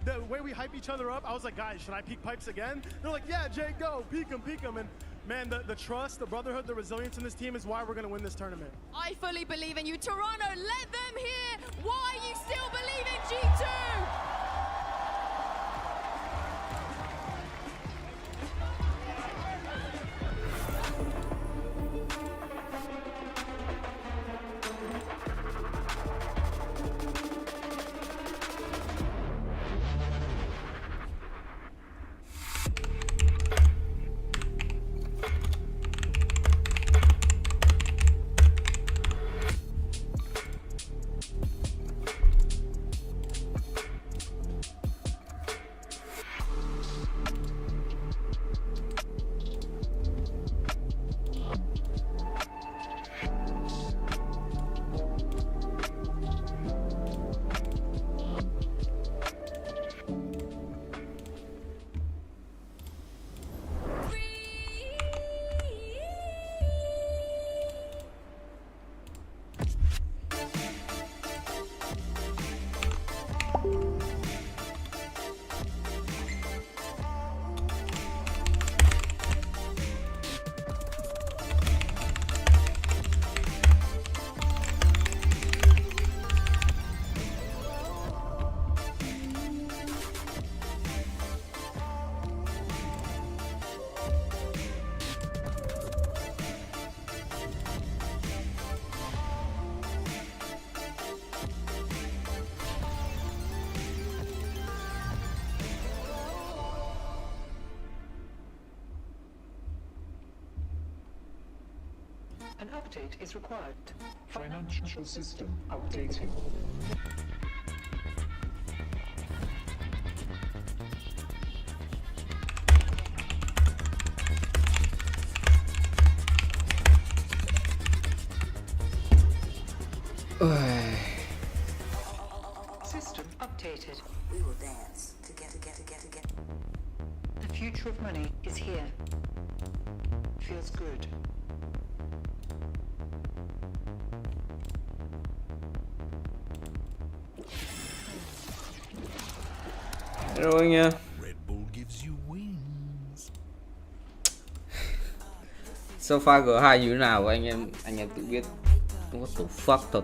the way we hype each other up, I was like, guys, should I peek pipes again? They're like, yeah, Jay, go, peek him. And man, the trust, the brotherhood, the resilience in this team is why we're gonna win this tournament. I fully believe in you. Toronto, let them hear why you still believe in G2. An update is required. Financial system updating. System updated. We will dance together. The future of money is here. Feels good. Hello anh em. So far G2 như thế nào anh em tự biết. What the fuck thật.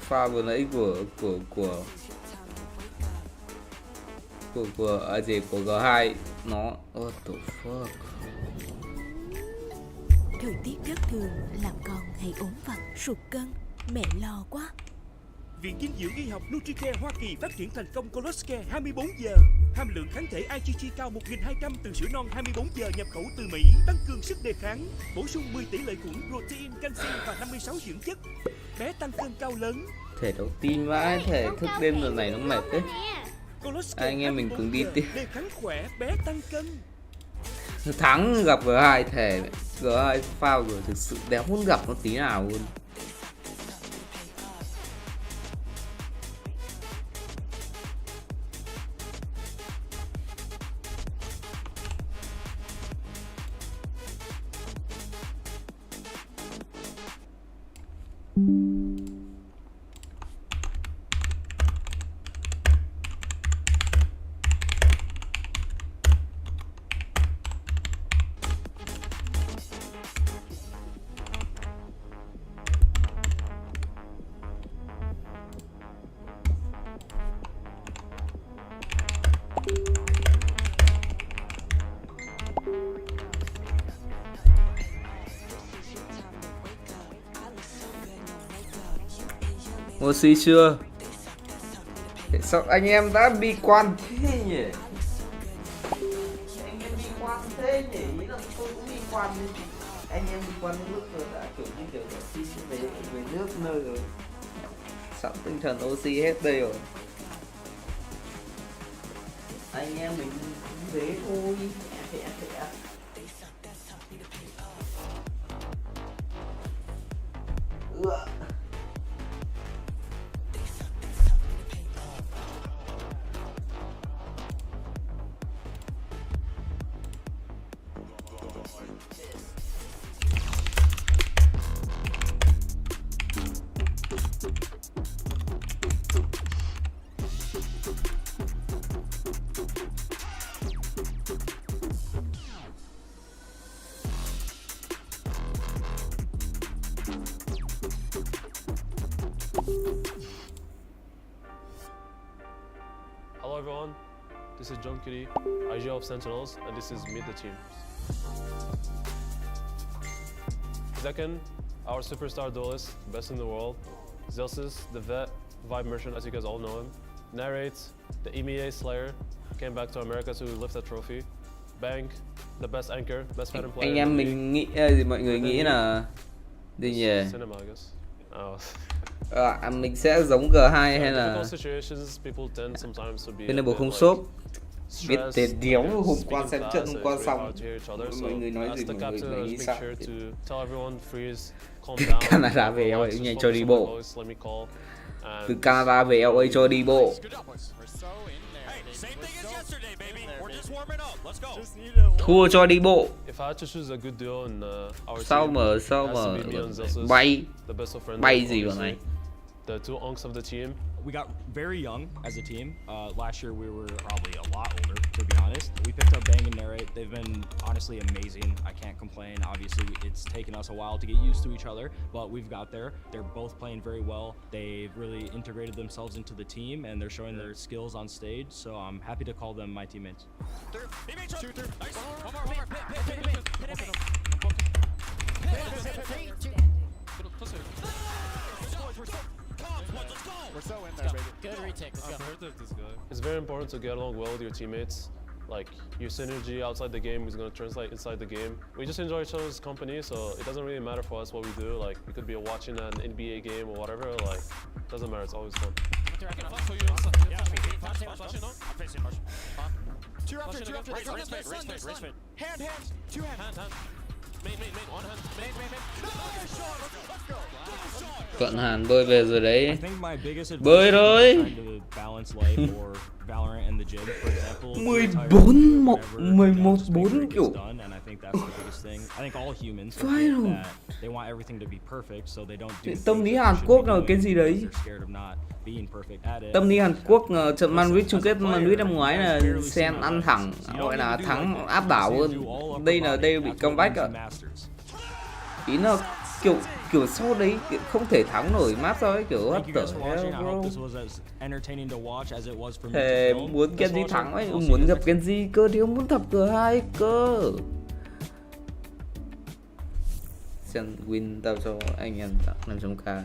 Pha vừa nãy của G2 nó what the fuck. Thời tiết rất thường làm con hay ốm vặt sụt cân, mẹ lo quá. Viện Dinh dưỡng Y học Nutricare Hoa Kỳ phát triển thành công Coloscare 24 giờ. Hàm lượng kháng thể IgG cao 1200 từ sữa non 24 giờ nhập khẩu từ Mỹ, tăng cường sức đề kháng, bổ sung 10 tỷ lệ khuẩn, protein, canxi và 56 dưỡng chất. Bé tăng cân cao lớn. Thể đầu tin vãi, thể thức đêm giờ này nó mệt đấy. Anh em mình cùng đi tiếp. Đề kháng khỏe, bé tăng cân. Thắng gặp G2 thể G2 phao rồi thực sự đéo muốn gặp nó tí nào luôn. Oxy chưa? Sao anh em đã bi quan thế nhỉ? Anh em bi quan thế nhỉ? Ý là tôi cũng bi quan đi. Anh em bi quan nước rồi đã kiểu như kiểu xin về nước nơi rồi. Sẵn tinh thần oxy hết đây rồi. Anh em mình cũng thế thôi. everyone. This is John Kitty, IG of Sentinels, and this is Meet the Team. Second, our superstar duelist, best in the world, Zelsis, the vet, Vibe Merchant, as you guys all know him, narrates the EMEA Slayer, came back to America to lift that trophy. Bank, the best anchor, best fan and player. Anh em mình nghĩ mọi người nghĩ là gì nhỉ? Cinema, I guess. Mình sẽ giống G2 hay là bên này bộ không shop biết tết điếu hôm qua xem trận hôm qua xong mọi người nói gì mọi người nghĩ sao? Từ Canada về LA nhanh cho đi bộ. Từ Canada về LA cho đi bộ. Thua cho đi bộ. Sao mà bay gì vào này? The two unks of the team. We got very young as a team. Last year we were probably a lot older, to be honest. We picked up Bang and Narrate. They've been honestly amazing. I can't complain. Obviously, it's taken us a while to get used to each other, but we've got there. They're both playing very well. They've really integrated themselves into the team, and they're showing their skills on stage. So I'm happy to call them my teammates. We're so in there, baby. Good retake. Let's go. I've heard of this guy. It's very important to get along well with your teammates. Like, your synergy outside the game is going to translate inside the game. We just enjoy each other's company, so it doesn't really matter for us what we do. Like, we could be watching an NBA game or whatever. Like, doesn't matter. It's always fun. Two after. Hand, two hands. Main, one hand. Main. Nice shot. Let's go. Cận Hàn bơi về rồi đấy. I think my biggest Bơi thôi. trying to balance life or VALORANT and the gym, for example. 11-4 kiểu. And I think that's the biggest thing. I think all humans Final. that they want everything to be perfect, so they don't do Tâm lý things Hàn that they Quốc should là be cái doing gì đấy? because they're scared of not being perfect at it. Tâm lý Hàn Quốc trận Madrid chung kết Madrid năm ngoái là SEN ăn thẳng, gọi là thắng áp đảo luôn. Đây bị comeback ạ. Ý là kiểu sau đấy không thể thắng nổi map sao ấy, kiểu hấp tở bro. Thề muốn Genji thắng ấy, muốn gặp Genji cơ thì không muốn thập G2 cơ. Sen win tao cho anh em 500k.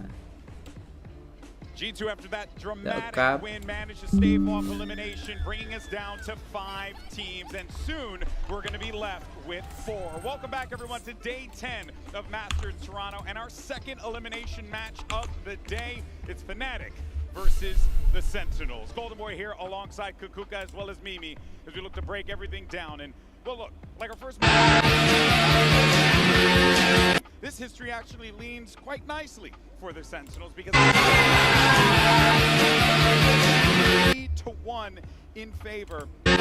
G2 after that dramatic win managed to stave off elimination, bringing us down to 5 teams, and soon we're going to be left with 4. Welcome back everyone to day 10 of Masters Toronto and our second elimination match of the day. It's Fnatic versus the Sentinels. Golden Boy here alongside Kukuka as well as Mimi as we look to break everything down. And well, look, like our first match, this history actually leans quite nicely for the Sentinels because 3-1 in favor of the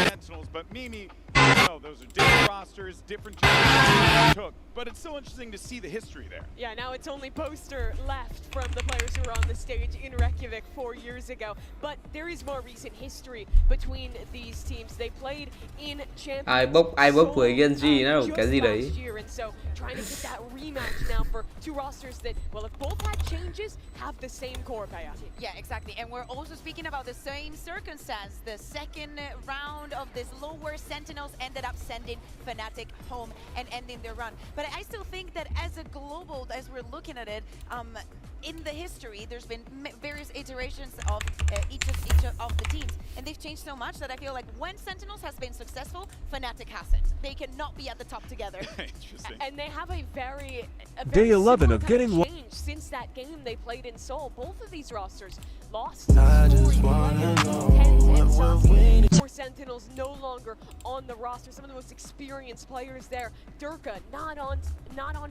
Sentinels. But Mimi, no, those are different rosters, different choices took. But it's so interesting to see the history there. Yeah, now it's only poster left from the players who were on the stage in Reykjavik 4 years ago. But there is more recent history between these teams. They played in Champions Ai bốc với Genji nó cái gì đấy. And so trying to get that rematch now for two rosters that, well, if both had changes, have the same core payout. Yeah, exactly. And we're also speaking about the same circumstance. The second round of this lower Sentinels ended up sending Fnatic home and ending their run. But I still think that as a global, as we're looking at it, in the history, there's been various iterations of each of the teams, and they've changed so much that I feel like when Sentinels has been successful, Fnatic hasn't. They cannot be at the top together. Interesting. And they have a very Day 11 of getting change since that game they played in Seoul. Both of these rosters lost. I just wanna know for Sentinels no longer on the roster. Some of the most experienced players there. Durka not on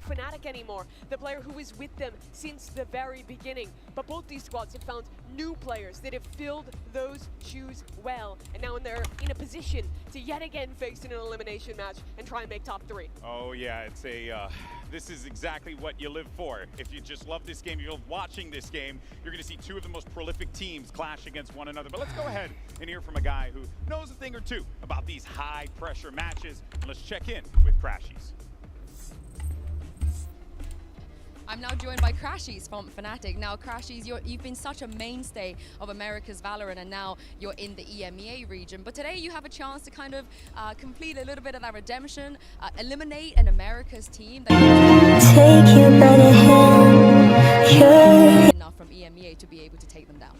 Fnatic anymore. The player who was with them since the very beginning. But both these squads have found new players that have filled those shoes well, and now they're in a position to yet again face in an elimination match and try and make top 3. Oh yeah, it's a this is exactly what you live for. If you just love this game, you love watching this game, you're going to see two of the most prolific teams clash against one another. But let's go ahead and hear from a guy who knows a thing or two about these high pressure matches, and let's check in with Crashies. I'm now joined by Crashies from Fnatic. Now, Crashies, you've been such a mainstay of America's Valorant, and now you're in the EMEA region. But today you have a chance to kind of complete a little bit of that redemption, eliminate an America's team that take you by the hand, enough from EMEA to be able to take them down.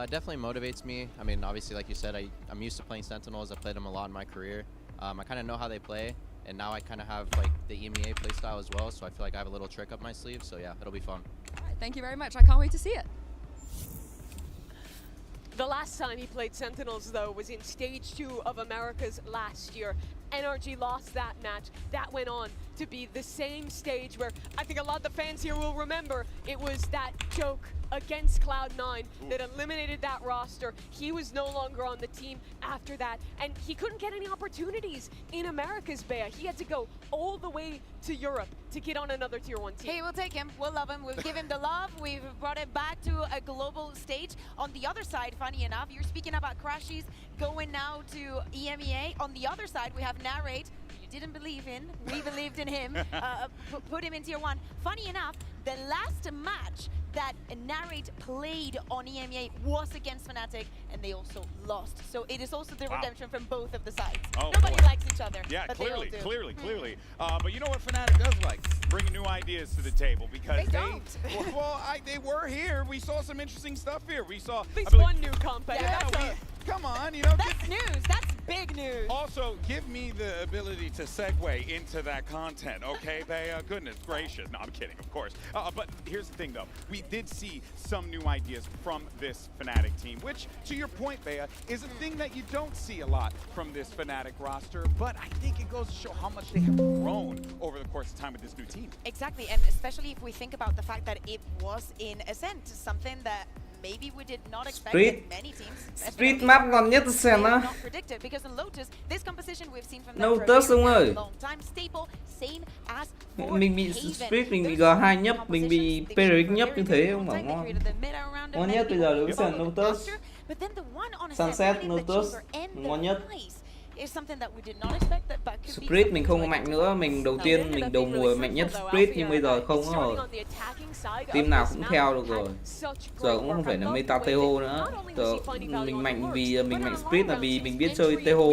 Definitely motivates me. I mean, obviously, like you said, I'm used to playing Sentinels. I've played them a lot in my career. I kind of know how they play, and now I kind of have like the EMEA playstyle as well, so I feel like I have a little trick up my sleeve, so yeah, it'll be fun. All right, thank you very much. I can't wait to see it. The last time he played Sentinels, though, was in Stage 2 of Americas last year. NRG lost that match. That went on to be the same stage where I think a lot of the fans here will remember it was that joke against Cloud9 that eliminated that roster. He was no longer on the team after that, and he couldn't get any opportunities in America's Bea. He had to go all the way to Europe to get on another Tier 1 team. Hey, we'll take him. We'll love him. We'll give him the love. We've brought him back to a global stage. On the other side, funny enough, you're speaking about Crashies going now to EMEA. On the other side, we have Narrate. Didn't believe in. We believed in him. Put him in Tier 1. Funny enough, the last match that Narrate played on EMEA was against Fnatic, and they also lost. So it is also the redemption from both of the sides. Oh, Nobody boy. likes each other. Yeah, but clearly, they all do. clearly. But you know what Fnatic does like? Bringing new ideas to the table, because they were here. We saw some interesting stuff here. We saw at least one new comp. Come on, you know. That's news. That's big news. Also, give me the ability to segue into that content, okay, Bea? Goodness gracious. No, I'm kidding, of course. But here's the thing, though. We did see some new ideas from this Fnatic team, which, to your point, Bea, is a thing that you don't see a lot from this Fnatic roster. But I think it goes to show how much they have grown over the course of time with this new team. Exactly, and especially if we think about the fact that it was in SEN, something that maybe we did not expect in many teams. Street map ngon nhất SEN á. Not predicted, because in Lotus, this composition we've seen from them Lotus for a đúng very rồi. long time. Staple, same as for Mình bị Street, mình bị G2 nhấp, mình bị Peric nhấp như thế không bảo ngon. Ngon nhất bây giờ đúng SEN Lotus. Sunset Lotus ngon nhất. Split mình không mạnh nữa, mình đầu tiên mình đầu mùa mạnh nhất Split, nhưng bây giờ không rồi. Team nào cũng theo được rồi. Giờ cũng không phải là meta Teho nữa. Giờ mình mạnh vì mình mạnh Split là vì mình biết chơi Teho.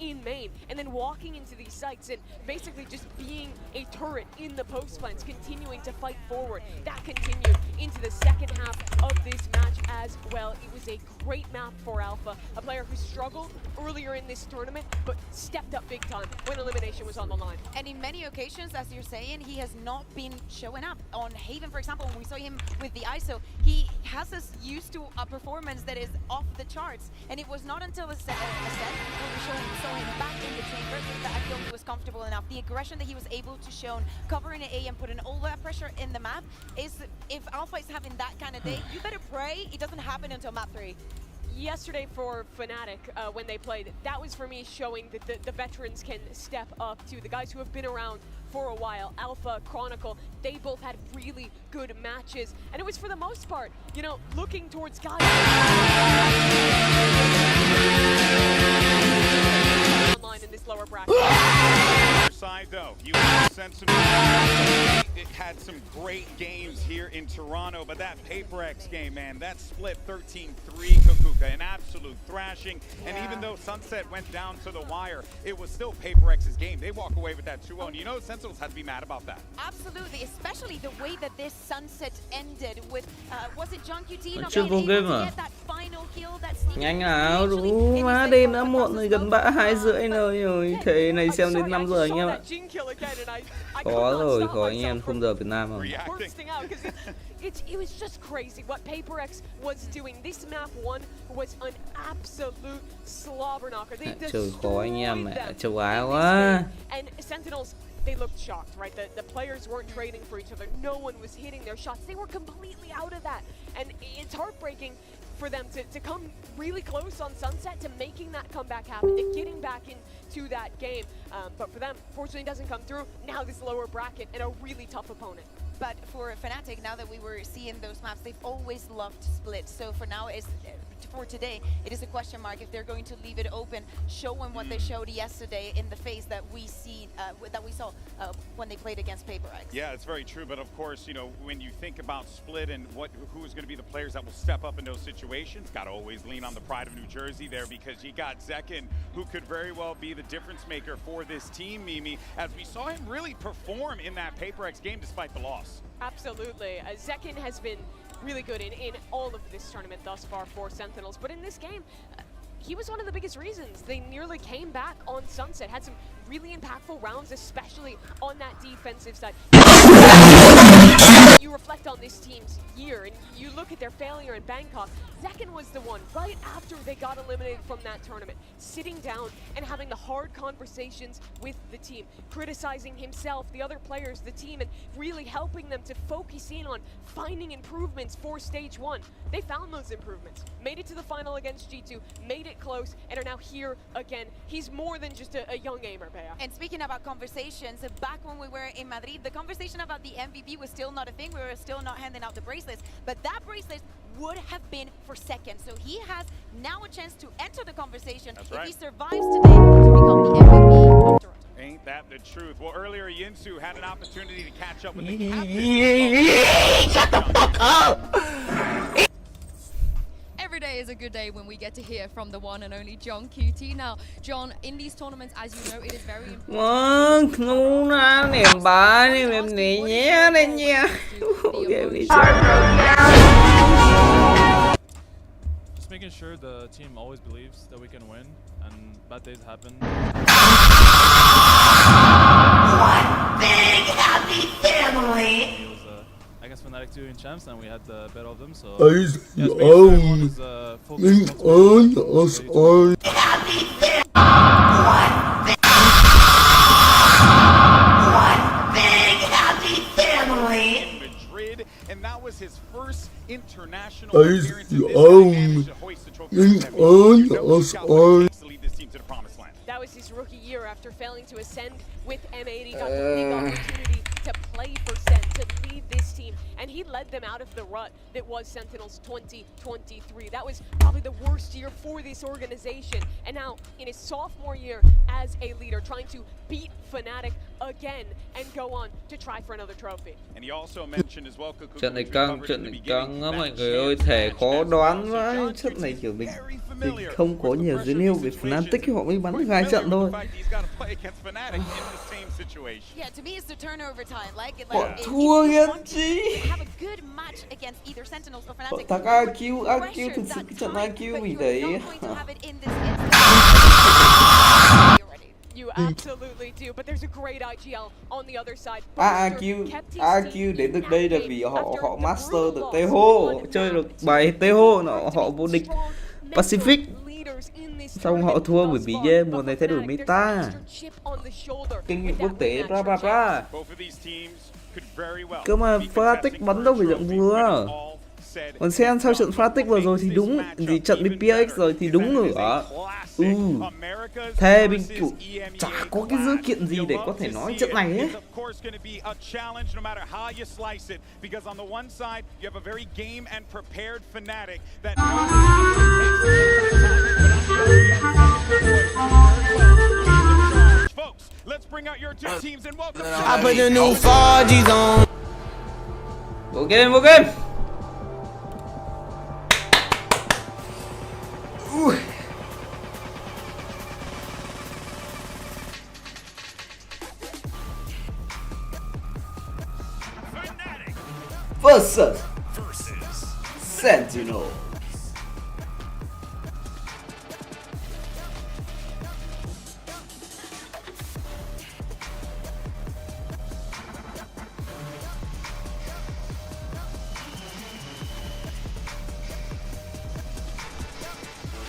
In main, and then walking into these sites and basically just being a turret in the post plants, continuing to fight forward. That continued into the second half of this match as well. It was a great map for Alpha, a player who struggled earlier in this tournament, but stepped up big time when elimination was on the line. And in many occasions, as you're saying, he has not been showing up. On Haven, for example, when we saw him with the ISO, he has us used to a performance that is off the charts. And it was not until a set when we saw him back in the chamber that I feel he was comfortable enough. The aggression that he was able to show, covering an A and putting all that pressure in the map, is if Alpha is having that kind of day, you better pray it doesn't happen until map 3. Yesterday for Fnatic, when they played, that was for me showing that the veterans can step up to the guys who have been around for a while. Alpha, Chronicle, they both had really good matches. And it was for the most part, you know, looking towards guys online in this lower bracket. Side though, you Sentinel had some great games here in Toronto, but that PaperX game, man, that split 13-3 Kukuka, an absolute thrashing. And even though Sunset went down to the wire, it was still PaperX's game. They walk away with that 2-0, and you know Sentinels had to be mad about that. Absolutely, especially the way that this Sunset ended with, was it John QT not Chưa being vô able game to à? get that final kill, that sneaky Nhanh nào, đủ má đêm đã muộn rồi, gần 2:30 rồi. Thế này xem đến 5 giờ anh em ạ. Khó rồi, khó anh em, không giờ Việt Nam rồi. It was just crazy what PaperX was doing. This map 1 was an absolute slobber knocker. They Trời khó anh em ạ, châu Á quá. And Sentinels, they looked shocked, right? The players weren't trading for each other. No one was hitting their shots. They were completely out of that. And it's heartbreaking for them to come really close on Sunset to making that comeback happen, to getting back into that game. But for them, fortunately, it doesn't come through. Now this lower bracket and a really tough opponent. But for Fnatic, now that we were seeing those maps, they've always loved split. So for now, for today, it is a question mark if they're going to leave it open, showing what they showed yesterday in the phase that we saw when they played against Paper X. Yeah, it's very true. But of course, you know, when you think about split and who's going to be the players that will step up in those situations, got to always lean on the pride of New Jersey there, because you got SENcon, who could very well be the difference maker for this team, Mimi, as we saw him really perform in that Paper X game despite the loss. Absolutely. SENcon has been really good in all of this tournament thus far for Sentinels, but in this game, he was one of the biggest reasons they nearly came back on Sunset, had some really impactful rounds, especially on that defensive side. You reflect on this team's year and you look at their failure in Bangkok, SENcon was the one right after they got eliminated from that tournament, sitting down and having the hard conversations with the team, criticizing himself, the other players, the team, and really helping them to focus in on finding improvements for stage 1. They found those improvements, made it to the final against G2, made it close, and are now here again. He's more than just a young gamer, Bea. And speaking about conversations, back when we were in Madrid, the conversation about the MVP was still not a thing. We were still not handing out the bracelets, but that bracelet would have been for SENcon. So he has now a chance to enter the conversation if he survives today to become the MVP of Toronto. Ain't that the truth? Well, earlier Yinsu had an opportunity to catch up with the captain. Shut the fuck up! Every day is a good day when we get to hear from the one and only John QT. Now, John, in these tournaments, as you know, it is very important. Ngu ra niềm bá niềm này nhé đây nha. Just making sure the team always believes that we can win, and bad days happen. One big happy family. I guess Fnatic 2 in champs, and we had the better of them. So Madrid, and that was his first international appearance in this. To hoist the trophy. To lead this team to the promised land. That was his rookie year after failing to ascend with M80. Got the big opportunity to play for SEN, to lead this team, and he led them out of the rut that was Sentinels 2023. That was probably the worst year for this organization, and now in his sophomore year as a leader, trying to beat Fnatic again and go on to try for another trophy. And he also mentioned as well, trận này căng á mọi người ơi, thề khó đoán vãi. Trận này kiểu mình không có nhiều dữ liệu về Fnatic, họ mới bắn được 2 trận thôi. Yeah, to me it's the turnover time. Họ thua yên chi. Have a good match against either Sentinels or Fnatic. Thằng IQ thực sự cái trận IQ mình đấy. You absolutely do, but there's a great IGL on the other side. IQ đến được đây là vì họ master được Teho, chơi được bài Teho, họ vô địch Pacific. Xong họ thua bởi vì mùa này thay đổi meta, kinh nghiệm quốc tế, bla bla bla. Cơ mà Fnatic bắn đâu phải dạng vừa. Còn SEN sau trận Fnatic vừa rồi thì đúng, thì trận với PX rồi thì đúng nữa. Thề mình kiểu chả có cái dữ kiện gì để có thể nói trận này ấy. I put the new 4G's on. Vô game. Versus Sentinel.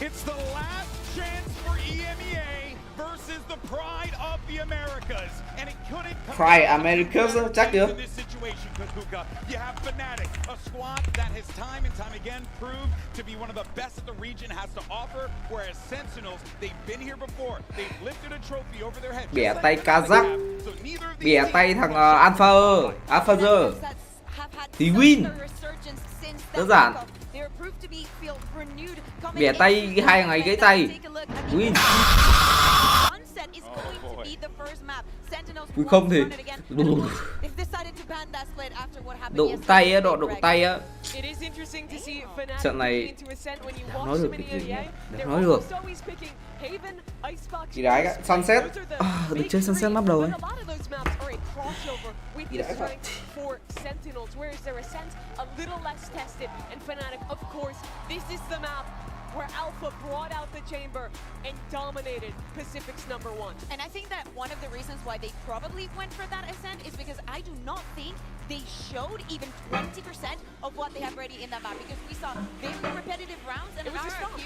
It's the last chance for EMEA versus the pride of the Americas, and it couldn't come Pride Americas chắc chưa? situation, Kakuka. You have Fnatic, a squad that has time and time again proved to be one of the best that the region has to offer, whereas Sentinels, they've been here before. They've lifted a trophy over their head. Bẻ tay Kazakh, bẻ tay thằng Alpha thì win. Đơn giản. Bẻ tay hai thằng ấy gãy tay, win. Ui không thì độ tay á, độ tay á. Trận này đáng nói được cái gì, đáng nói được. Chị đái Sunset, được chơi Sunset map đầu ấy. Chị đái vậy. Where Alpha brought out the chamber and dominated Pacific's #1. And I think that one of the reasons why they probably went for that ascent is because I do not think they showed even 20% of what they have ready in that map, because we saw very repetitive rounds and an RFQ.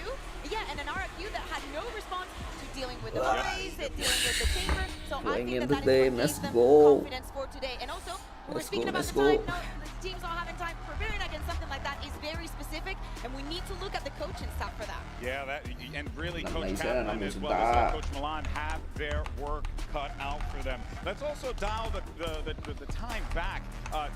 Yeah, and an RFQ that had no response to dealing with the plays, dealing with the chamber. So I think that that is what gave them confidence for today. And also, we're speaking about the time, no, the teams not having time for preparing against something like that is very specific, and we need to look at the coaching staff for that. Yeah, that, and really Coach Kaplan as well as Coach Milan have their work cut out for them. Let's also dial the time back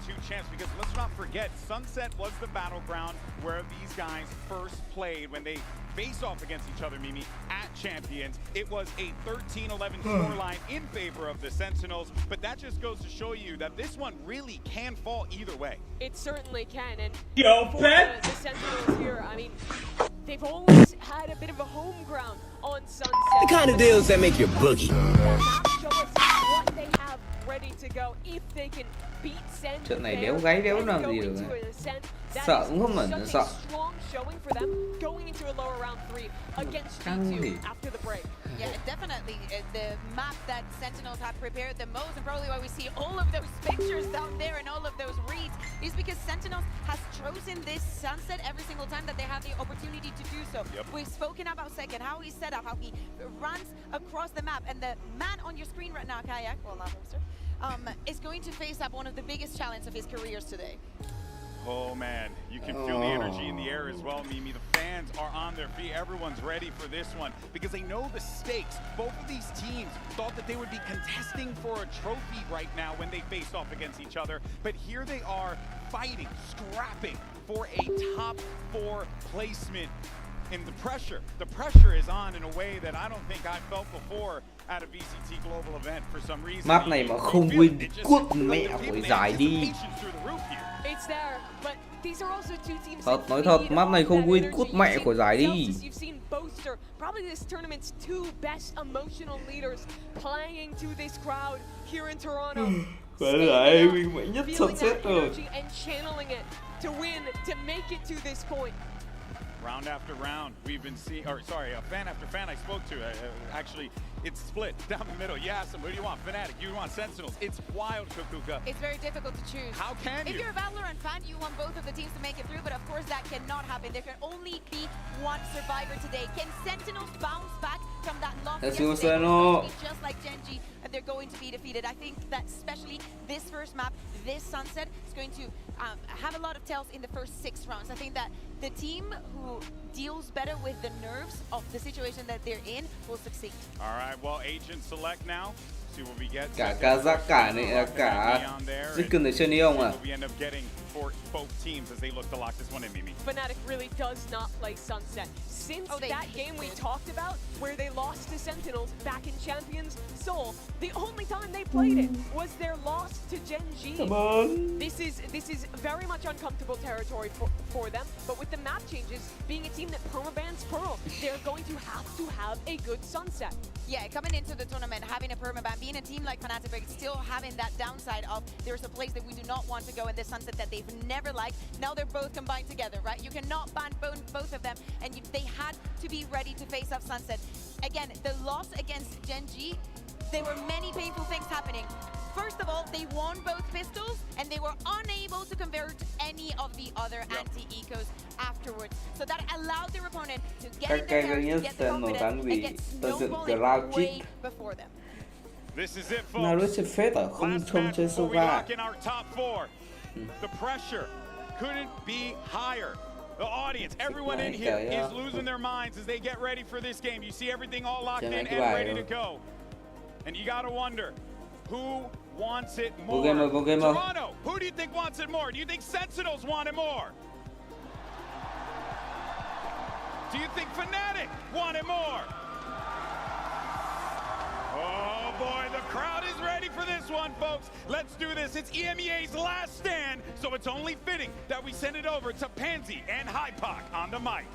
to champs, because let's not forget, Sunset was the battleground where these guys first played when they faced off against each other, Mimi, at Champions. It was a 13-11 scoreline in favor of the Sentinels, but that just goes to show you that this one really can fall either way. It certainly can, and for the Sentinels here, I mean, they've always had a bit of a home ground on Sunset. The kind of deals that make you boogie. Show us what they have ready to go if they can beat Sen. Trận này đéo gáy đéo làm gì được. Sợ cũng không ẩn, sợ. Showing for them going into a lower round 3 against G2 after the break. Yeah, definitely the map that Sentinels have prepared the most, and probably why we see all of those pictures down there and all of those reads is because Sentinels has chosen this Sunset every single time that they have the opportunity to do so. We've spoken about SENcon, how he set up, how he runs across the map, and the man on your screen right now, Kayak, well not Homester, is going to face up one of the biggest challenges of his careers today. Oh man, you can feel the energy in the air as well, Mimi. The fans are on their feet. Everyone's ready for this one because they know the stakes. Both of these teams thought that they would be contesting for a trophy right now when they faced off against each other. But here they are fighting, scrapping for a top 4 placement. And the pressure is on in a way that I don't think I've felt before at a VCT global event for some reason. Map này mà không win thì cút mẹ khỏi giải đi. It's there, but these are also two teams. Thật, nói thật, map này không win cút mẹ khỏi giải đi. You've seen Boaster, probably this tournament's 2 best emotional leaders playing to this crowd here in Toronto. Phải lại win mạnh nhất Sunset rồi. And channeling it to win, to make it to this point. Round after round, we've been seeing, or sorry, fan after fan I spoke to, actually, it's split down the middle. You ask them, who do you want, Fnatic, you want Sentinels. It's wild, Kakuka. It's very difficult to choose. How can you? If you're a Valorant fan, you want both of the teams to make it through, but of course that cannot happen. There can only be one survivor today. Can Sentinels bounce back from that loss yesterday? Just like Genji, and they're going to be defeated. I think that especially this first map, this Sunset, is going to have a lot of tells in the first 6 rounds. I think that the team who deals better with the nerves of the situation that they're in will succeed. All right, well, agent select now. See what we get. Cả Kazakh, cả SENcon để chơi đi không à? We end up getting for both teams as they look to lock this one in, Mimi. Fnatic really does not play Sunset. Since that game we talked about, where they lost to Sentinels back in Champions Seoul, the only time they played it was their loss to Genji. Come on. This is very much uncomfortable territory for them, but with the map changes, being a team that permabans Pearl, they're going to have a good Sunset. Yeah, coming into the tournament, having a permaban, being a team like Fnatic, but still having that downside of there's a place that we do not want to go in this Sunset that they've never liked. Now they're both combined together, right? You cannot ban both of them, and they had to be ready to face up Sunset. Again, the loss against Genji, there were many painful things happening. First of all, they won both pistols, and they were unable to convert any of the other anti-ecos afterwards. So that allowed their opponent to get in their carries, to get the confidence, and get snowballing way before them. This is it, Nào folks. chơi phết à, không trông chơi Before we Sova. lock in our top four, the pressure couldn't be higher. The audience, everyone in here is losing their minds as they get ready for this game. You see everything all locked in and ready to go. And you gotta wonder, who wants it more? Toronto, who do you think wants it more? Do you think Sentinels want it more? Do you think Fnatic want it more? Oh boy, the crowd is ready for this one, folks. Let's do this. It's EMEA's last stand, so it's only fitting that we send it over to Pansy and Hypoc on the mic.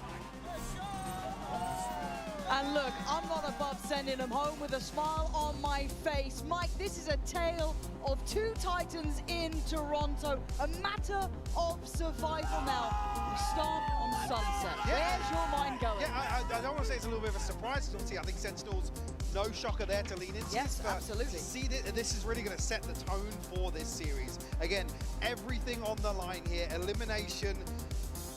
And look, I'm not above sending them home with a smile on my face. Mike, this is a tale of two titans in Toronto. A matter of survival now. We start on Sunset. Where's your mind going? Yeah, I don't want to say it's a little bit of a surprise. Obviously, I think Sentinels, no shocker there to lean into. Yes, absolutely. See, this is really going to set the tone for this series. Again, everything on the line here. Elimination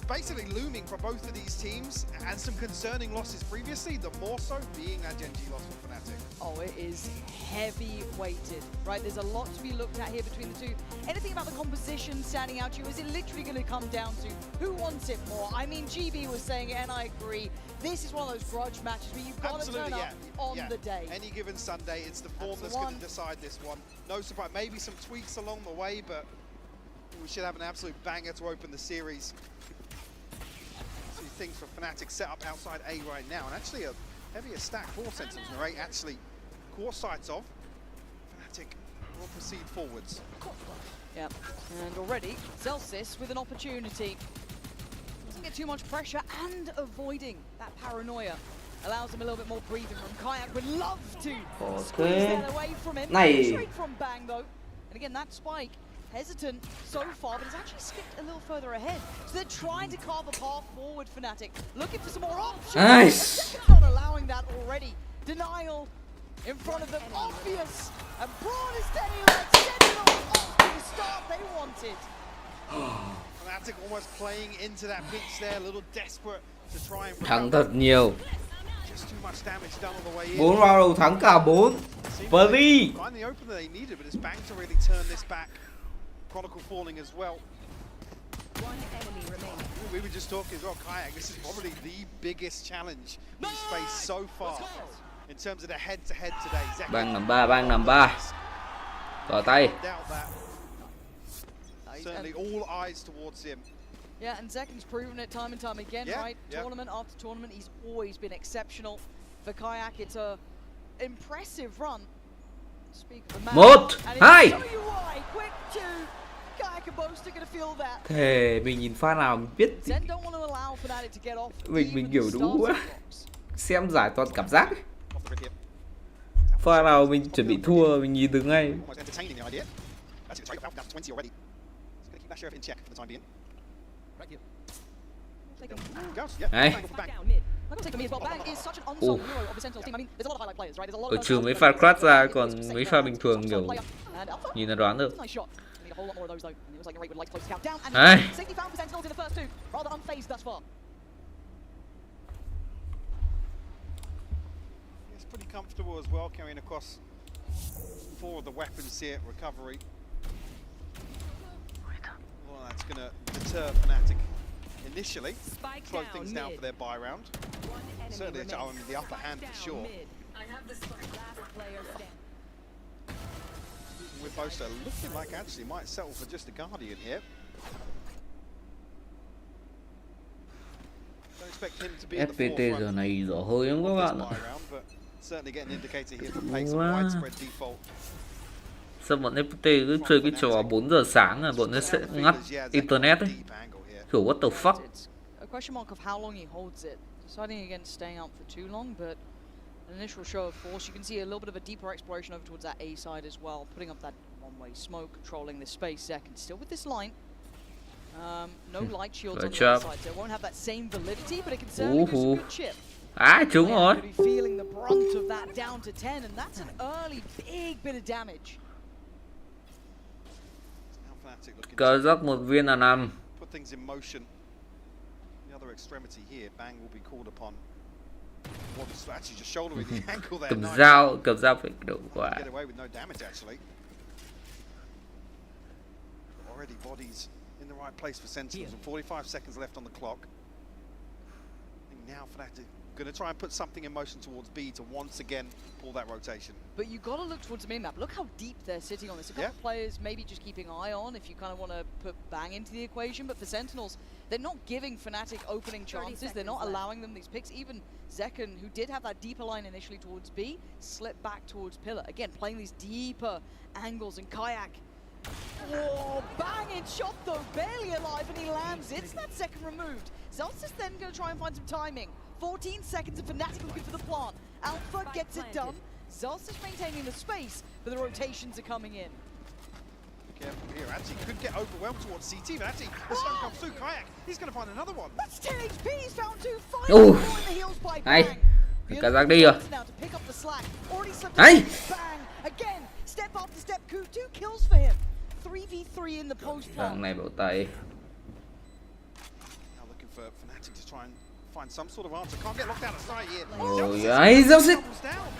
basically looming for both of these teams, and some concerning losses previously, the more so being that Gen G loss for Fnatic. Oh, it is heavy weighted, right? There's a lot to be looked at here between the two. Anything about the composition standing out to you? Is it literally going to come down to who wants it more? I mean, GB was saying it, and I agree. This is one of those grudge matches where you've got to turn up on the day. Any given Sunday, it's the form that's going to decide this one. No surprise, maybe some tweaks along the way, but we should have an absolute banger to open the series. Things for Fnatic set up outside A right now, and actually a heavier stack for Sentinels Narrate actually caught sights of. Fnatic will proceed forwards. Yep, and already Celsius with an opportunity. Doesn't get too much pressure, and avoiding that paranoia allows him a little bit more breathing room. Kayak would love to squeeze that away from him. Straight from Bang though, and again that spike. Hesitant so far, but it's actually skipped a little further ahead. So they're trying to carve a path forward, Fnatic. Looking for some more options. Nice! Not allowing that already. Denial in front of them, obvious. And Braun is steady like Sentinels off to the start they wanted. Fnatic almost playing into that pinch there, a little desperate to try and thắng thật nhiều. Just too much damage done on the way in. 4 round đầu thắng cả 4. Free. Find the opener they needed, but it's Bang to really turn this back. Chronicle falling as well. One enemy remaining. We were just talking as well, Kayak, this is probably the biggest challenge he's faced so far in terms of the head-to-head today. Bang nằm 3. Tỏ tay. Certainly all eyes towards him. Yeah, and Zekin's proven it time and time again, right? Tournament after tournament, he's always been exceptional. For Kayak, it's a impressive run. Một, hai. Thề mình nhìn pha nào mình biết mình kiểu đúng quá. Xem giải toàn cảm giác ấy. Pha nào mình chuẩn bị thua mình nhìn được ngay. Này. Ở trừ mấy pha crash ra còn mấy pha bình thường kiểu nhìn là đoán được. Này. It's pretty comfortable as well, carrying across 4 of the weapons here, recovery. Well, that's going to deter Fnatic initially, slow things down for their buy round. Certainly the upper hand for sure. With Bosa looking like actually might settle for just a Guardian here. Don't expect him to be in the FPT giờ này dở hơi lắm các bạn ạ. Sao bọn FPT cứ chơi cái trò 4 giờ sáng là bọn nó sẽ ngắt internet ấy. Kiểu what the fuck. A question mark of how long he holds it. Deciding against staying out for too long, but an initial show of force. You can see a little bit of a deeper exploration over towards that A side as well, putting up that one-way smoke, controlling this space. Zekin still with this line. No light shields on the other side, so it won't have that same validity, but it can certainly do some good chip. Trúng rồi. Feeling the brunt of that down to 10, and that's an early big bit of damage. Cờ giấc một viên là 5. Put things in motion. The other extremity here, Bang will be called upon. was actually just shouldering the ankle there. cầm dao phải độ quá. Get away with no damage actually. Already bodies in the right place for Sentinels, and 45 seconds left on the clock. And now Fnatic going to try and put something in motion towards B to once again pull that rotation. But you got to look towards the mid-map. Look how deep they're sitting on this. A couple of players maybe just keeping an eye on if you kind of want to put Bang into the equation. But for Sentinels, they're not giving Fnatic opening chances. They're not allowing them these picks. Even SENcon, who did have that deeper line initially towards B, slipped back towards Pillar. Again, playing these deeper angles, and Kayak. Whoa, banging shot though, barely alive, and he lands. It's that second removed. Zelsis then going to try and find some timing. 14 seconds of Fnatic looking for the plant. Alpha gets it done. Zelsis maintaining the space, but the rotations are coming in. Careful here, actually could get overwhelmed towards CT, but actually the stun comes through. Kayak, he's going to find another one. That's 10 HP, he's found two. Finally in the heels by Bang. Cả giặc đi rồi. Now to pick up the slack. Already slipped Bang. Again, step after step, coup, 2 kills for him. 3v3 in the post plant. Thằng này bảo tay. Now looking for Fnatic to try and find some sort of answer. Can't get locked out of sight here. Ôi ấy, Zelsis.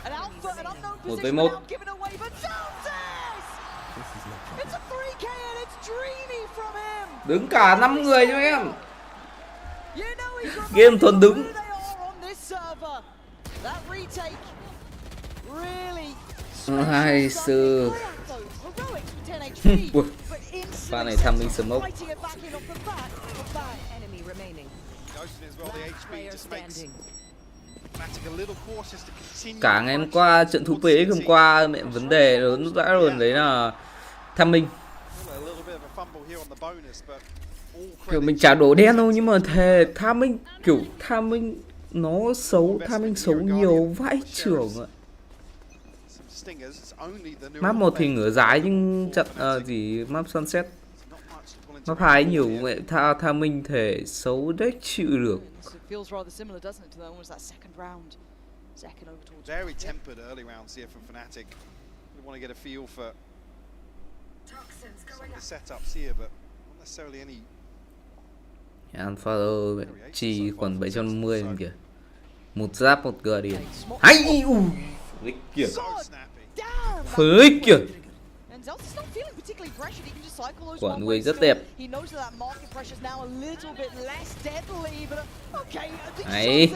An Alpha, an unknown 1 position v1. now given away, but Zelsis! It's a 3K and it's dreamy from him. Đứng cả 5 người cho em. You know he's Game thuần đứng. who they are on this server. That retake really Hai sư. Pha này tham minh smoke. Cả ngày hôm qua trận thu PX hôm qua mẹ vấn đề lớn vã luôn đấy là tham minh. Kiểu mình chả đổ đen đâu nhưng mà thề tham minh kiểu tham minh nó xấu, tham minh xấu nhiều vãi chưởng ạ. Map 1 thì ngửa dài nhưng trận gì map Sunset. Map 2 nhiều mẹ tham minh thể xấu đấy chịu được. Very tempered early rounds here from Fnatic. We want to get a feel for some of the setups here, but not necessarily any. Alpha chi còn 750 em kìa. Một giáp một gờ đi. Hay phức kìa. Phức kìa. Quả người rất đẹp. Đấy.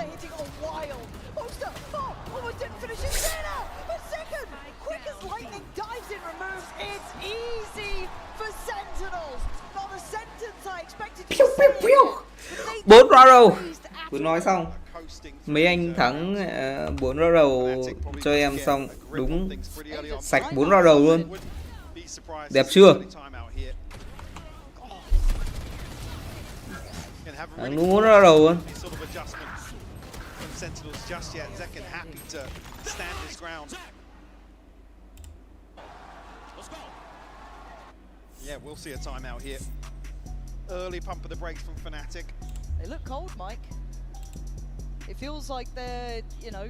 Piu piu piu. 4 round. Cứ nói xong. Mấy anh thắng 4 round đầu cho em xong đúng sạch 4 round đầu luôn. Đẹp chưa? Thắng đúng 4 round đầu luôn. Yeah, we'll see a timeout here. Early pump of the brakes from Fnatic. They look cold, Mike. It feels like they're, you know,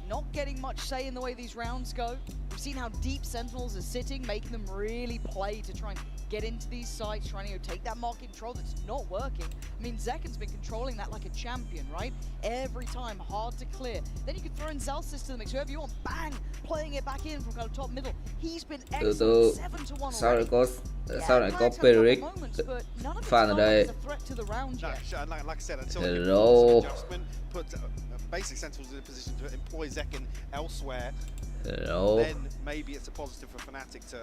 not getting much say in the way these rounds go. We've seen how deep Sentinels are sitting, making them really play to try and get into these sites, trying to take that market control that's not working. I mean, SENcon's been controlling that like a champion, right? Every time, hard to clear. Then you could throw in Zelsis to the mix, whoever you want, bang, playing it back in from kind of top middle. He's been excellent, 7-1 Sao lại có Peric fan ở đây? Like I said, until put basic Sentinels in a position to employ SENcon elsewhere, then maybe it's a positive for Fnatic to.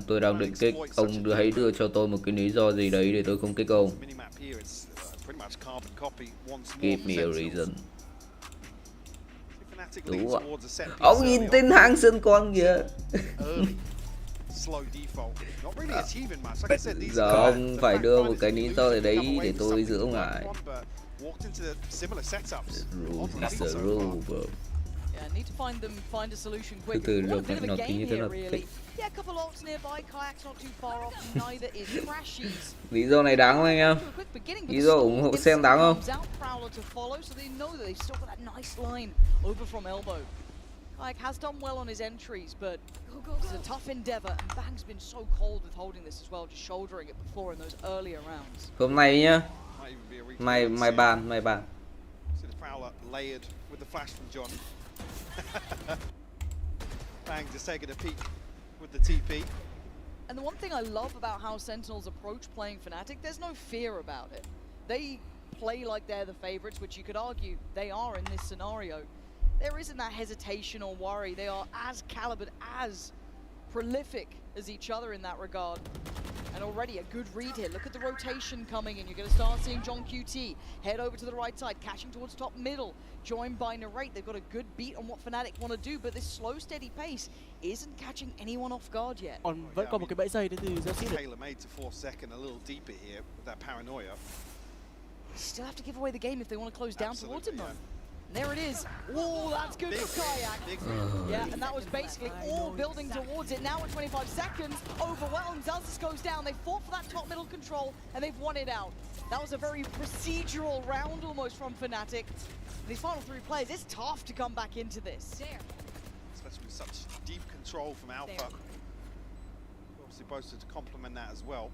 Tôi đang định kích, ông hãy đưa cho tôi một cái lý do gì đấy để tôi không kích ông. Give me a reason. Đúng ạ. Ông nhìn tên hang SENcon kìa. Giờ ông phải đưa một cái lý do gì đấy để tôi giữ ông lại. Từ lúc nó tí như thế là thích. Lý do này đáng không anh em? Lý do ủng hộ SEN đáng không? Kayak has done well on his entries, but it's a tough endeavor, and Bang's been so cold with holding this as well, just shouldering it before in those earlier rounds. Hôm nay nhá, mày bàn. Prowler layered with the flash from John. Bang just taking a peek with the TP. And the one thing I love about how Sentinels approach playing Fnatic, there's no fear about it. They play like they're the favorites, which you could argue they are in this scenario. There isn't that hesitation or worry. They are as calibered, as prolific as each other in that regard. And already a good read here. Look at the rotation coming in. You're going to start seeing John QT head over to the right side, catching towards top middle, joined by Narrate. They've got a good beat on what Fnatic want to do, but this slow, steady pace isn't catching anyone off guard yet. Vẫn còn một cái bẫy dây đến từ Zelsis. Taylor made to force second a little deeper here with that paranoia. Still have to give away the game if they want to close down towards him, though. And there it is. Oh, that's good for Kayak. Yeah, and that was basically all building towards it. Now at 25 seconds, overwhelmed. Zelsis goes down. They fought for that top middle control, and they've won it out. That was a very procedural round almost from Fnatic. These final 3 players, it's tough to come back into this. Especially with such deep control from Alpha. Obviously supposed to complement that as well.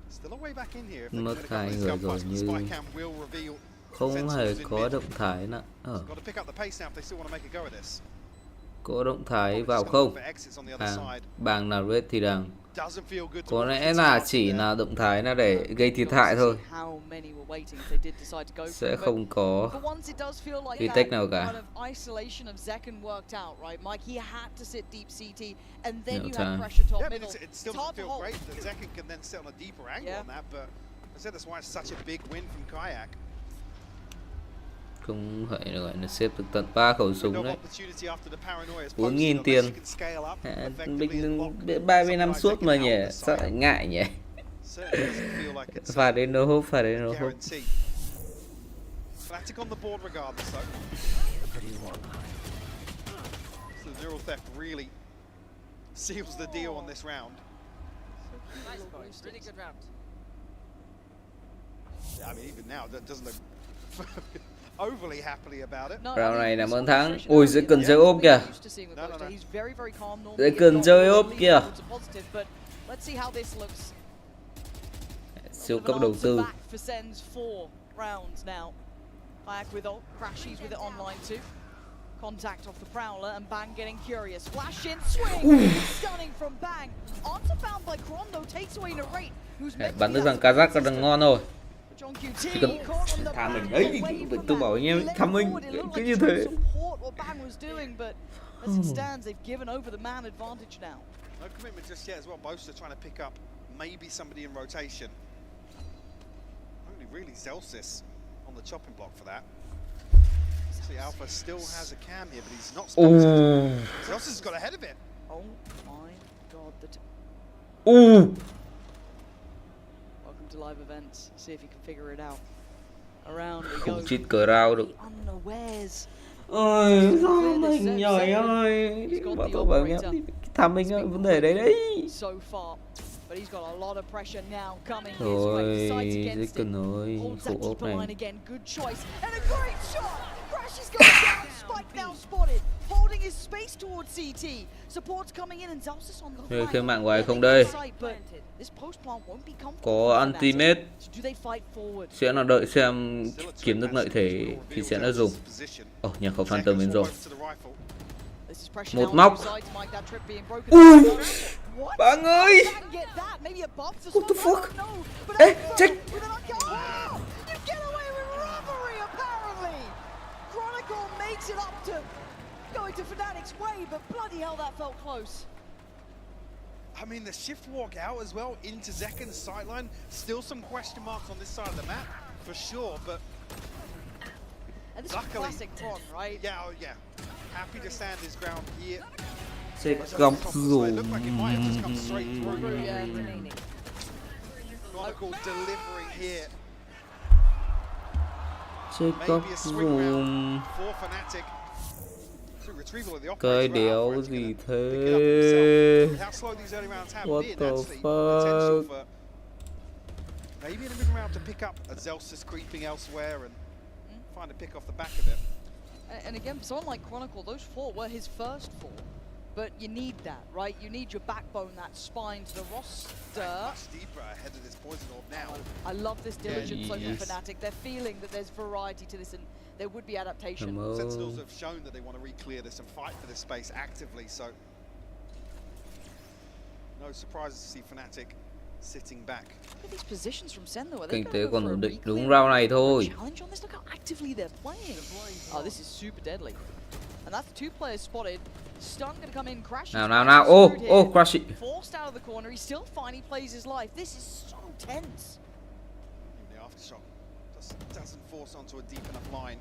Still a way back in here. Mất 2 người rồi như không hề có động thái nào. Có động thái vào không? Bằng nào rết thì đằng. Có lẽ là chỉ là động thái là để gây thiệt hại thôi. Sẽ không có retake nào cả. Không phải là gọi là xếp được tận 3 khẩu súng đấy. 4.000 tiền. Mình 35 suốt mà nhỉ, sao lại ngại nhỉ? Phải đến no hope, phải đến no hope. Fnatic on the board regardless though. So Zero Theft really seals the deal on this round. Really good round. Yeah, I mean even now that doesn't look overly happily about it. Round này là món thắng. Ui, sẽ cần chơi ốp kìa. Sẽ cần chơi ốp kìa. Siêu cấp đầu tư. Kayak with ult, Crashies with it online too. Contact off the Prowler and Bang getting curious. Flash in, swing! Stunning from Bang. Onto found by Chrono, takes away Narrate, who's meant Bắn được thằng Kazakh là đang ngon rồi. Chỉ cần thả mình đấy, tôi bảo anh em thăm mình cứ như thế. As it stands, they've given over the man advantage now. No commitment just yet as well. Both are trying to pick up maybe somebody in rotation. Only really Zelsis on the chopping block for that. See, Alpha still has a cam here, but he's not spotted. Zelsis has got ahead of it. Oh my god, welcome to live events. See if you can figure it out. Around we go. Không chít cờ rao được. Unawares. Ôi, sao mình nhỏi ơi. Bảo tôi bảo em thăm mình ơi, vấn đề đấy đấy. But he's got a lot of pressure now coming his way. Decides against it. Holds that keeper line again. Good choice. And a great shot. Crashies going down. Spike now spotted. Holding his space towards CT. Support's coming in and Zelsis on the line. Cái mạng ngoài không đây. Có ultimate. Sẽ là đợi xem kiếm được lợi thế thì sẽ là dùng. Ồ, nhà khẩu Phantom đến rồi. Một móc. Ui! Bạn ơi! What the fuck? Ê, check! Makes it up to going to Fnatic's way, but bloody hell that felt close. I mean, the shift walk out as well into Zeken's sideline. Still some question marks on this side of the map, for sure, but and this is classic Tron, right? Yeah, oh yeah. Happy to stand his ground here. Sẽ góc dùng. Chronicle delivering here. Sẽ góc dùng. Cái đéo gì thế? What the fuck? Maybe in a mid round to pick up a Zelsis creeping elsewhere and find a pick off the back of it. And again, for someone like Chronicle, those 4 were his first 4. but you need that, right? You need your backbone, that spine to the roster. Much deeper ahead of this poison orb now. I love this diligence Yes. from Fnatic. They're feeling that there's variety to this and there would be adaptation. Sentinels have shown that they want to re-clear this and fight for this space actively, so no surprises to see Fnatic sitting back. Look at these positions from Sen though. Are they Kinh gonna tế go còn for a ổn định re-clear đúng round này or a thôi. challenge on this? Look how actively they're playing. Oh, this is super deadly. And that's 2 players spotted. Stun gonna come in, Crash. Nào. Oh, Crash. Forced out of the corner. He's still fine. He plays his life. This is so tense. The aftershock just doesn't force onto a deep enough line.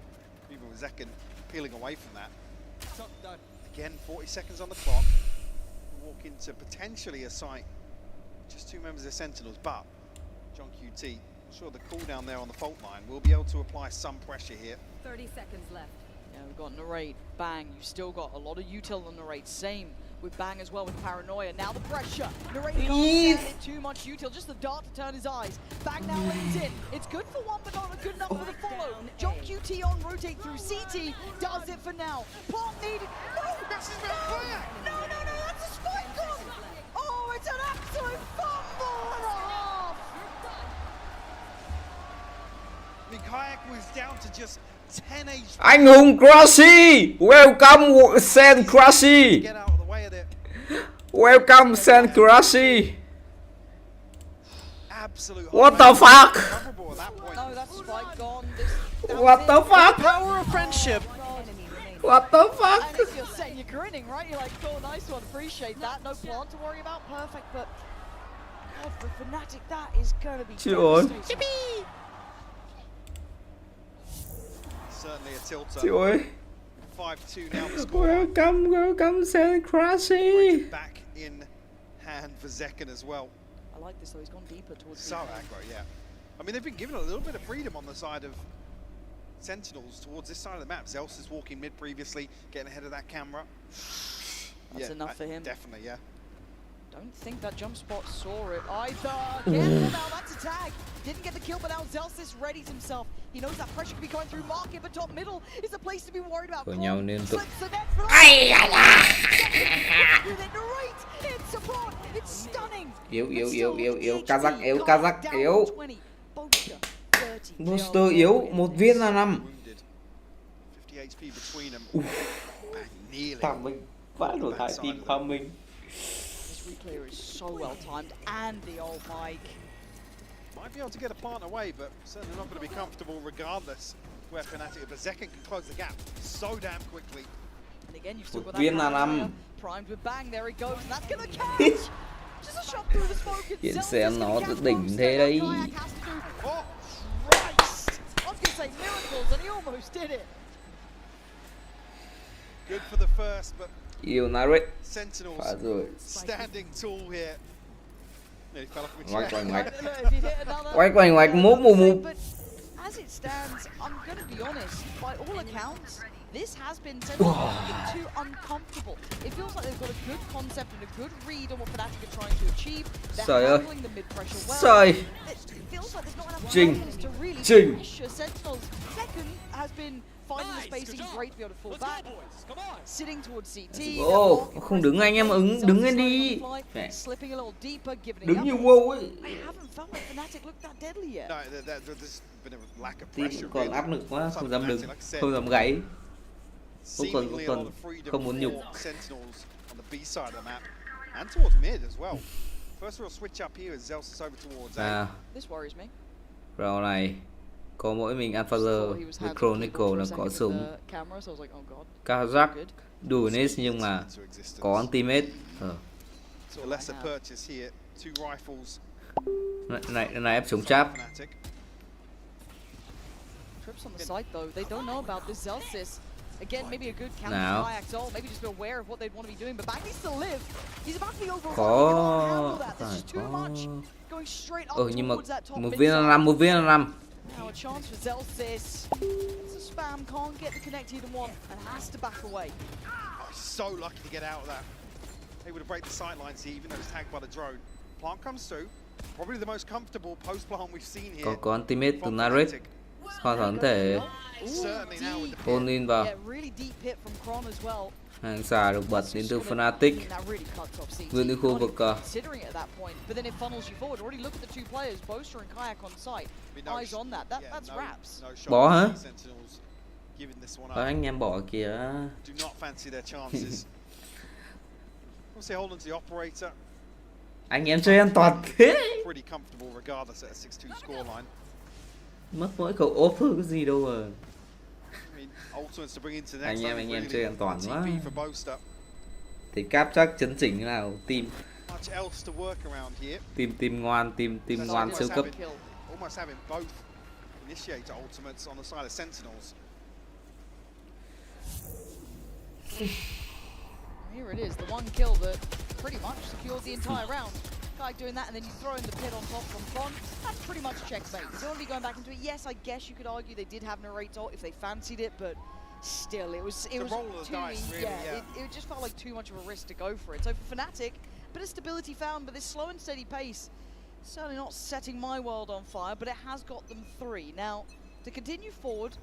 Even with SENcon peeling away from that. Again, 40 seconds on the clock. Walk into potentially a site. Just 2 members of Sentinels, but John QT, I'm sure the cooldown there on the fault line will be able to apply some pressure here. 30 seconds left. Yeah, we've got Narrate, Bang. You've still got a lot of util on Narrate. Same with Bang as well with Paranoia. Now the pressure. Narrate can't stand it, too much util. Just the dart to turn his eyes. Bang now lanes in. It's good for one, but not good enough for the follow. John QT on rotate through. CT does it for now. Plant needed. No! That's his No, that's a spike gun! Oh, it's an absolute fumble and a half! I mean, Kayak was down to just 10 HP. Anh hùng Crashy, welcome Sen Crashy. Get out of the way of it. Welcome Sen Crashy. Absolute. What the fuck? No, that's spike gone. What the fuck? Power of friendship. What the fuck? And if you're Sen, you're grinning, right? You're like, cool, nice one, appreciate that. No plant to worry about, perfect, but God, for Fnatic, that is gonna be devastating. Certainly a tilter. Trời ơi. 5-2 now the score. Welcome Sen Crashy. Back in hand for SENcon as well. I like this though, he's gone deeper towards So aggro, yeah. I mean, they've been given a little bit of freedom on the side of Sentinels towards this side of the map. Zels is walking mid previously, getting ahead of that camera. That's enough for him. Definitely, yeah. Don't think that jump spot saw it either. Careful now, that's a tag. Didn't get the kill, but now Zelsis readies himself. He knows that pressure could be going through market, but top middle is the place to be worried about. Của nhau liên tục. It's support. It's stunning. Yếu. Kazakh yếu. Booster yếu, 1 viên là 5. 50 HP between them. Thằng mình vãi nổi hại team thằng mình. This reclear is so well timed, and the old mic. Might be able to get a plant away, but certainly not going to be comfortable regardless where Fnatic. But SENcon can close the gap so damn quickly. And again, you've still got Viên là that 5. primed with Bang. There he goes, and that's gonna catch. Just a shot through the smoke. Hiện Sen nó đỉnh thế đấy. Oh, Christ! I was gonna say miracles, and he almost did it. Good for the first, but Yêu Narrate. Sentinels Phải rồi. standing tall here. Nearly fell off my Ngoạch chair. ngoạch múp. But as it stands, I'm going to be honest, by all accounts, this has been too uncomfortable. It feels like they've got a good concept and a good read on what Fnatic are trying to achieve. They're handling the mid-pressure well. It feels like there's not enough confidence to really pressure Sentinels. SENcon has been finding the spacing great to be able to fall back. Sitting towards CT. Không đứng anh em ứng, đứng lên đi. Slipping a little deeper, giving it Đứng up. như WoW ấy. I haven't felt like Fnatic looked that deadly yet. No, there's been a lack of Team pressure. còn áp lực quá, không dám đứng, không dám gáy. Không muốn nhục. Sentinels on the B side of the map and towards mid as well. First real switch up here as Zelsis over towards A. This worries me. Round này có mỗi mình Alphazer với Chronicle là có súng. Kazakh đủ nết nhưng mà có ultimate. Lesser purchase here, 2 rifles. Này ép chống cháp. Trips on the site though, they don't know about this Zelsis. Again, maybe a good counter Kayak's ult, maybe just be aware of what they'd want to be doing, but Bang needs to live. He's about to be overrun. He cannot handle that. This is too much. Going straight up towards that top một viên là 5. Now a chance for Zelsis. It's a spam, can't get the connect he want, and has to back away. Oh, so lucky to get out of that. Able to break the sight lines here, even though it's tagged by the drone. Plant comes through. Probably the most comfortable post plant we've seen here. Có ultimate từ Narrate. Hoàn toàn thể ôn in vào. Yeah, really deep hit from Kron as well. Hàng xà được bật đến từ Fnatic. Vươn đi khu vực considering it at that point, but then it funnels you forward. Already look at the two players, Boaster and Kayak on site. Eyes on that. That's wraps. Bỏ hả? Giving this one up. Anh em bỏ kìa. Do not fancy their chances. Obviously holding to the operator. Anh em chơi an toàn thế. Pretty comfortable regardless at a 6-2 scoreline. Mất mỗi khẩu ốp thôi, cái gì đâu à. Ultimates to bring into the next Anh em chơi an toàn quá. for Boaster. Thì Cap chắc chấn chỉnh thế nào team. Much else to work around here. Team ngoan, team ngoan siêu cấp. Almost having both initiate ultimates on the side of Sentinels. Here it is, the one kill that pretty much secured the entire round. Like doing that, and then you throw in the pit on top from Con. That's pretty much checkmate. You don't want to be going back into it. Yes, I guess you could argue they did have Narrate's ult if they fancied it, but still, it was too dice, really, it just felt like too much of a risk to go for it. So for Fnatic, bit of stability found, but this slow and steady pace certainly not setting my world on fire, but it has got them 3. Now, to continue forward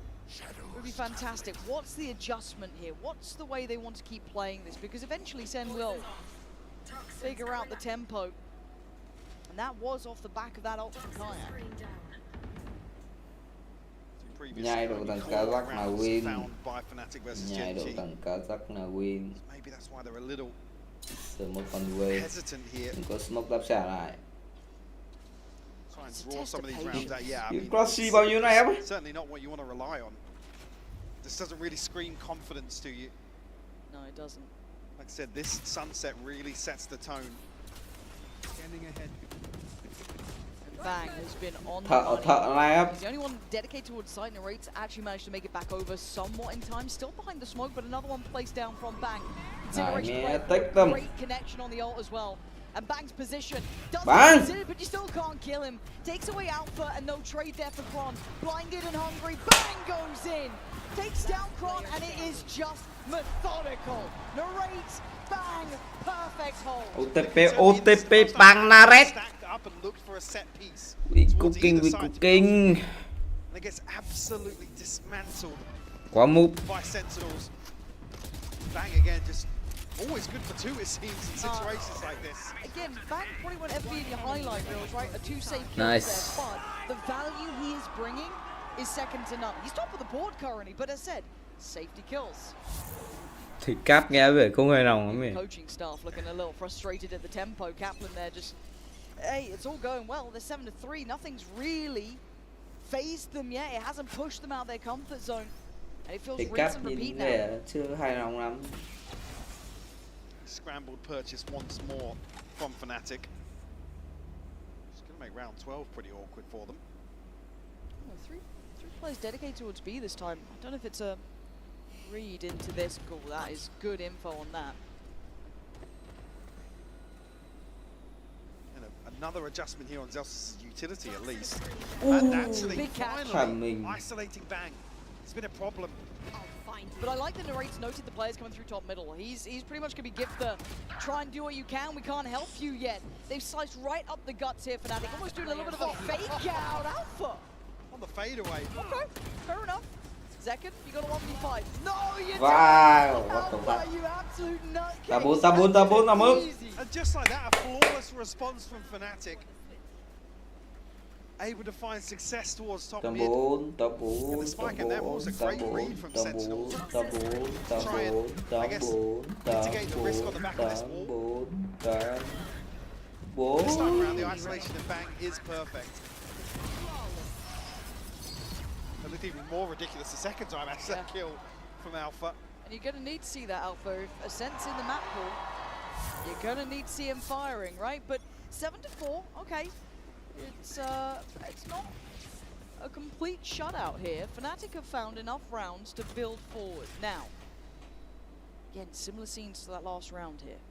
would be fantastic. What's the adjustment here? What's the way they want to keep playing this? Because eventually Sen will figure out the tempo. And that was off the back of that ult from Kayak. Nhai đồ tầng cá rắc là win. Nhai đồ tầng cá rắc là win. Từ một phần quê. Đừng có smoke đáp trả lại. Crossy bao nhiêu này em? Certainly not what you want to rely on. This doesn't really scream confidence to you. No, it doesn't. Like I said, this sunset really sets the tone. Standing ahead. Bang has been on the money. He's the only one dedicated towards site. Narrates actually managed to make it back over somewhat in time. Still behind the smoke, but another one placed down from Bang. Great connection on the ult as well. And Bang's position doesn't consider, but you still can't kill him. Takes away Alpha and no trade there for Kron. Blinded and hungry, Bang goes in. Takes down Kron, and it is just methodical. Narrates, Bang, perfect hold. OTP Bang Narrate. Up and looked for a set piece. We cooking. And it gets absolutely dismantled by Sentinels. Bang again, just always good for 2 it seems in situations like this. Again, Bang probably won't ever be in your highlight reels, right? A 2 safe kills Nice. there, but the value he is bringing is second to none. He's top of the board currently, but as said, safety kills. Thì Cap nghe về không hề lòng lắm. Coaching staff looking a little frustrated at the tempo. Kaplan there just, hey, it's all going well. They're 7-3. Nothing's really phased them yet. It hasn't pushed them out of their comfort zone. And it feels rinse and repeat now. Chưa hài lòng lắm. Scrambled purchase once more from Fnatic. It's going to make round 12 pretty awkward for them. Oh, three players dedicated towards B this time. I don't know if it's a read into this. Cool, that is good info on that. And another adjustment here on Zelsa's utility at least. Ooh, and actually big finally isolating Bang. It's been a problem. But I like that Narrate's noted the players coming through top middle. He's pretty much going to be gift the try and do what you can. We can't help you yet. They've sliced right up the guts here, Fnatic. Almost doing a little bit of a fake out. Alpha on the fadeaway. Okay, fair enough. Zekin, you got a 1v5. No, you wow, don't. What the fuck? You absolute nutcase. Tabun. And just like that, a flawless response from Fnatic. Able to find success towards top mid. And the spike in them was a great read from Sentinels. Try and, I guess, mitigate the risk on the back of this wall. This time around, the isolation of Bang is perfect. It looked even more ridiculous the second time after that kill from Alpha. And you're going to need to see that, Alpha. If Ascent's in the map pool, you're going to need to see him firing, right? But 7-4, okay. It's not a complete shutout here. Fnatic have found enough rounds to build forward. Now, again, similar scenes to that last round here.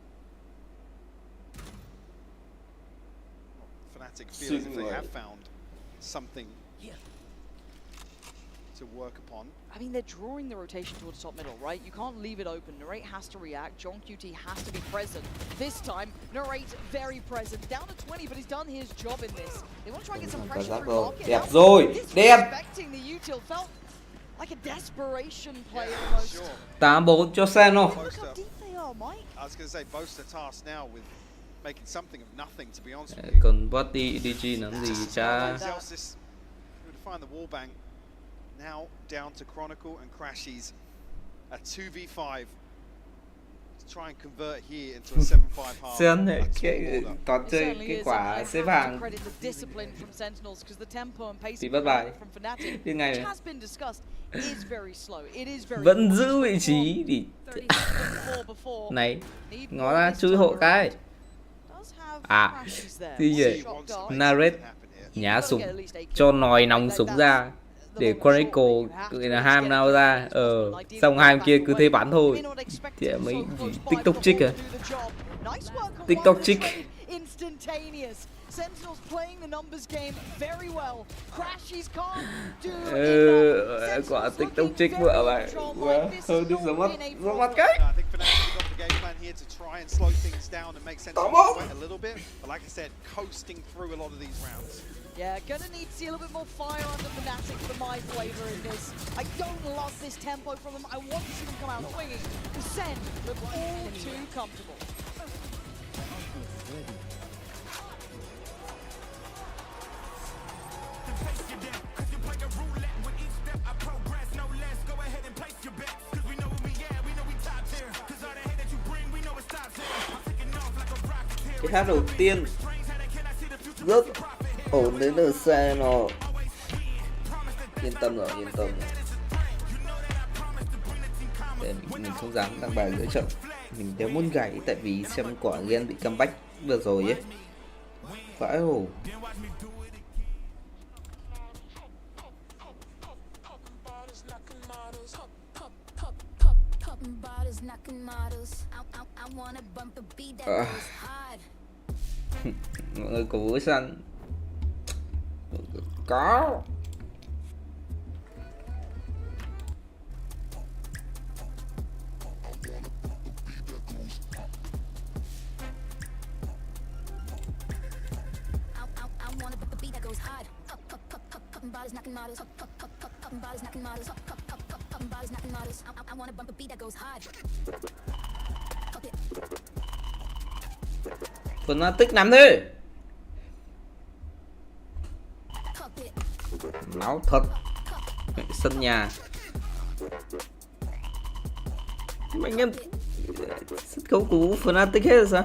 Fnatic feel as if they have found something to work upon. I mean, they're drawing the rotation towards top middle, right? You can't leave it open. Narrate has to react. John QT has to be present. This time, Narrate very present. Down to 20, but he's done his job in this. They want to try and get some pressure through pocket. Đẹp rồi, đẹp. Expecting the util felt like a desperation play almost. 8-4 cho Sen không? Look how deep they are, Mike. I was going to say, Boast are tasked now with making something of nothing, to be honest with you. Còn bot DG làm gì cha? Zelsis would find the wall bang. Now down to Chronicle and Crashies. A 2v5 to try and convert here into a 7-5 half. Sen còn chơi cái quả xếp hàng thì bất bại. Như ngày này vẫn giữ vị trí thì này ngó ra chui hộ cái. À thì vậy Narrate nhá súng cho nòi nòng súng ra để Chronicle là ham nào ra xong hai em kia cứ thế bắn thôi thì mấy TikTok chick à TikTok chick quả TikTok chick vợ vậy hơi đi giống mắt cái Yeah, gonna need to see a little bit more fire under Fnatic for my flavor in this. I don't love this tempo from them. I want to see them come out swinging. The SEN look all too comfortable. Cái hát đầu tiên rất ổn đến từ xe nó yên tâm rồi để mình không dám đăng bài giữa trận, mình đều muốn gãy tại vì xem quả Gen bị comeback vừa rồi ấy vãi hổ. Mọi người cổ vũ Sen có phần tích nắm thế máu thật sân nhà anh em sân khấu của Fnatic hết rồi sao?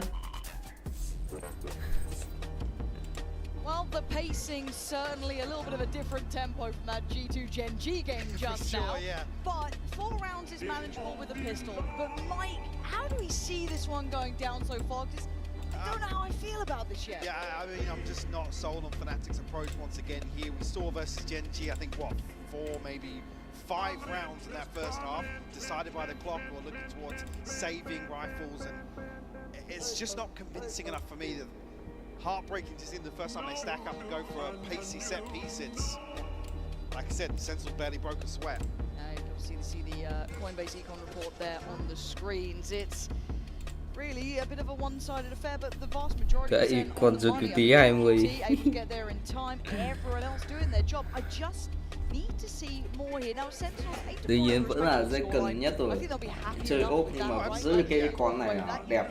Well, the pacing certainly a little bit of a different tempo from that G2 Gen G game just now. But 4 rounds is manageable with a pistol. But Mike, how do we see this one going down so far? Because I don't know how I feel about this yet. Yeah, I mean, I'm just not sold on Fnatic's approach once again here. We saw versus Gen G, I think, what, 4, maybe 5 rounds in that first half, decided by the clock or looking towards saving rifles, and it's just not convincing enough for me. Heartbreaking to see the first time they stack up and go for a pacey set piece. It's, like I said, Sentinels barely broke a sweat. You can see the Coinbase econ report there on the screens. It's really a bit of a one-sided affair, but the vast majority of Sen able to get there in time. Everyone else doing their job. I just need to see more here. Now Sentinels 8 tuy nhiên vẫn là dây cần nhất rồi, chơi ốp nhưng mà giữ cái con này là đẹp.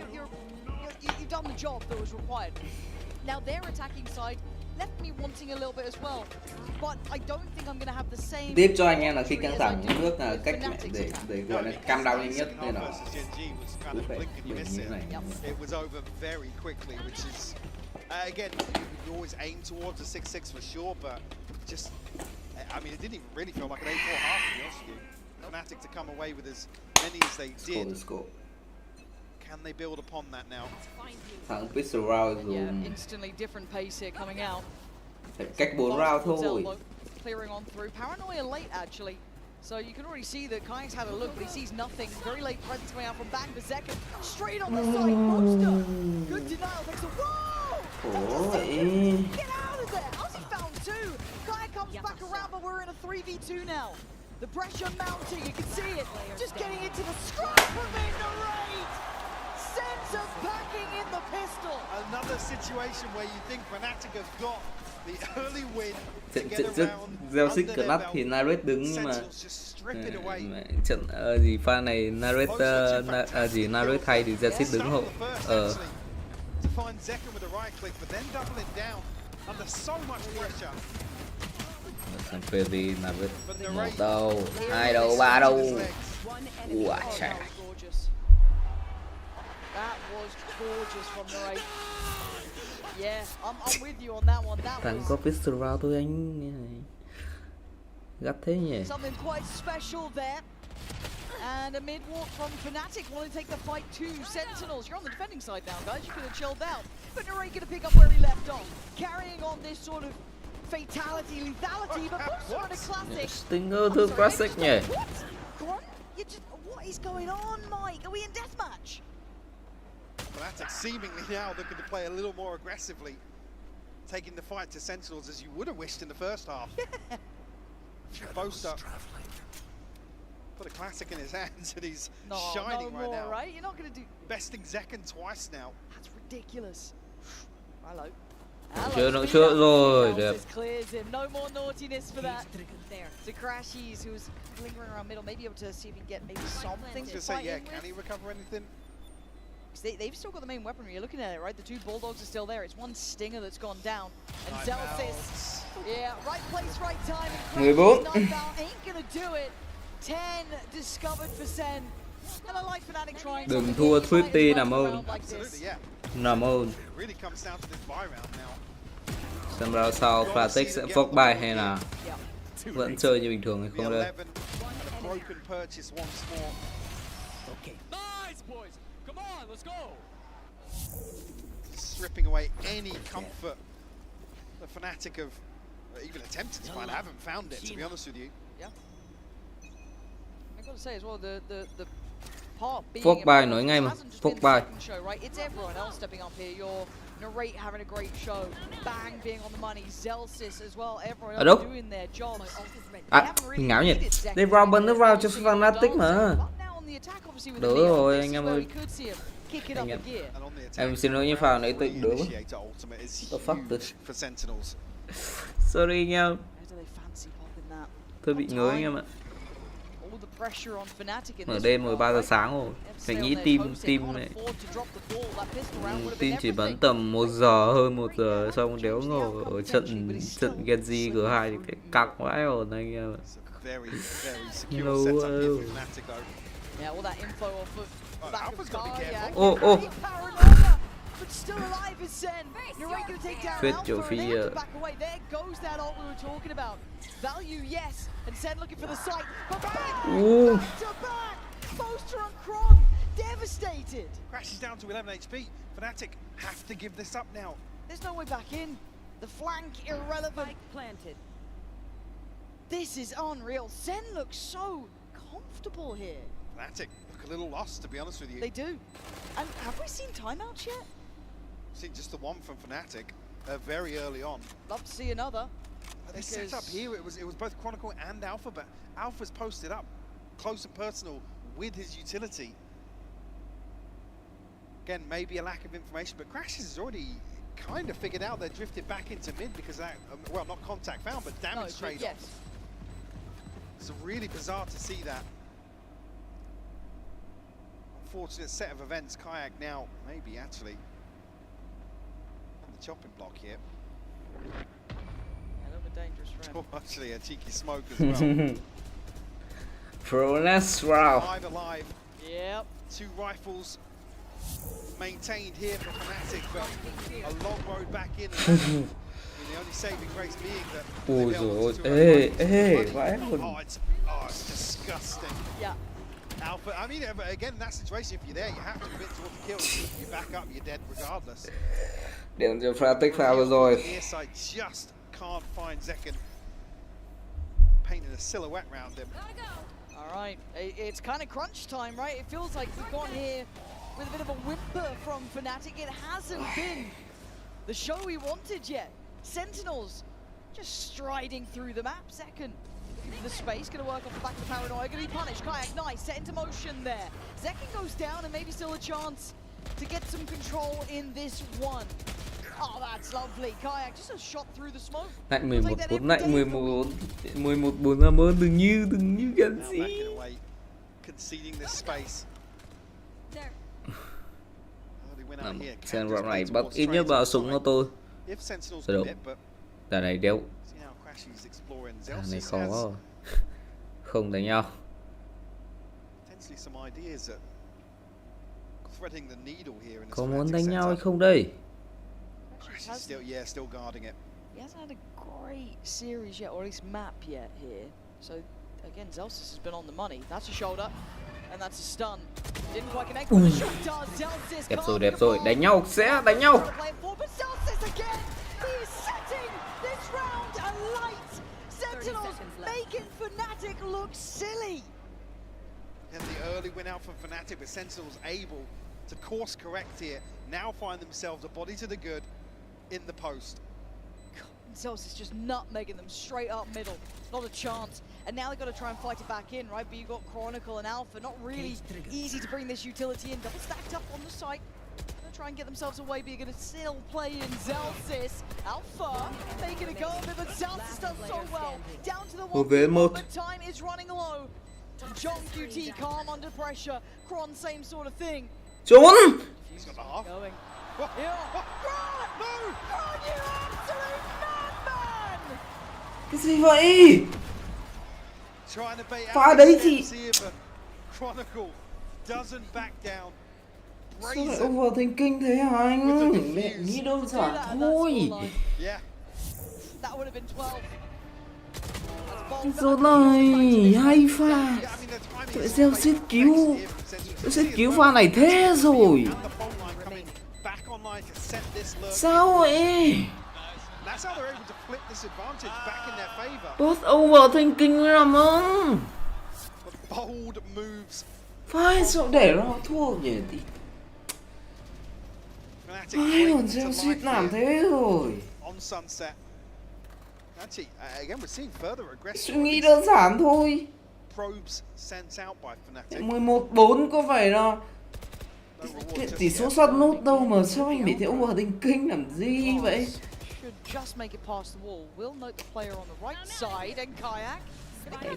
You've done the job that was required. Now their attacking side left me wanting a little bit as well, but I don't think I'm going to have the same. Tiếp cho anh em là khi căng thẳng nước là cách để gọi là cam đau nhanh nhất nên là cứ phải bình như này. It was over very quickly, which is again you always aim towards a 6-6 for sure, but just I mean it didn't even really feel like an 8-4 half to be honest with you. Fnatic to come away with as many as they did. Can they build upon that now? Thằng Pixel Round dùng instantly different pace here coming out. Cách 4 round thôi. Clearing on through. Paranoia late actually. So you can already see that Kai's had a look, but he sees nothing. Very late presence coming out from back to Zekken. Straight on the side, Monster. Good denial, thanks to whoa! Get out of there! How's he found 2? Kai comes back around, but we're in a 3v2 now. The pressure mounting, you can see it. Just getting into the scrap of it, Narrate! Sens are backing in the pistol. Another situation where you think Fnatic have got the early win to Trận get trận trước around giao under xích their Club belt. thì Naret đứng nhưng mà Sentinels just strip it away. trận gì pha này Naret gì Naret thay thì giao xích đứng hộ. To find Zekken with the right click, but then doubling down under so much pressure. Perry Naret một đâu, hai đâu, ba đâu. Ủa chà. That was gorgeous from the right. Yeah, I'm with you on that one. That Thằng was có pistol round thôi anh. Gắt thế nhỉ. something quite special there. And a mid walk from Fnatic wanting to take the fight to Sentinels. You're on the defending side now, guys. You could have chilled out. But Narrate going to pick up where he left off. Carrying on this sort of fatality, lethality, but also in a classic. Stinger to classic nhỉ. What? Go on. What is going on, Mike? Are we in deathmatch? Fnatic seemingly now looking to play a little more aggressively, taking the fight to Sentinels as you would have wished in the first half. Bosta put a classic in his hands and he's shining no right more, now. Right? You're not going to do besting Zekken twice now. That's ridiculous. Hello. Chưa rồi đẹp. Clears him. No more naughtiness for that. To Crashies, who's lingering around middle, maybe able to see if he can get maybe something to fight in with. Can he recover anything? They've still got the main weaponry. You're looking at it, right? The two Bulldogs are still there. It's one Stinger that's gone down. And Zelsis, yeah, right place, right time. 14. Ain't gonna do it. 10 discovered for Sen. And I like Fnatic trying. Đừng thua Twisty nằm ơn. Nằm ơn. Really comes down to this buy round now. Xem ra sau Fnatic sẽ fork bài hay là vẫn chơi như bình thường hay không đây. Broken purchase once more. Okay. Nice boys. Come on, let's go. Stripping away any comfort the Fnatic have even attempted to find. I haven't found it, to be honest with you. Yeah. I've got to say as well, the part being Fork bài nói ngay mà, fork bài. Show, right? It's everyone else stepping up here. Your Narrate having a great show, Bang being on the money, Zelsis as well. Everyone else doing their jobs. Ngáo nhỉ. Đây round bắn nó round cho Fnatic mà. Đỡ rồi anh em ơi. Em xin lỗi những pha nãy tôi đỡ quá. Tôi phát từ. Sorry anh em. Tôi bị ngứa anh em ạ. Ở đêm 13 giờ sáng rồi. Phải nghĩ team này. Team chỉ bắn tầm 1 giờ hơn 1 giờ xong đéo ngồi ở trận Genji G2 thì phải cặc vãi rồi anh em ạ. Yeah, all that info off of back of car, yeah. But still alive is Sen. Narrate gonna take down Alpha and they have to back away. There goes that ult we were talking about. Value, yes. And Sen looking for the site. But back to back. Poster on Kron. Devastated. Crashes down to 11 HP. Fnatic have to give this up now. There's no way back in. The flank irrelevant. Planted. This is unreal. Sen looks so comfortable here. Fnatic look a little lost, to be honest with you. They do. And have we seen timeouts yet? Seen just the one from Fnatic very early on. Love to see another. They set up here, it was both Chronicle and Alpha, but Alpha's posted up close and personal with his utility. Again, maybe a lack of information, but Crashes has already kind of figured out they're drifted back into mid because that, well, not contact found, but damage trade-off. Yes. It's really bizarre to see that. Unfortunate set of events. Kayak now maybe actually on the chopping block here. A little bit dangerous for him. Oh, actually a cheeky smoke as well. For last round. 5 alive. Yep. 2 rifles maintained here for Fnatic, but a long road back in. The only saving grace being that. It's disgusting. Yeah. Alpha, I mean, again, in that situation, if you're there, you have to commit towards the kill. If you back up, you're dead regardless. Điểm cho Fnatic pha vừa rồi. Near side just can't find Zekken. Painting a silhouette around him. All right, it's kind of crunch time, right? It feels like we've gone here with a bit of a whimper from Fnatic. It hasn't been the show we wanted yet. Sentinels just striding through the map. Zekken. The space going to work off the back of the Paranoia, going to be punished. Kayak, nice, set into motion there. Zekken goes down and maybe still a chance to get some control in this one. Oh, that's lovely. Kayak just a shot through the smoke. Lại 11-4, lại 11-4 là mơ đừng như gần gì. Conceding this space. Sen round này bắt ít nhất vào súng nó tôi. Sao đâu? Đợt này đéo. Này khó quá rồi. Không đánh nhau. Có muốn đánh nhau hay không đây? Still guarding it. He hasn't had a great series yet, or at least map yet here. So again, Zelsis has been on the money. That's a shoulder, and that's a stun. Didn't quite connect with the shot. Zelsis Đẹp rồi, đánh nhau, sẽ đánh nhau. But Zelsis again, he is setting this round alight. Sentinels making Fnatic look silly. And the early win out from Fnatic, but Sentinels able to course correct here. Now find themselves a body to the good in the post. Zelsis just nutmegging them straight up middle. Not a chance. And now they've got to try and fight it back in, right? But you've got Chronicle and Alpha. Not really easy to bring this utility in. Double stacked up on the site. Gonna try and get themselves away, but you're gonna still play in Zelsis. Alpha making a go of it, but Zelsis does so well. Down to the one, but time is running low. John QT calm under pressure. Kron, same sort of thing. Trốn! He's got the half. Going. Yeah. Kron! Move! Kron, you absolute madman! Cái gì vậy? Pha đấy thì Chronicle doesn't back down. Sao lại overthinking thế anh? Mẹ nghĩ đơn giản thôi. Rồi này, hay pha. Tụi Zelsis cứu pha này thế rồi. Sao vậy? Both overthinking mới làm ơn. Phải sao để nó thua nhỉ? Ai còn Zelsis làm thế rồi. Suy nghĩ đơn giản thôi. 11-4 có phải là cái tỷ số sắt nốt đâu mà sao anh bị thế overthinking làm gì vậy?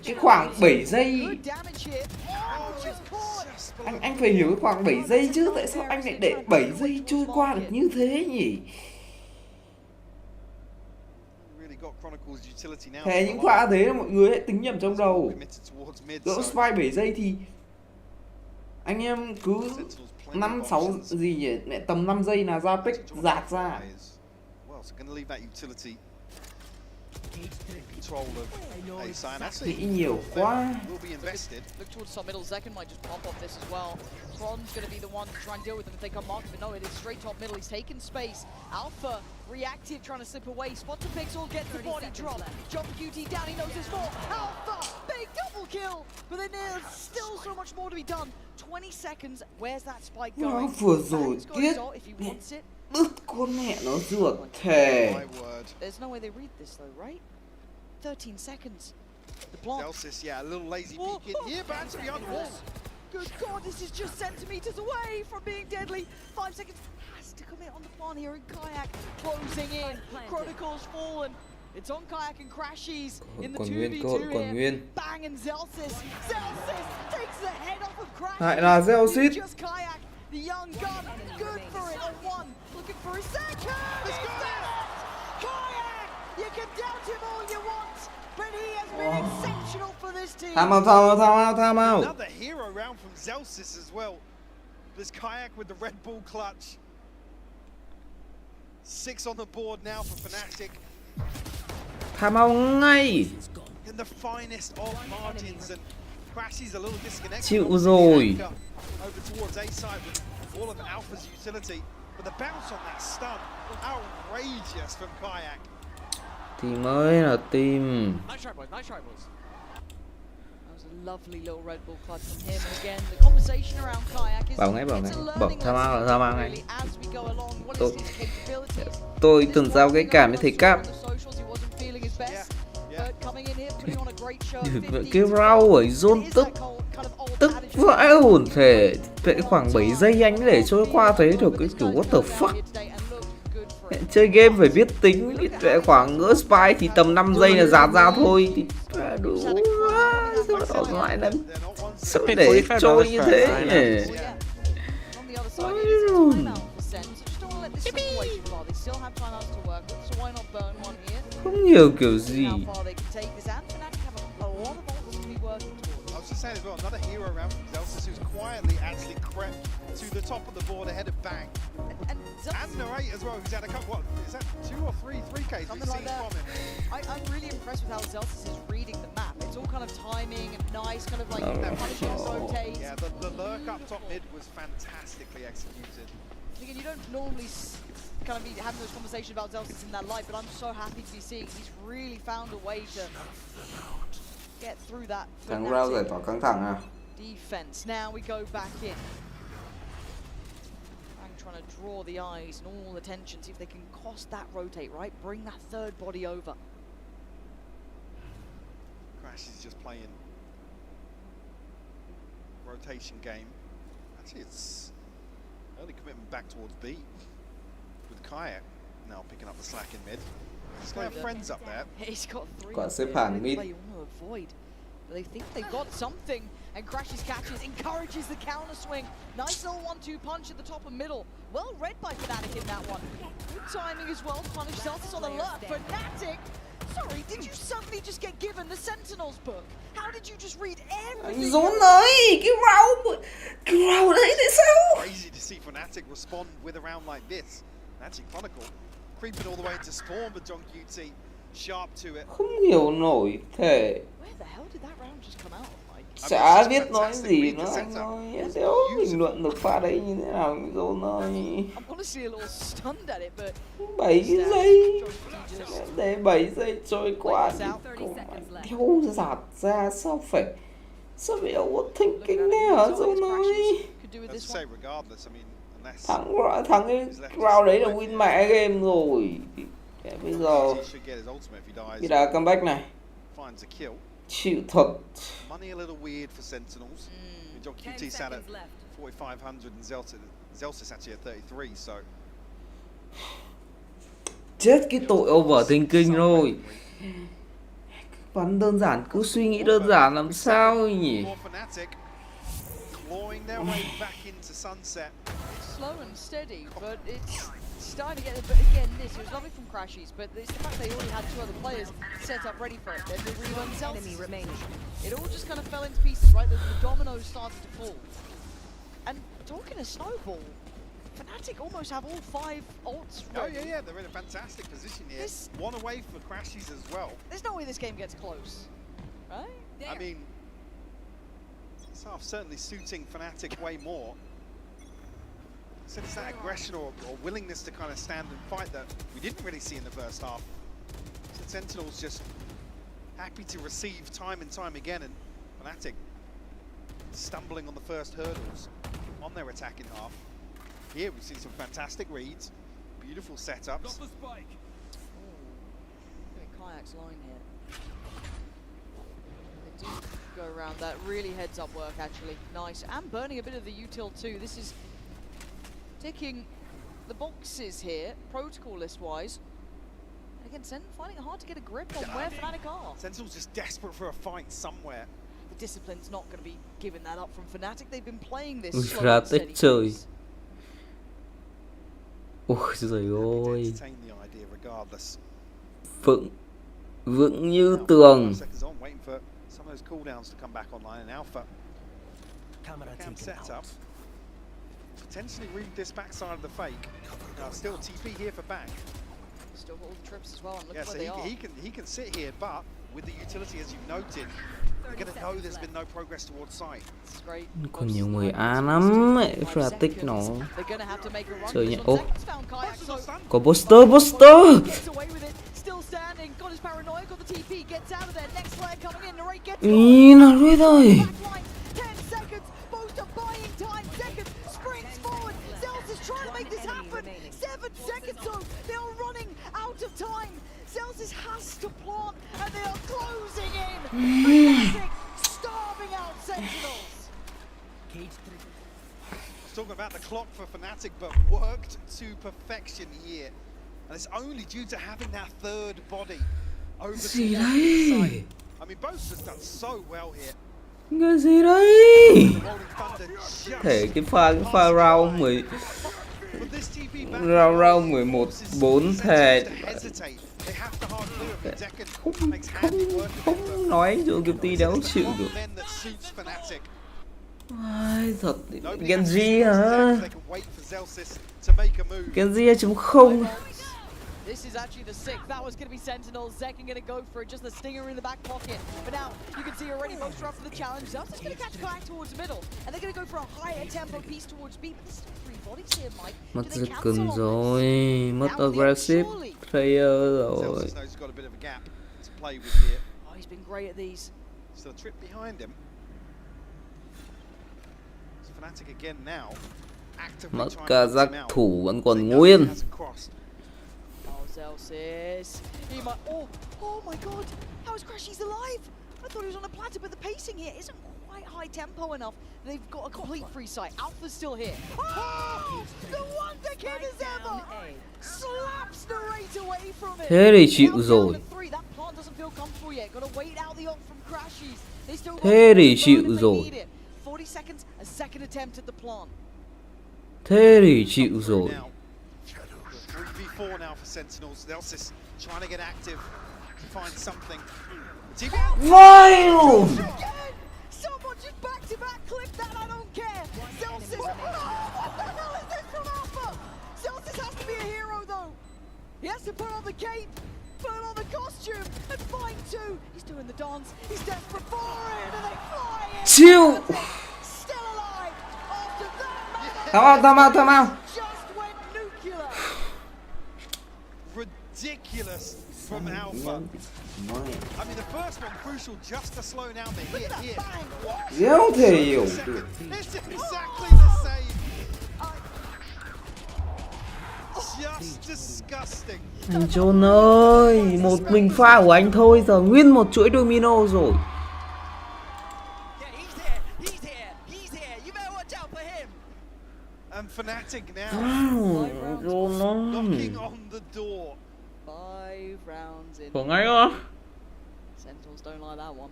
Cái khoảng 7 giây anh phải hiểu cái khoảng 7 giây chứ, tại sao anh lại để 7 giây trôi qua được như thế nhỉ? Thế những pha thế là mọi người hãy tính nhầm trong đầu. Gỡ spy 7 giây thì anh em cứ 5-6 gì nhỉ, mẹ tầm 5 giây là ra pick dạt ra. Nghĩ nhiều quá. Look towards top middle. Zekin might just pop off this as well. Kron's going to be the one to try and deal with them if they come marking, but no, it is straight top middle. He's taken space. Alpha reactive, trying to slip away. Spot the pixel, gets the body drop. Jump QT down, he knows his fault. Alpha, big double kill, but then there's still so much more to be done. 20 seconds, where's that spike going? Vừa rồi tiếc đứt con mẹ nó ruột thề. There's no way they read this though, right? 13 seconds. The block. Zelsis, yeah, a little lazy peek in here, but actually behind the wall. Good God, this is just centimeters away from being deadly. 5 seconds has to commit on the plan here, and Kayak closing in. Chronicle's fallen. It's on Kayak and Crashies in the 2v2 here. Bang and Zelsis. Zelsis takes the head off of Crashies. Lại là Zelsis. Just Kayak, the young gun, good for it on one. Looking for his second. He's got it. Kayak, you can doubt him all you want, but he has been exceptional for this team. Time out. Another hero round from Zelsis as well. There's Kayak with the Red Bull clutch. 6 on the board now for Fnatic. Time out ngay. In the finest of margins, and Crashies a little disconnected. Chịu rồi. Over towards A side with all of Alpha's utility, but the bounce on that stun, outrageous from Kayak. Team ơi là team. Nice try, boys. That was a lovely little Red Bull clutch from him, and again the conversation around Kayak is Bảo ngay. Bật tham ao ngay. Tôi từng giao cái cảm với thầy Cáp. Cái rau ở zone tức vãi hồn thể. Vậy khoảng 7 giây anh để trôi qua thế được cái kiểu what the fuck. Chơi game phải biết tính. Vậy khoảng ngỡ spy thì tầm 5 giây là dạt ra thôi thì đủ. Sao lại là sao để trôi như thế nhỉ? Không hiểu kiểu gì. I was just saying as well, another hero around from Zelsis who's quietly actually crept to the top of the board ahead of Bang. And Narrate as well, who's had a couple, what, is that 2 or 3 3Ks we've seen from him? I'm really impressed with how Zelsis is reading the map. It's all kind of timing and nice, kind of like that punishing rotate. Yeah, the lurk up top mid was fantastically executed. Again, you don't normally kind of be having those conversations about Zelsis in that light, but I'm so happy to be seeing he's really found a way to get through that. Thằng Rao giải tỏa căng thẳng à? Defense. Now we go back in. I'm trying to draw the eyes and all attention, see if they can cost that rotate, right? Bring that third body over. Crash is just playing rotation game. Actually, it's early commitment back towards B with Kayak now picking up the slack in mid. He's got friends up there. He's got 3 Quả xếp hàng mid. they want to avoid. But they think they've got something, and Crash's catches, encourages the counter swing. Nice little 1-2 punch at the top of middle. Well read by Fnatic in that one. Good timing as well to punish Celtics on the lurk. Fnatic, sorry, did you suddenly just get given the Sentinels book? How did you just read everything? Anh Dũng ơi, cái round đấy tại sao? Crazy to see Fnatic respond with a round like this. Fnatic Chronicle creeping all the way into spawn, but John QT sharp to it. Không hiểu nổi thể. Where the hell did that round just come out of, Mike? Chả biết nói gì nữa anh ơi. Đéo bình luận được pha đấy như thế nào anh Dũng ơi. I'm honestly a little stunned at it, but 7 giây. Để 7 giây trôi qua thì đéo giạt ra sao phải overthinking thế hả Dũng ơi. Let's say regardless, I mean, Thắng cái round đấy là win mẹ game rồi. Bây giờ khi đá comeback này chịu thật. Money a little weird for Sentinels. John QT sat at 4,500 and Zelsis actually at 33, so Chết cái tội overthinking rồi. Bắn đơn giản, cứ suy nghĩ đơn giản làm sao nhỉ? clawing their way back into Sunset. It's slow and steady, but it's starting to get a bit again. This was lovely from Crashies, but it's the fact they already had 2 other players set up ready for it. Then the rerun enemy remaining. It all just kind of fell into pieces, right? The dominoes started to fall. And talking of snowball, Fnatic almost have all 5 ults ready. Oh yeah, they're in a fantastic position here. One away for Crashies as well. There's no way this game gets close, right? There. I mean, South certainly suiting Fnatic way more. So it's that aggression or willingness to kind of stand and fight that we didn't really see in the first half. So Sentinels just happy to receive time and time again, and Fnatic stumbling on the first hurdles on their attacking half. Here we've seen some fantastic reads, beautiful setups. Kayak's line here. They do go around that. Really heads up work actually. Nice. And burning a bit of the util too. This is ticking the boxes here, protocol list wise. Again, Sen finding it hard to get a grip on where Fnatic are. Sentinel's just desperate for a fight somewhere. The discipline's not going to be giving that up from Fnatic. They've been playing this Fnatic trời. Ôi giời ơi. Vững như tường. Potentially read this backside of the fake. Still TP here for Bang. Still got all the trips as well. And look yeah, where so they are. he can sit here, but with the utility as you've noted, they're going to know there's been no progress towards site. Còn nhiều người A lắm ấy, Fnatic nó chơi nhẹ. Ô, có Buster. Ý, nó rồi rồi. Trying to make this happen. 7 seconds though. They are running out of time. Celsius has to plant and they are closing in. Fnatic starving out Sentinels. about the clock for Fnatic, but worked to perfection here. And it's only due to having that third body over towards the side. I mean, Boast has done so well here. Cái gì đấy? Thể cái pha round 10 round 11-4 thề không nói dù Guilty đéo chịu được. Ai thật Genji hả? Genji 2.0. This is actually the sick. That was going to be Sentinel. Zekken going to go for it. Just the stinger in the back pocket. But now you can see already most are up for the challenge. Zelsa's going to catch Kayak towards the middle. And they're going to go for a higher tempo piece towards B. But there's still 3 bodies here, Mike. Mất giật cân rồi. Mất aggressive player rồi. Zelsa's got a bit of a gap to play with here. Oh, he's been great at these. Still a trip behind him. So Fnatic again now. Mất cả giác thủ vẫn còn nguyên. Celsius. He might. Oh my God! How is Crashy's alive? I thought he was on a platter, but the pacing here isn't quite high tempo enough. They've got a complete free sight. Alpha's still here. Oh! The Wonder Kid is ever slaps straight away from it. Thế thì chịu rồi. That plant doesn't feel comfortable yet. Got to wait out the ult from Crashies. They still got Thế thì chịu rồi. 40 seconds, a second attempt at the plant. Thế thì chịu rồi. 3v4 now for Sentinels. Zelsis trying to get active, find something. Vital! Someone just back-to-back clip that, I don't care. Zelsis, what the hell is this from Alpha? Zelsis has to be a hero though. He has to put on the cape, put on the costume, and find two. He's doing the dance, he's desperate for it, and they fly in. Chill! Still alive after that. Come out. Ridiculous from Alpha. I mean, the first one crucial just to slow down the hit here. Dễ thể hiểu được. It's exactly the same. Just disgusting. Anh John ơi, một mình pha của anh thôi giờ nguyên một chuỗi domino rồi. And Fnatic now knocking on the door. 5 rounds in. Của anh á. Sentinels don't like that one.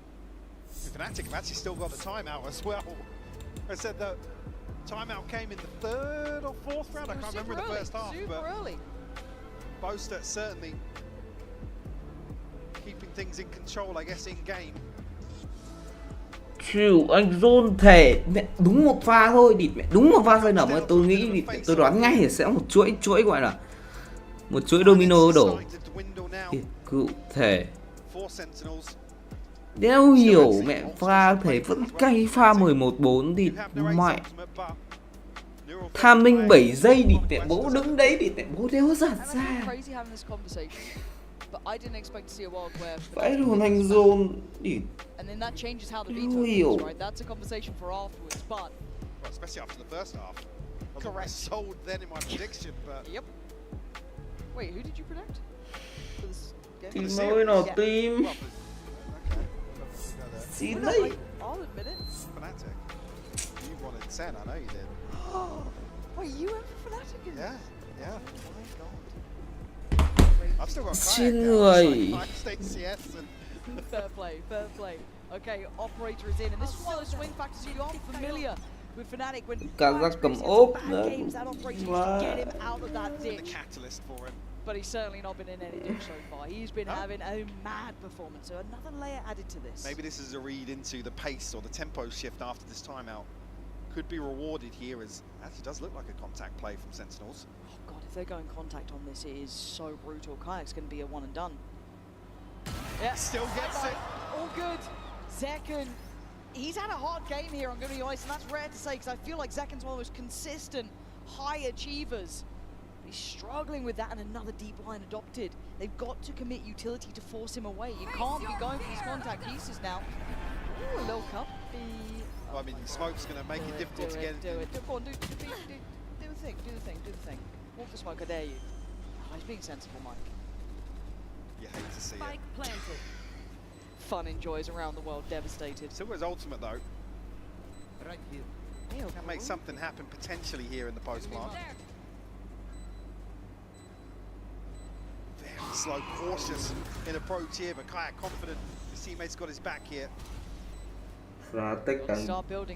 Fnatic have actually still got the timeout as well. I said the timeout came in the 3rd or 4th round. I can't remember the first half, but Boaster certainly keeping things in control, I guess, in game. Chịu, anh John thề mẹ đúng một pha thôi địt mẹ, đúng một pha sai lầm mà tôi nghĩ tôi đoán ngay là sẽ một chuỗi gọi là một chuỗi domino đổ. Cụ thể đéo hiểu mẹ pha thể vẫn cay pha 11-4 thì mẹ tham minh 7 giây địt mẹ bố đứng đấy địt mẹ bố đéo giặt ra. But I didn't expect to see a world where phải luôn anh John địt. And then that changes how the beat goes, right? That's a conversation for afterwards, but well, especially after the first half. Correct. Sold then in my prediction, but yep. Wait, who did you predict? For this game? Team mới nào team. Xin đấy. I'll admit it. Fnatic. You wanted SEN, I know you did. Wait, you went for Fnatic? Yeah. Oh my God. I've still got Xin người. Fair play. Okay, operator is in, and this is one of the swing factors you aren't familiar with Fnatic when cảm giác cầm ốp games, that operator can get him out of that ditch. The catalyst for him. But he's certainly not been in any ditch so far. He's been having a mad performance, so another layer added to this. Maybe this is a read into the pace or the tempo shift after this timeout. Could be rewarded here as actually does look like a contact play from Sentinels. Oh God, if they're going contact on this, it is so brutal. Kayak's going to be a one and done. Yeah, still gets it. All good. Zekken, he's had a hard game here, I'm going to be honest, and that's rare to say because I feel like Zekken's one of those consistent high achievers. He's struggling with that, and another deep line adopted. They've got to commit utility to force him away. You can't be going for these contact pieces now. Ooh, a little cup. Well, I mean, smoke's going to make it difficult to get. Do it. Go on, do the thing. Walk the smoke, I dare you. Oh, he's being sensible, Mike. You hate to see Spike it. planted. Fun and joys around the world devastated. Still got his ultimate though. Right here. Can make something happen potentially here in the post plant. Very slow, cautious in approach here, but Kayak confident his teammates got his back here. Fnatic đang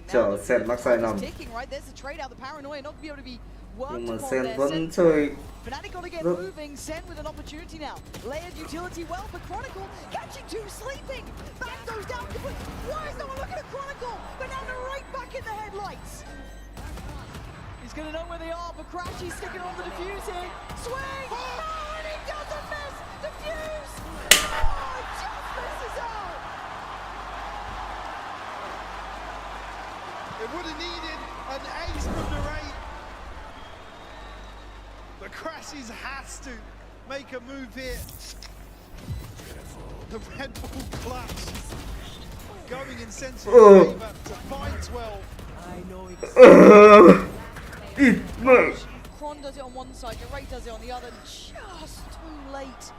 chờ Sen mắc sai lầm. Nhưng mà Sen vẫn chơi Fnatic got to get moving. Sen with an opportunity now. Layered utility well, but Chronicle catching two sleeping. Back goes down. Why is no one looking at Chronicle? But now they're right back in the headlights. He's going to know where they are, but Crashy's sticking on the defuse here. Swing! Oh, and he doesn't miss! Defuse! Oh, just misses out! It would have needed an ace from the raid. But Crashies has to make a move here. The Red Bull clutch going in Sen's favor to find 12. I know Kron does it on one side, Narrate does it on the other, just too late.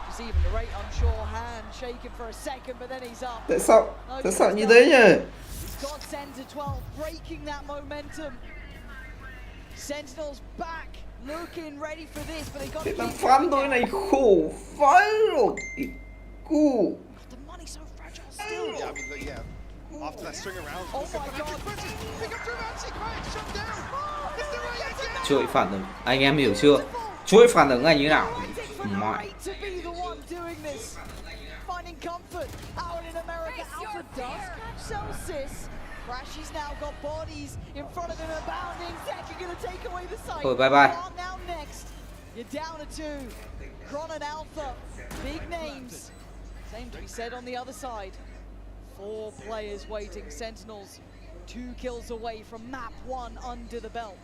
You see even Narrate unsure, hand shaking for a second, but then he's up. Tại sao như thế nhỉ? He's got Sen to 12, breaking that momentum. Sentinels back, looking ready for this, but they got to Thằng keep phán tôi này khổ vãi rồi. Cu. The money's so fragile still. Yeah, I mean, look, yeah. After that string around, oh my god, chuỗi phản ứng, anh em hiểu chưa? Chuỗi phản ứng là như nào? Mọi. Thôi bye bye. You're down to 2. Kron and Alpha, big names. Same to be said on the other side. 4 players waiting. Sentinels 2 kills away from map 1 under the belt.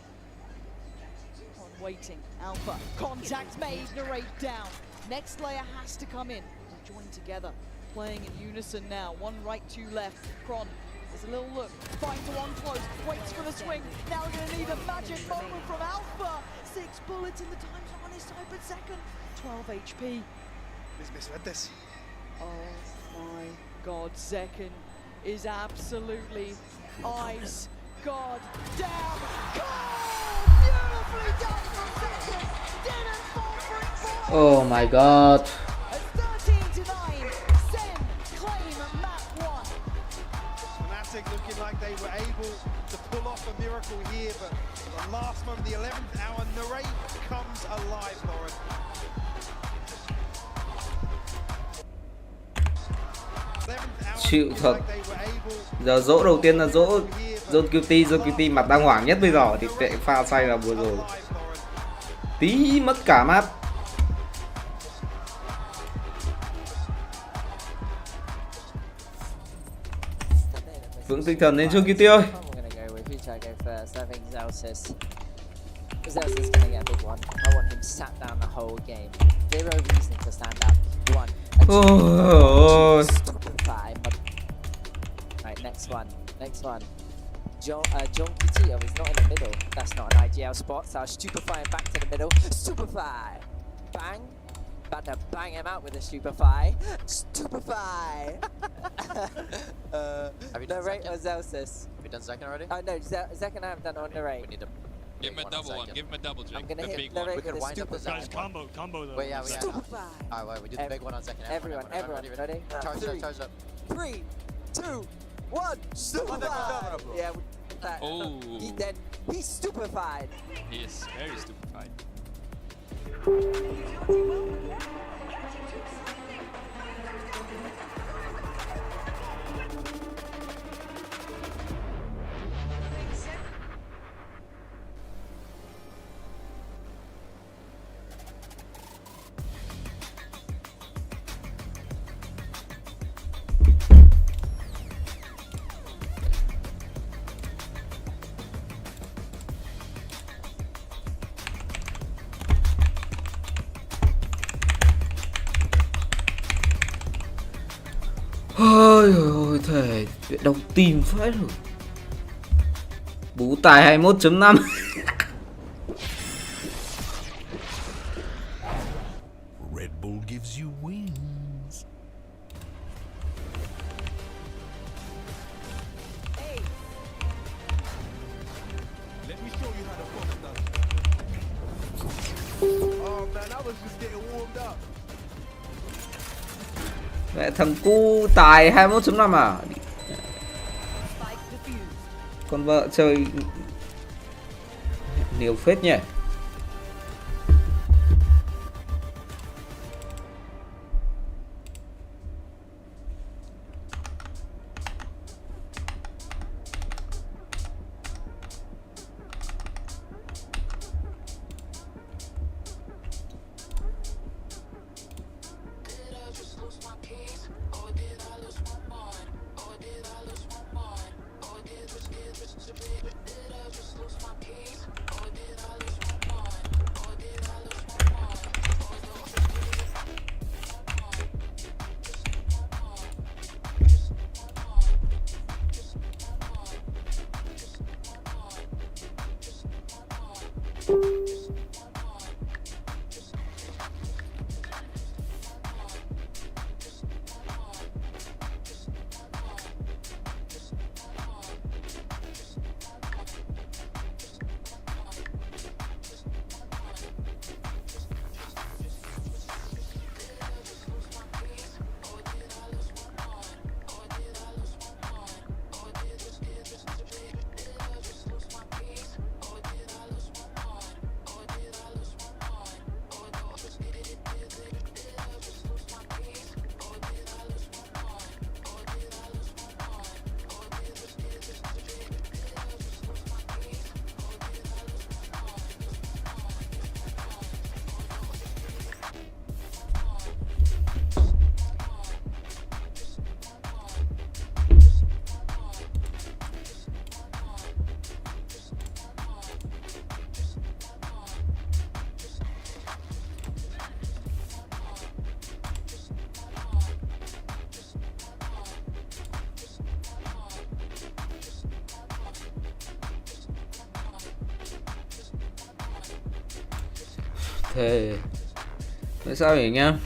On waiting. Alpha. Contact made. Narrate down. Next layer has to come in. They'll join together. Playing in unison now. 1 right, 2 left. Kron has a little look. Finds one close. Waits for the swing. Now we're going to need a magic moment from Alpha. 6 bullets in the times on his side, but second. 12 HP. He's misread this. Oh my god, SENcon is absolutely ice god damn cold! Beautifully done from SENcon! Didn't fall for it. Oh my god. 13-9, Sen claim map 1. Fnatic looking like they were able to pull off a miracle here, but the last moment, the 11th hour, Narrate comes alive, Lauren. Chịu thật. Giờ dỗ đầu tiên là dỗ QT mặt đang hoảng nhất bây giờ thì tệ pha say là vừa rồi. Tí mất cả map. Vững tinh thần lên chưa QT ơi. Zelsis gonna get a big one. I want him sat down the whole game. Zero reason to stand up. 1. Oh. Right, next one. John Kitio is not in the middle. That's not an IGL spot, so I'll stupefy him back to the middle. Stupefy! Bang! About to bang him out with a stupefy. Stupefy! Have you done Narrate or Zelsis? Have you done second already? No, SENcon I haven't done on Narrate. We need to give him a double one. Give him a double, Jake. I'm gonna hit big Narrate one. We could with a wind up the stupefy. second Combo though. Wait, yeah, we got Stupefy! Alright, wait, we do the big one on second. Everyone, ready? Charge up. 3, 2, 1, stupefy! Yeah, that. Oh. He's stupefied. He is very stupefied. Ôi ôi thề bị đau tim phết rồi. Bú tài 21.5. Red Bull gives you wings. Mẹ thằng cu tài 21.5 à? Con vợ chơi nhiều phết nhỉ. Thế tại sao vậy anh em?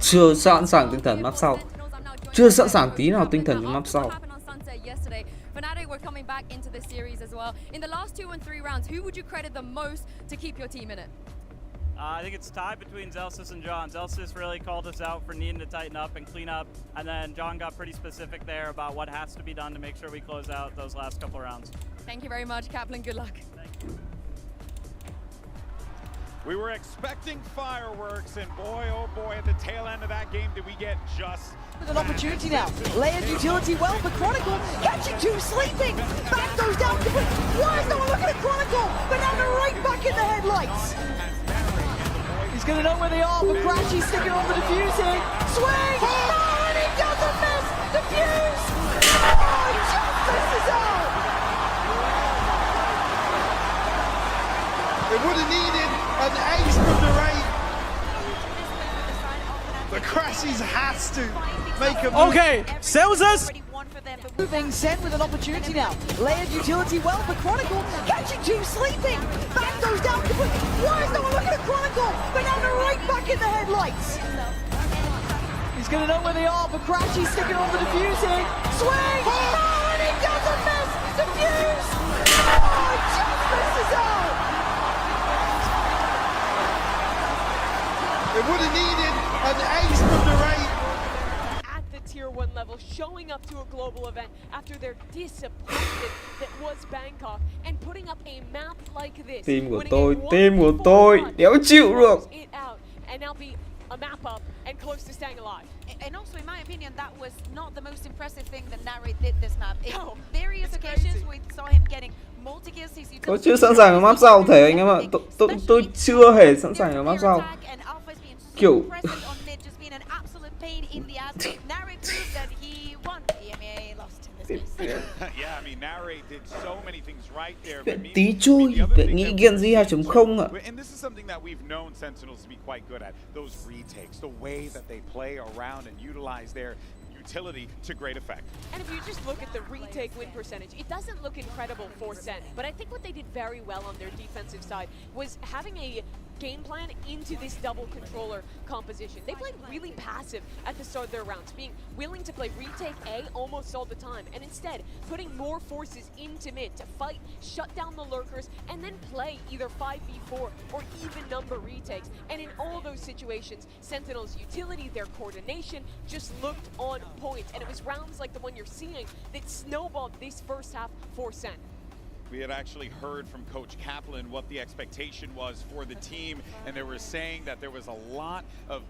Chưa sẵn sàng tinh thần map sau. Chưa sẵn sàng tí nào tinh thần cho map sau. Fnatic were coming back into the series as well. In the last 2 and 3 rounds, who would you credit the most to keep your team in it? I think it's tied between Zelsis and John. Zelsis really called us out for needing to tighten up and clean up, and then John got pretty specific there about what has to be done to make sure we close out those last couple of rounds. Thank you very much, Kaplan. Good luck. We were expecting fireworks, and boy, oh boy, at the tail end of that game, did we get just with an opportunity now. Layered utility well for Chronicle. Catching two sleeping. Back goes down. Why is no one looking at Chronicle? Banana right back in the headlights. He's going to know where they are, but Crashy's sticking on the defuse here. Swing! Oh, and he doesn't miss! Defuse! Oh, just misses out! It would have needed an ace from the raid. The Crashies has to make a move. Okay, SENcon moving Sen with an opportunity now. Layered utility well for Chronicle. Catching two sleeping. Back goes down. Why is no one looking at Chronicle? Banana right back in the headlights. He's going to know where they are, but Crashy's sticking on the defuse here. Swing! Oh, and he doesn't miss! Defuse! Oh, just misses out! It would have needed an ace from the raid. At the tier 1 level, showing up to a global event after their disappointment that was Bangkok and putting up a map like this. Team của tôi đéo chịu được. And now be a map up and close to staying alive. And also, in my opinion, that was not the most impressive thing that Narrate did this map. In various occasions, we saw him getting multi-kills. Tôi chưa sẵn sàng ở map sau thể anh em ạ. Tôi chưa hề sẵn sàng ở map sau. Kiểu Yeah, I mean, Narrate did so many things right there. But Tí chui, vậy nghĩ Genji 2.0 ạ. And this is something that we've known Sentinels to be quite good at. Those retakes, the way that they play around and utilize their utility to great effect. And if you just look at the retake win percentage, it doesn't look incredible for SEN. But I think what they did very well on their defensive side was having a game plan into this double controller composition. They played really passive at the start of their rounds, being willing to play retake A almost all the time, and instead putting more forces into mid to fight, shut down the lurkers, and then play either 5v4 or even number retakes. And in all those situations, Sentinel's utility, their coordination just looked on point. And it was rounds like the one you're seeing that snowballed this first half for SEN. We had actually heard from Coach Kaplan what the expectation was for the team, and they were saying that there was a lot of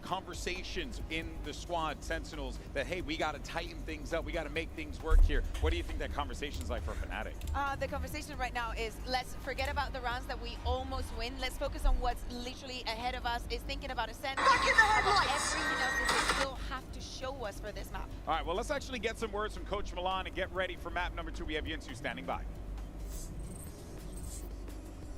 conversations in the squad, Sentinels, that, hey, we got to tighten things up, we got to make things work here. What do you think that conversation's like for Fnatic? The conversation right now is, let's forget about the rounds that we almost win. Let's focus on what's literally ahead of us, is thinking about SEN. Back in the headlights! Everything else that they still have to show us for this map. All right, well, let's actually get some words from Coach Milan and get ready for map number 2. We have Yinsu standing by.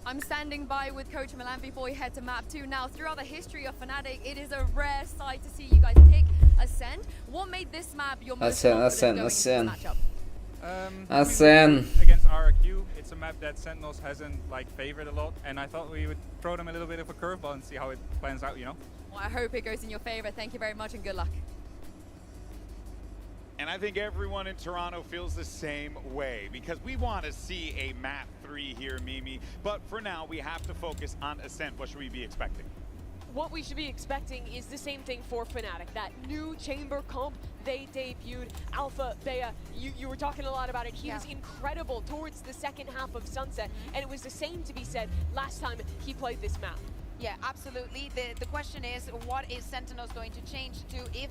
I'm standing by with Coach Milan before we head to map 2. Now, throughout the history of Fnatic, it is a rare sight to see you guys pick Ascend. What made this map your most confident going into the matchup? Ascend. Against RRQ, it's a map that Sentinels hasn't favored a lot, and I thought we would throw them a little bit of a curveball and see how it plans out, you know? Well, I hope it goes in your favor. Thank you very much and good luck. And I think everyone in Toronto feels the same way, because we want to see a map 3 here, Mimi. But for now, we have to focus on Ascent. What should we be expecting? What we should be expecting is the same thing for Fnatic. That new chamber comp they debuted, Alpha, Bea, you were talking a lot about it. He was incredible towards the second half of Sunset, and it was the same to be said last time he played this map. Yeah, absolutely. The question is, what is Sentinels going to change to, if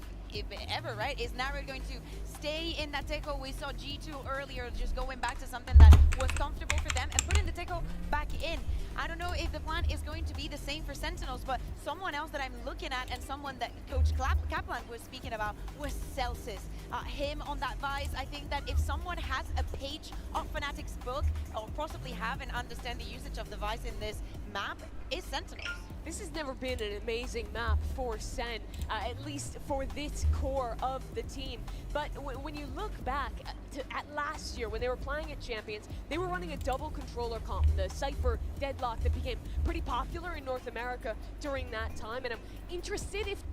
ever, right? Is Narrow going to stay in that Teco? We saw G2 earlier just going back to something that was comfortable for them and putting the Teco back in. I don't know if the plan is going to be the same for Sentinels, but someone else that I'm looking at, and someone that Coach Kaplan was speaking about, was Celsius. Him on that Vice. I think that if someone has a page of Fnatic's book, or possibly have and understand the usage of the Vice in this map, is Sentinels. This has never been an amazing map for SEN, at least for this core of the team. But when you look back at last year, when they were playing at Champions, they were running a double controller comp, the Cypher Deadlock, that became pretty popular in North America during that time. And I'm interested if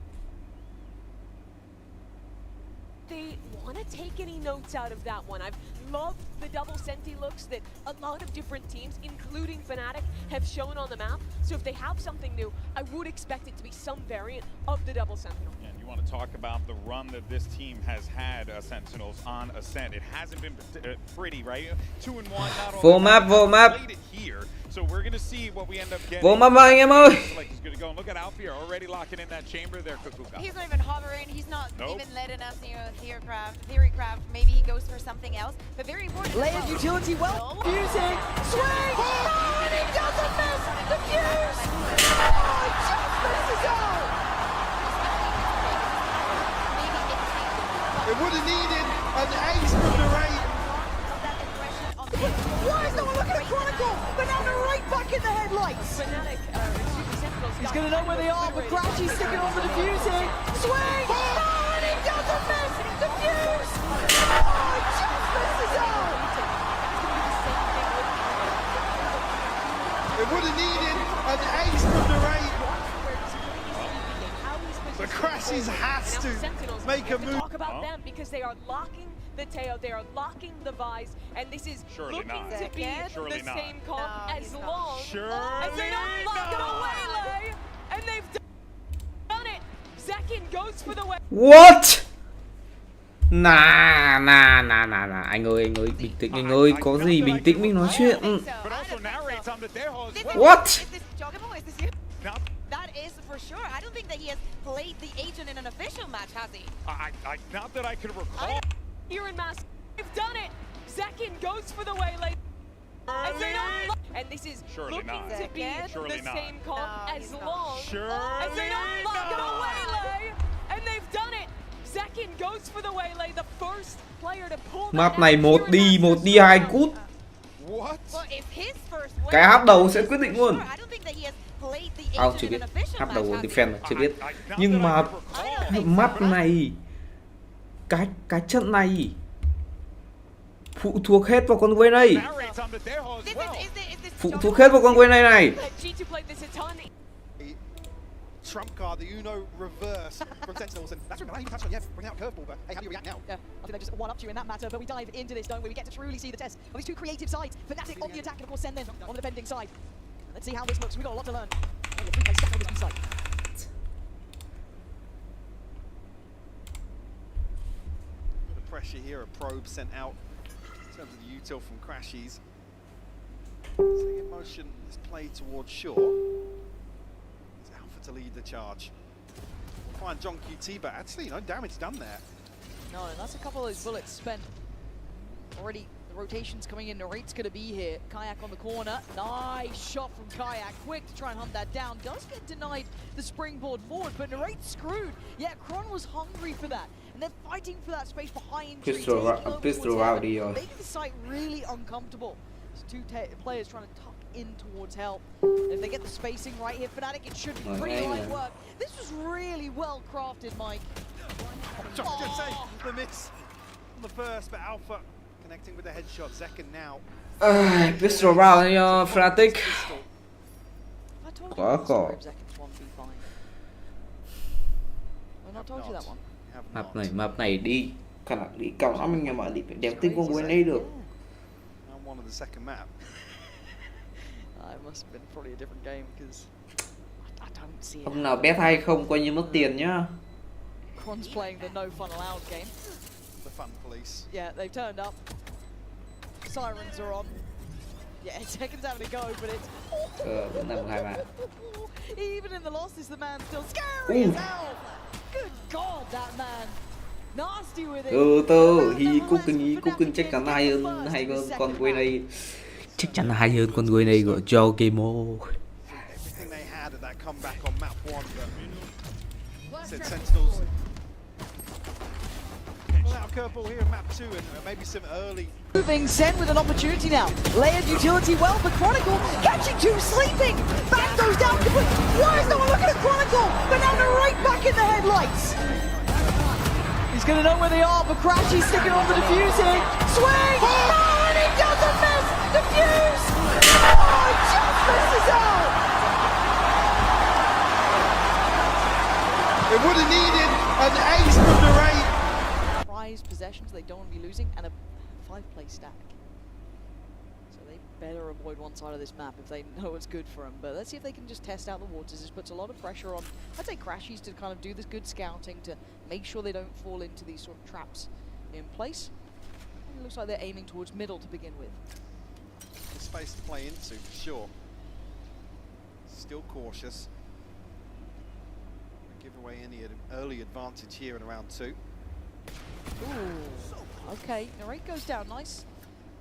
they want to take any notes out of that one. I've loved the double Senti looks that a lot of different teams, including Fnatic, have shown on the map. So if they have something new, I would expect it to be some variant of the double Sentinel. And you want to talk about the run that this team has had, Sentinels, on Ascent. It hasn't been pretty, right? 2-1, not Full map, full map. Played it here. So we're going to see what we end up getting. Full map anh em ơi. Like he's going to go. And look at Alfie already locking in that chamber there, Kukuka. He's not even hovering. He's not even letting us near Theorycraft. Maybe he goes for something else. But very important. Layered utility well. Fusing. Swing. Oh, and he doesn't miss the fuse. Oh, just misses out. It would have needed an ace from the raid. Why is no one looking at Chronicle? But now they're right back in the headlights. Fnatic, He's going to know where they are, but Crashy's sticking on the diffusing. Swing! Oh, and he doesn't miss the fuse! Oh, just misses out! It would have needed an ace from the raid. But Crashies has to make a move. Talk about them because they are locking the tail, they are locking the Vice, and this is looking to be the same comp as long as they don't lock it away, and they've done it. Zekin goes for the way. What? Nah. Anh ơi, bình tĩnh anh ơi, có gì bình tĩnh mình nói chuyện. What? That is for sure. I don't think that he has played the agent in an official match, has he? Not that I can recall. Here in Mass, they've done it. Zekin goes for the waylay. And this is looking to be the same comp as long as they don't lock it away, and they've done it. Zekin Zekin goes for the waylay, the first player to pull that Map này out một here in đi 2 cút. What? Well, if his first Cái hấp đầu sẽ quyết định luôn. I don't think that he has played the Ông Asian chưa biết, in an official hấp đầu match, has defend chưa biết. Nhưng mà map này cái trận này phụ thuộc hết vào con quay này. Phụ thuộc hết vào con quay này này. G2 played this a ton. Trump card, the Uno reverse from Sentinels, and that's really touched on. Yeah, bring out curveball, but hey, how do you react now? Yeah, I think they just one up to you in that matter, but we dive into this, don't we? We get to truly see the test of these two creative sides. Fnatic on the attack, and of course SEN then on the defending side. Let's see how this looks. We've got a lot to learn. Oh, the stack on this B side. The pressure here, a probe sent out in terms of the util from Crashies. Seeing in motion is played towards shore. To lead the charge. We'll find John QT, but actually no damage done there. No, and that's a couple of those bullets spent. Already the rotations coming in, Narrate's gonna be here. Kayak on the corner, nice shot from Kayak, quick to try and hunt that down. Does get denied the springboard forward, but Narrate's screwed. Yeah, Kron was hungry for that, and they're fighting for that space behind. Pistol out đi rồi. Making the site really uncomfortable. It's two players trying to tuck in towards help. If they get the spacing right here, Fnatic, it should be pretty light work. This was really well crafted, Mike. Just say the miss on the first, but Alpha connecting with the headshot. Zekin now. Pistol round cho Fnatic. Quá khổ. Map này đi khả năng đi cao lắm anh em ạ, đi phải đẹp tinh con quên đây được. One of the second map. It must have been probably a different game because I don't see it. Ông nào bet hay không coi như mất tiền nhá. Kron's playing the no fun allowed game. The fun police. Yeah, they've turned up. Sirens are on. Yeah, Zekin's having a go, but it's. Vẫn nằm 2 mạng. Even in the losses, the man's still scary as hell. Good God, that man. Nasty with it. Từ He cooking chắc chắn hay hơn con quay này. Chắc chắn hay hơn con quay này của Joe Kemo. Everything they had at that comeback on map 1, but Sentinels. Well, out curveball here in map 2, and maybe some early. Moving SEN with an opportunity now. Layered utility well for Chronicle. Catching two sleeping. Back goes down. Why is no one looking at Chronicle? But now they're right back in the headlights. He's going to know where they are, but Crashy's sticking on the defusing. Swing! Oh, and he doesn't miss! Defuse! Oh, he just misses out! It would have needed an ace from the raid. Prized possessions they don't want to be losing, and a 5-play stack. So they better avoid one side of this map if they know what's good for them. But let's see if they can just test out the waters. This puts a lot of pressure on, I'd say, Crashies to kind of do this good scouting to make sure they don't fall into these sort of traps in place. And it looks like they're aiming towards middle to begin with. The space to play into, for sure. Still cautious. Give away any early advantage here in round 2. Ooh, okay. Narrate goes down. Nice.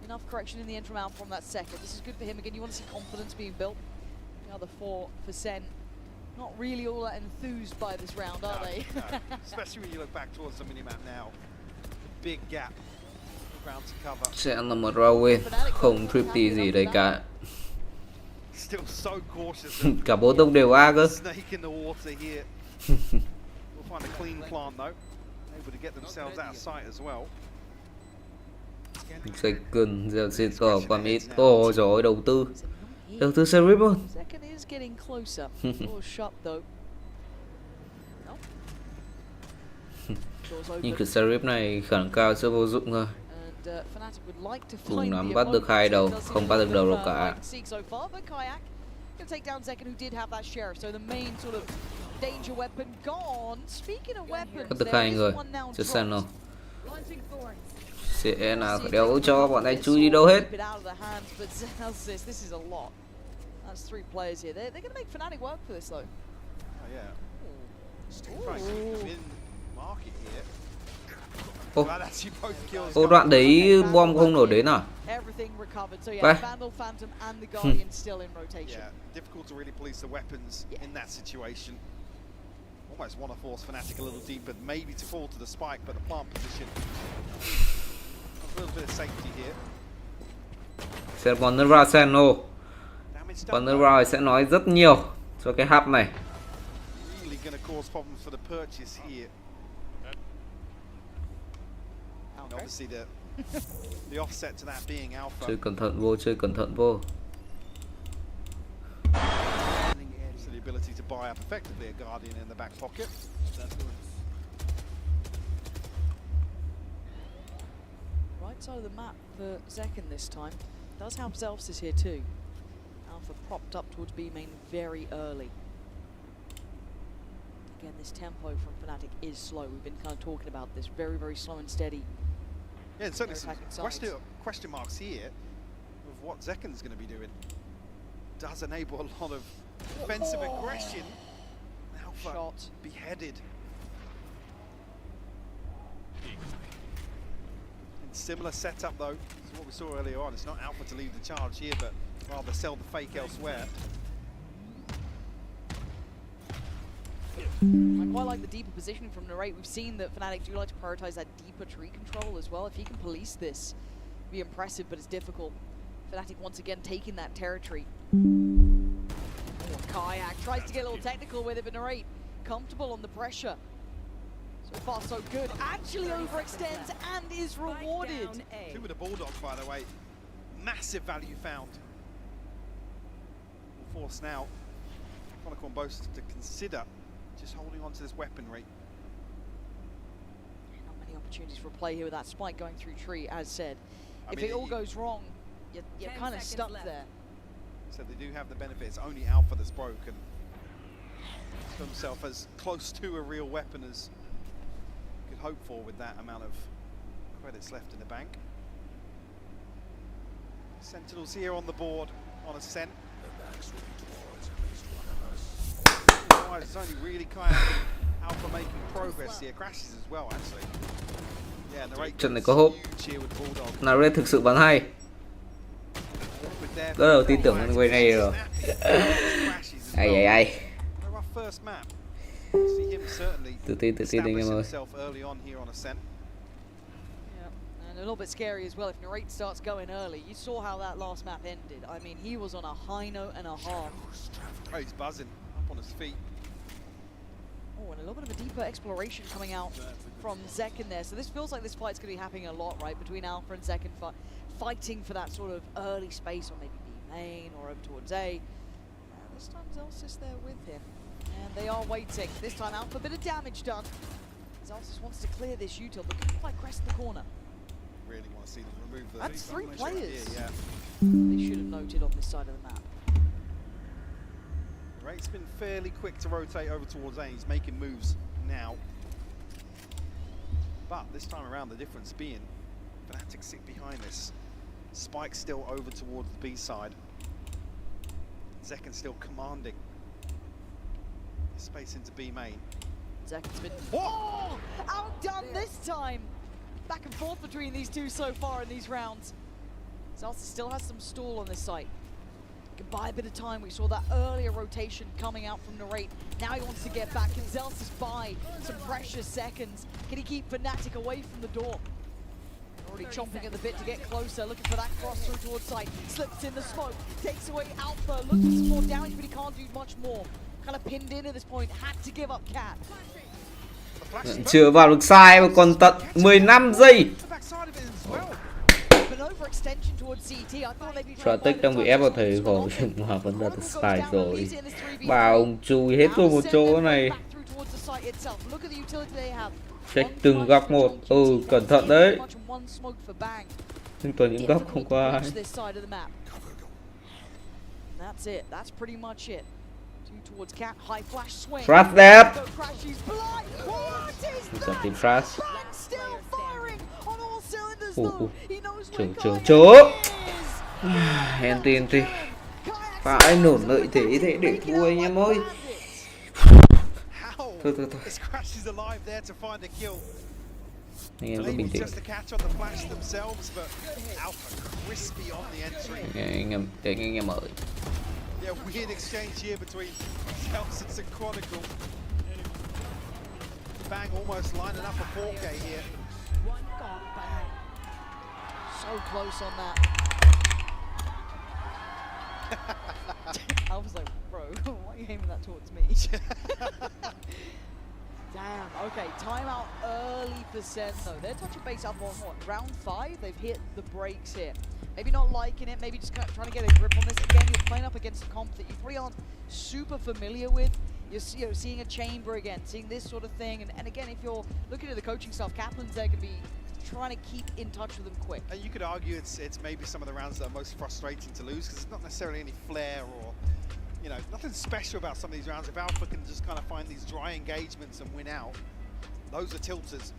Enough correction in the interim out from that second. This is good for him. Again, you want to see confidence being built. The other 4 for SEN. Not really all that enthused by this round, are they? No. Especially when you look back towards the minimap now. Big gap. Ground to cover. SEN là một round win, không triple gì đây cả. Still so cautious. Cả 4 tông đều A cơ. Snake in the water here. We'll find a clean plant though. Able to get themselves out of sight as well. SENcon giờ sẽ có con ít. Ôi trời ơi, đầu tư series luôn. Second is getting closer. Shot though. Nhưng cái series này khả năng cao sẽ vô dụng thôi. Cùng nắm bắt được 2 đầu, không bắt được đầu đâu cả. Take down Zekin, who did have that sheriff, so the main sort of danger weapon gone. Speaking of weapons, Bắt được 2 người, chưa xem đâu. Sẽ nào đéo cho bọn này chui đi đâu hết. This is a lot. That's 3 players here. They're going to make Fnatic work for this though. Oh yeah. Still trying to keep them in market here. Ô, đoạn đấy bom không nổ đến à? Everything recovered. So yeah, Vandal, Phantom and the Guardian still in rotation. Yeah, difficult to really police the weapons in that situation. Almost want to force Fnatic a little deeper, maybe to fall to the spike, but the plant position. A little bit of safety here. Sẽ còn nữa vào Sen ô. Còn nữa vào sẽ nói rất nhiều cho cái hub này. Really going to cause problems for the purchase here. Obviously the offset to that being alpha. Chơi cẩn thận vô, chơi cẩn thận vô. So the ability to buy up effectively a Guardian in the back pocket. Right side of the map for SENcon this time. Does have Zelsis here too. Alpha propped up towards B main very early. Again, this tempo from Fnatic is slow. We've been kind of talking about this. Very, very slow and steady. Yeah, and certainly some question marks here of what SENcon's going to be doing. Does enable a lot of defensive aggression. Alpha shot beheaded. Similar setup though to what we saw earlier on. It's not Alpha to lead the charge here, but rather sell the fake elsewhere. I quite like the deeper positioning from Narrate. We've seen that Fnatic do like to prioritize that deeper tree control as well. If he can police this, it'd be impressive, but it's difficult. Fnatic once again taking that territory. Kayak tries to get a little technical with it, but Narrate comfortable on the pressure. So far, so good. Actually overextends and is rewarded. Two with a Bulldog, by the way. Massive value found. Force now. Chronicon both to consider just holding on to this weaponry. Not many opportunities for a play here with that spike going through tree, as said. If it all goes wrong, you're kind of stuck there. So they do have the benefit. It's only Alpha that's broken. He's got himself as close to a real weapon as could hope for with that amount of credits left in the bank. Sentinels here on the board on a Sen. It's only really kind of Alpha making progress here. Crashes as well, actually. Yeah, Narrate Trận này có hốp. Narrate thực sự bắn hay. Rất đầu tin tưởng người này rồi. Ai. Tự tin anh em ơi. And a little bit scary as well if Narrate starts going early. You saw how that last map ended. I mean, he was on a high note and a half. Oh, he's buzzing up on his feet. Oh, and a little bit of a deeper exploration coming out from SENcon there. So this feels like this fight's going to be happening a lot, right? Between Alpha and SENcon fighting for that sort of early space, or maybe B main or over towards A. This time Zelsis there with him. And they are waiting. This time Alpha, a bit of damage done. Zelsis wants to clear this util, but couldn't quite crest the corner. Really want to see them remove the... That's 3 players. Yeah. They should have noted on this side of the map. Rate's been fairly quick to rotate over towards A. He's making moves now. But this time around, the difference being Fnatic sit behind this. Spike still over towards the B side. SENcon still commanding space into B main. SENcon's been outdone this time. Back and forth between these two so far in these rounds. Zelsis still has some stall on this site. Can buy a bit of time. We saw that earlier rotation coming out from Narrate. Now he wants to get back. Can Zelsis buy some precious seconds? Can he keep Fnatic away from the door? Already chomping at the bit to get closer, looking for that cross through towards site. Slips in the smoke, takes away Alpha, looking for some more damage, but he can't do much more. Kind of pinned in at this point, had to give up Cat. Chưa vào được sai mà còn tận 15 giây. Strategic đang bị ép vào thời khổ mà vẫn là sai rồi. Bảo ông chui hết luôn một chỗ này. Check từng góc một. Cẩn thận đấy. Nhưng toàn những góc không có ai. Flash đẹp. Giờ tìm flash. Chỗ. Hèn tiền thì phải nổn lợi thế để thua anh em ơi. Thôi. Anh em cứ bình tĩnh. Anh em ơi. Yeah, weird exchange here between Zelsis and Chronicle. Bang almost lining up a 4K here. God, Bang. So close on that. I was like, bro, why are you aiming that towards me? Damn, okay, timeout early for SEN though. They're touching base up on what, round 5? They've hit the brakes here. Maybe not liking it, maybe just kind of trying to get a grip on this. Again, you're playing up against a comp that you probably aren't super familiar with. You're seeing a chamber again, seeing this sort of thing. And again, if you're looking at the coaching staff, Kaplan's there going to be trying to keep in touch with them quick. And you could argue it's maybe some of the rounds that are most frustrating to lose because it's not necessarily any flair or, you know, nothing special about some of these rounds. If Alpha can just kind of find these dry engagements and win out, those are tilters.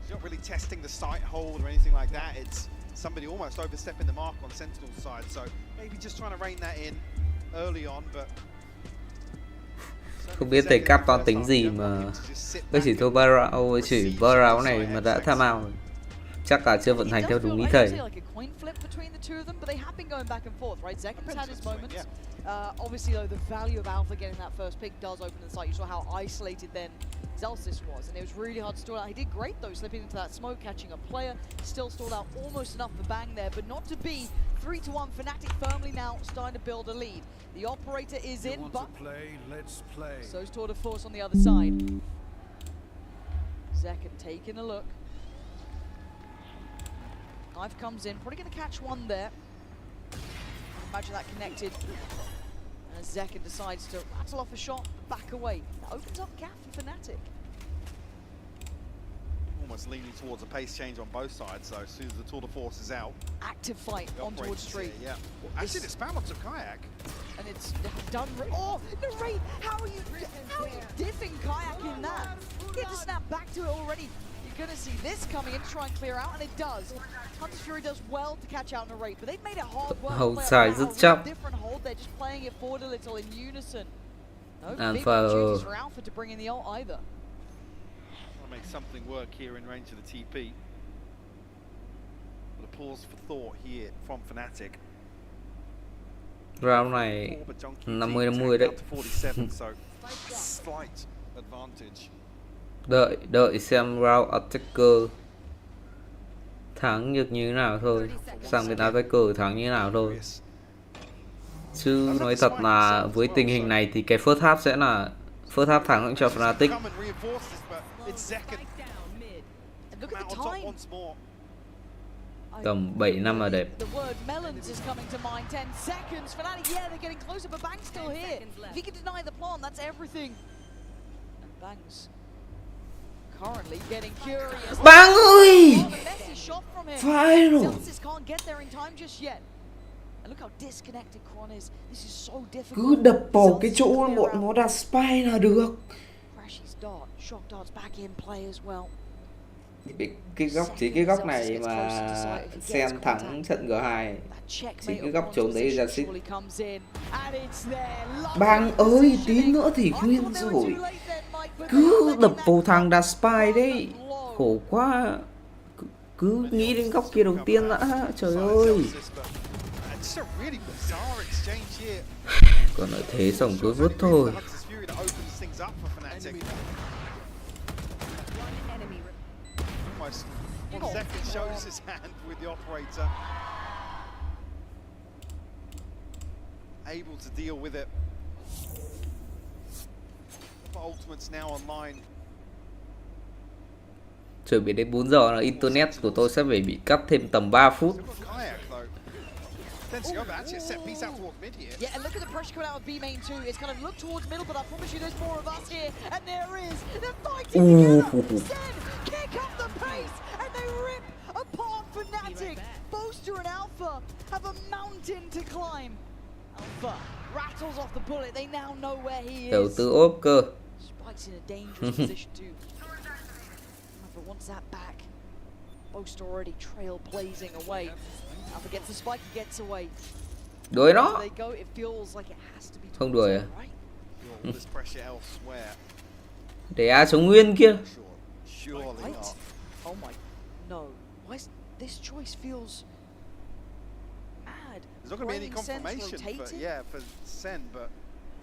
You're not really testing the sight hold or anything like that. It's somebody almost overstepping the mark on Sentinel's side. So maybe just trying to rein that in early on, but không biết thầy Cap toán tính gì mà tôi chỉ thua 3 round, chỉ 3 round này mà đã tham out rồi. Chắc là chưa vận hành theo đúng ý thầy. But they have been going back and forth, right? Zekin's had his moments. Obviously, though, the value of Alpha getting that first pick does open the sight. You saw how isolated then Zelsis was, and it was really hard to stall out. He did great, though, slipping into that smoke, catching a player. Still stalled out almost enough for Bang there, but not to be. 3-1, Fnatic firmly now starting to build a lead. The operator is in, but so's Tour de Force on the other side. Zekin taking a look. Knife comes in, probably going to catch one there. Imagine that connected. And as Zekin decides to rattle off a shot, back away. That opens up a gap for Fnatic. Almost leaning towards a pace change on both sides, though, as soon as the Tour de Force is out. Active fight on towards street. Yeah. Well, actually, it's spam onto Kayak. And it's done. Oh, Narrate! How are you diffing Kayak in that? He had to snap back to it already. You're going to see this coming in to try and clear out, and it does. Hunter's Fury does well to catch out Narrate, but they've made it hard work. Hold size rất chậm. Different hold, they're just playing it forward a little in unison. No big Alpha opportunities for Alpha to bring in the ult either. Make something work here in range of the TP. But a pause for thought here from Fnatic. Round này 50-50 đấy. Slight advantage. Đợi xem round attacker thắng được như thế nào thôi. Sang bên attacker thắng như thế nào thôi. Chứ nói thật là với tình hình này thì cái first half sẽ là first half thắng cho Fnatic. Tầm 7 năm là đẹp. The word melons is coming to mind. 10 seconds. Fnatic, yeah, they're getting closer, but Bang's still here. If he can deny the plant, that's everything. And Bang's currently getting curious. Bang ơi! Final. Zelsis can't get there in time just yet. And look how disconnected Kron is. This is so difficult. Cứ đập vào cái chỗ bọn nó đặt spy là được. Crashy's dart, shock darts back in play as well. Cái góc này mà SEN thắng trận G2 chỉ cái góc trốn đấy ra xích. Bang ơi, tí nữa thì win rồi. Cứ đập vào thằng đặt spy đấy. Khổ quá. Cứ nghĩ đến góc kia đầu tiên đã. Trời ơi. Còn ở thế xong cứ vứt thôi. Zekin shows his hand with the operator. Able to deal with it. Ultimate's now online. Chuẩn bị đến 4 giờ là internet của tôi sẽ phải bị cắt thêm tầm 3 phút. Yeah, and look at the pressure coming out of B main too. It's kind of look towards middle, but I promise you there's more of us here. And there is. They're fighting together. SEN kick up the pace, and they rip apart Fnatic. Boaster and Alpha have a mountain to climb. Alpha rattles off the bullet. They now know where he is. Đầu tư ốp cơ. Spike's in a dangerous position too. Alpha wants that back. Boaster already trailblazing away. Alpha gets the spike, gets away. Đuổi nó. Không đuổi à? Để A chống nguyên kia. Oh my, no. Why is this choice feels mad? There's not going to be any confirmation for SEN, but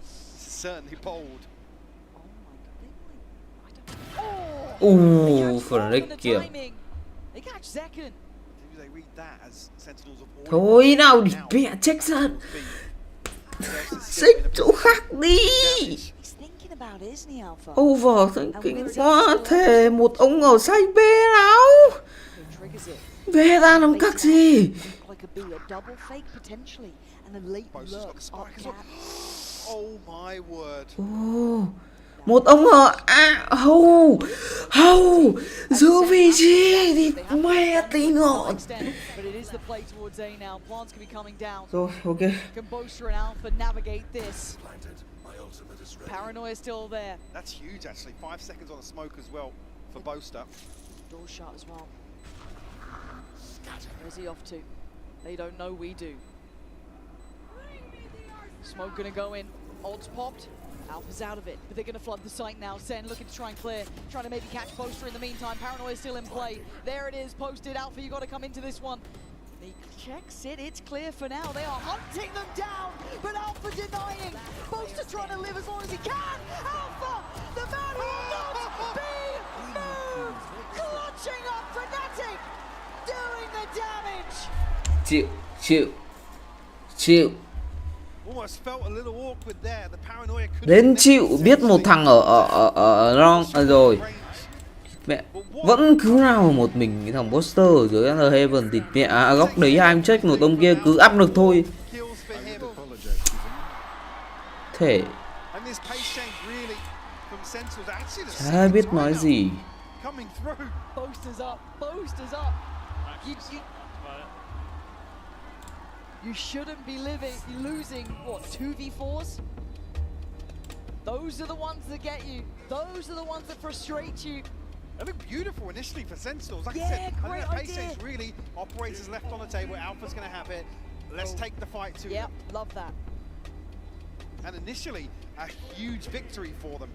it's certainly bold. Oh FNC kìa. They catch Zekken. Thôi nào đi mẹ check ra. Xích chỗ khác đi. Overthinking quá thể một ông ở side B nào. B ra làm các gì? Một ông ở giữ vị trí thì mẹ tí nữa. Rồi, ok. Paranoia still there. That's huge, actually. 5 seconds on the smoke as well for Boaster. Door shut as well. Where's he off to? They don't know, we do. Smoke gonna go in. Ult's popped. Alpha's out of it, but they're gonna flood the site now. Sen looking to try and clear, trying to maybe catch Boaster in the meantime. Paranoia still in play. There it is, posted. Alpha, you gotta come into this one. He checks it, it's clear for now. They are hunting them down, but Alpha denying. Boaster trying to live as long as he can. Alpha, the man who will not be moved. Clutching up Fnatic, doing the damage. Chịu. Almost felt a little awkward there. The Paranoia couldn't. Đến chịu biết một thằng ở wrong rồi. Mẹ vẫn cứ nào một mình cái thằng Boaster ở dưới Under Heaven thì mẹ góc đấy hai em check một ông kia cứ áp được thôi. Thể chả biết nói gì. You shouldn't be losing, what, 2v4s? Those are the ones that get you. Those are the ones that frustrate you. It looked beautiful initially for Sentinels. Like I said, I think that pace change really operators left on the table. Alpha's going to have it. Let's take the fight to them. Love that. And initially, a huge victory for them.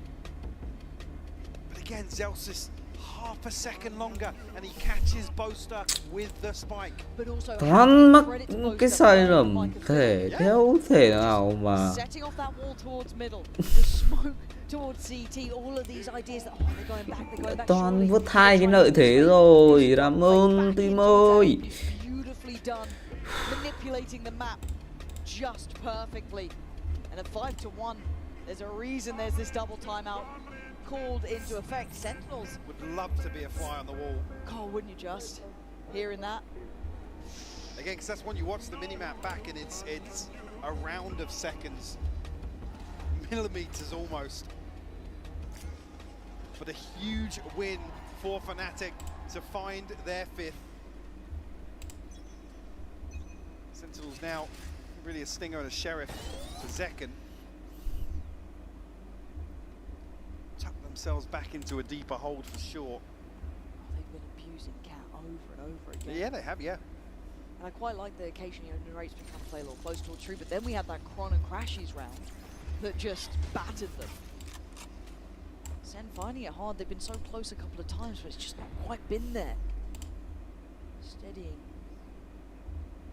But again, Zelsis half a second longer, and he catches Boaster with the spike. Toán mắc cái sai lầm thể theo thể nào mà. Toàn vứt hai cái lợi thế rồi, cảm ơn team ơi. Manipulating the map just perfectly. And at 5-1, there's a reason there's this double timeout called into effect. Sentinels would love to be a fly on the wall. God, wouldn't you just? Hearing that. Again, because that's when you watch the minimap back and it's a round of seconds. Millimeters almost. But a huge win for Fnatic to find their 5th. Sentinels now really a stinger and a sheriff to Zekken. Tuck themselves back into a deeper hold for sure. They've been abusing Cat over and over again. Yeah, they have, yeah. And I quite like the occasionally narrates been trying to play a little close to a true, but then we had that Chron and Crashies round that just battered them. Sen finding it hard. They've been so close a couple of times, but it's just not quite been there. Steadying.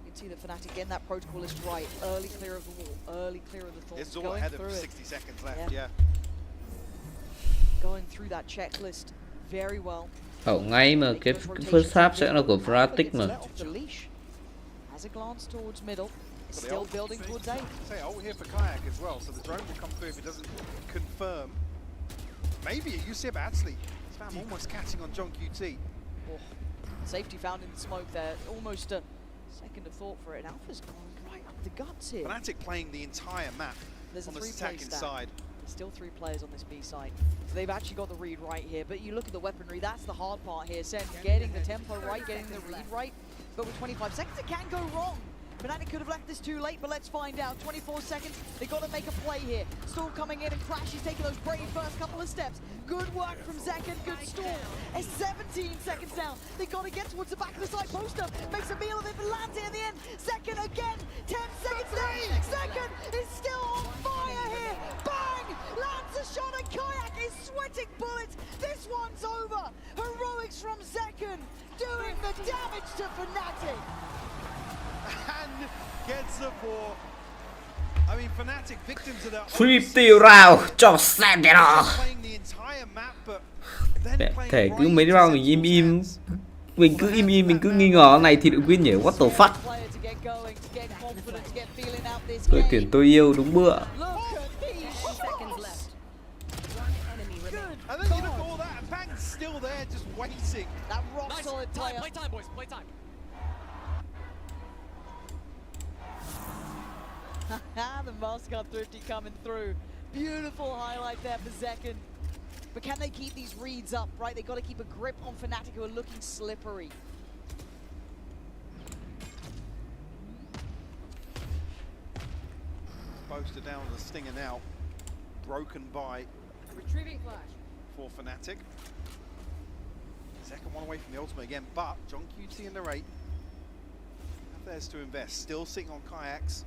You can see the Fnatic again. That protocol is right. Early clear of the wall. Early clear of the thorns. It's all ahead of 60 seconds left. Yeah. Going through that checklist very well. Ngay mà cái first half sẽ là của Fnatic mà. Has a glance towards middle. Still building towards A. Say ult here for Kayak as well, so the drone will come through if it doesn't confirm. Maybe a UCB actually. Spam almost catching on John QT. Oh, safety found in the smoke there. Almost a second of thought for it. And Alpha's gone right up the guts here. Fnatic playing the entire map on this attacking side. Still 3 players on this B side. So they've actually got the read right here. But you look at the weaponry, that's the hard part here. Sen getting the tempo right, getting the read right. But with 25 seconds, it can go wrong. Fnatic could have left this too late, but let's find out. 24 seconds, they got to make a play here. Storm coming in and Crash is taking those brave first couple of steps. Good work from Zekken, good Storm. It's 17 seconds down. They got to get towards the back of the side. Boaster makes a meal of it, but lands it in the end. Zekken again, 10 seconds down. Zekken is still on fire here. Bang! Lands a shot and Kayak is sweating bullets. This one's over. Heroics from Zekken doing the damage to Fnatic. And gets the ball. I mean, Fnatic victims of their 50 round cho Sentinel. Playing the entire map, but Thể cứ mấy round mình im, mình cứ im, mình cứ nghi ngờ này thì được win nhỉ, what the fuck. Tôi tuyển tôi yêu đúng bữa. And then you look at all that, and Bang's still there, just waiting. That rock solid player. Play time, boys. Play time. The mascot thrifty coming through. Beautiful highlight there for SENcon. But can they keep these reads up, right? They've got to keep a grip on Fnatic, who are looking slippery. Boaster down the stinger now. Broken by Retrieving flash. for Fnatic. Second one away from the ultimate again, but John QT and the rate have theirs to invest. Still sitting on kayaks.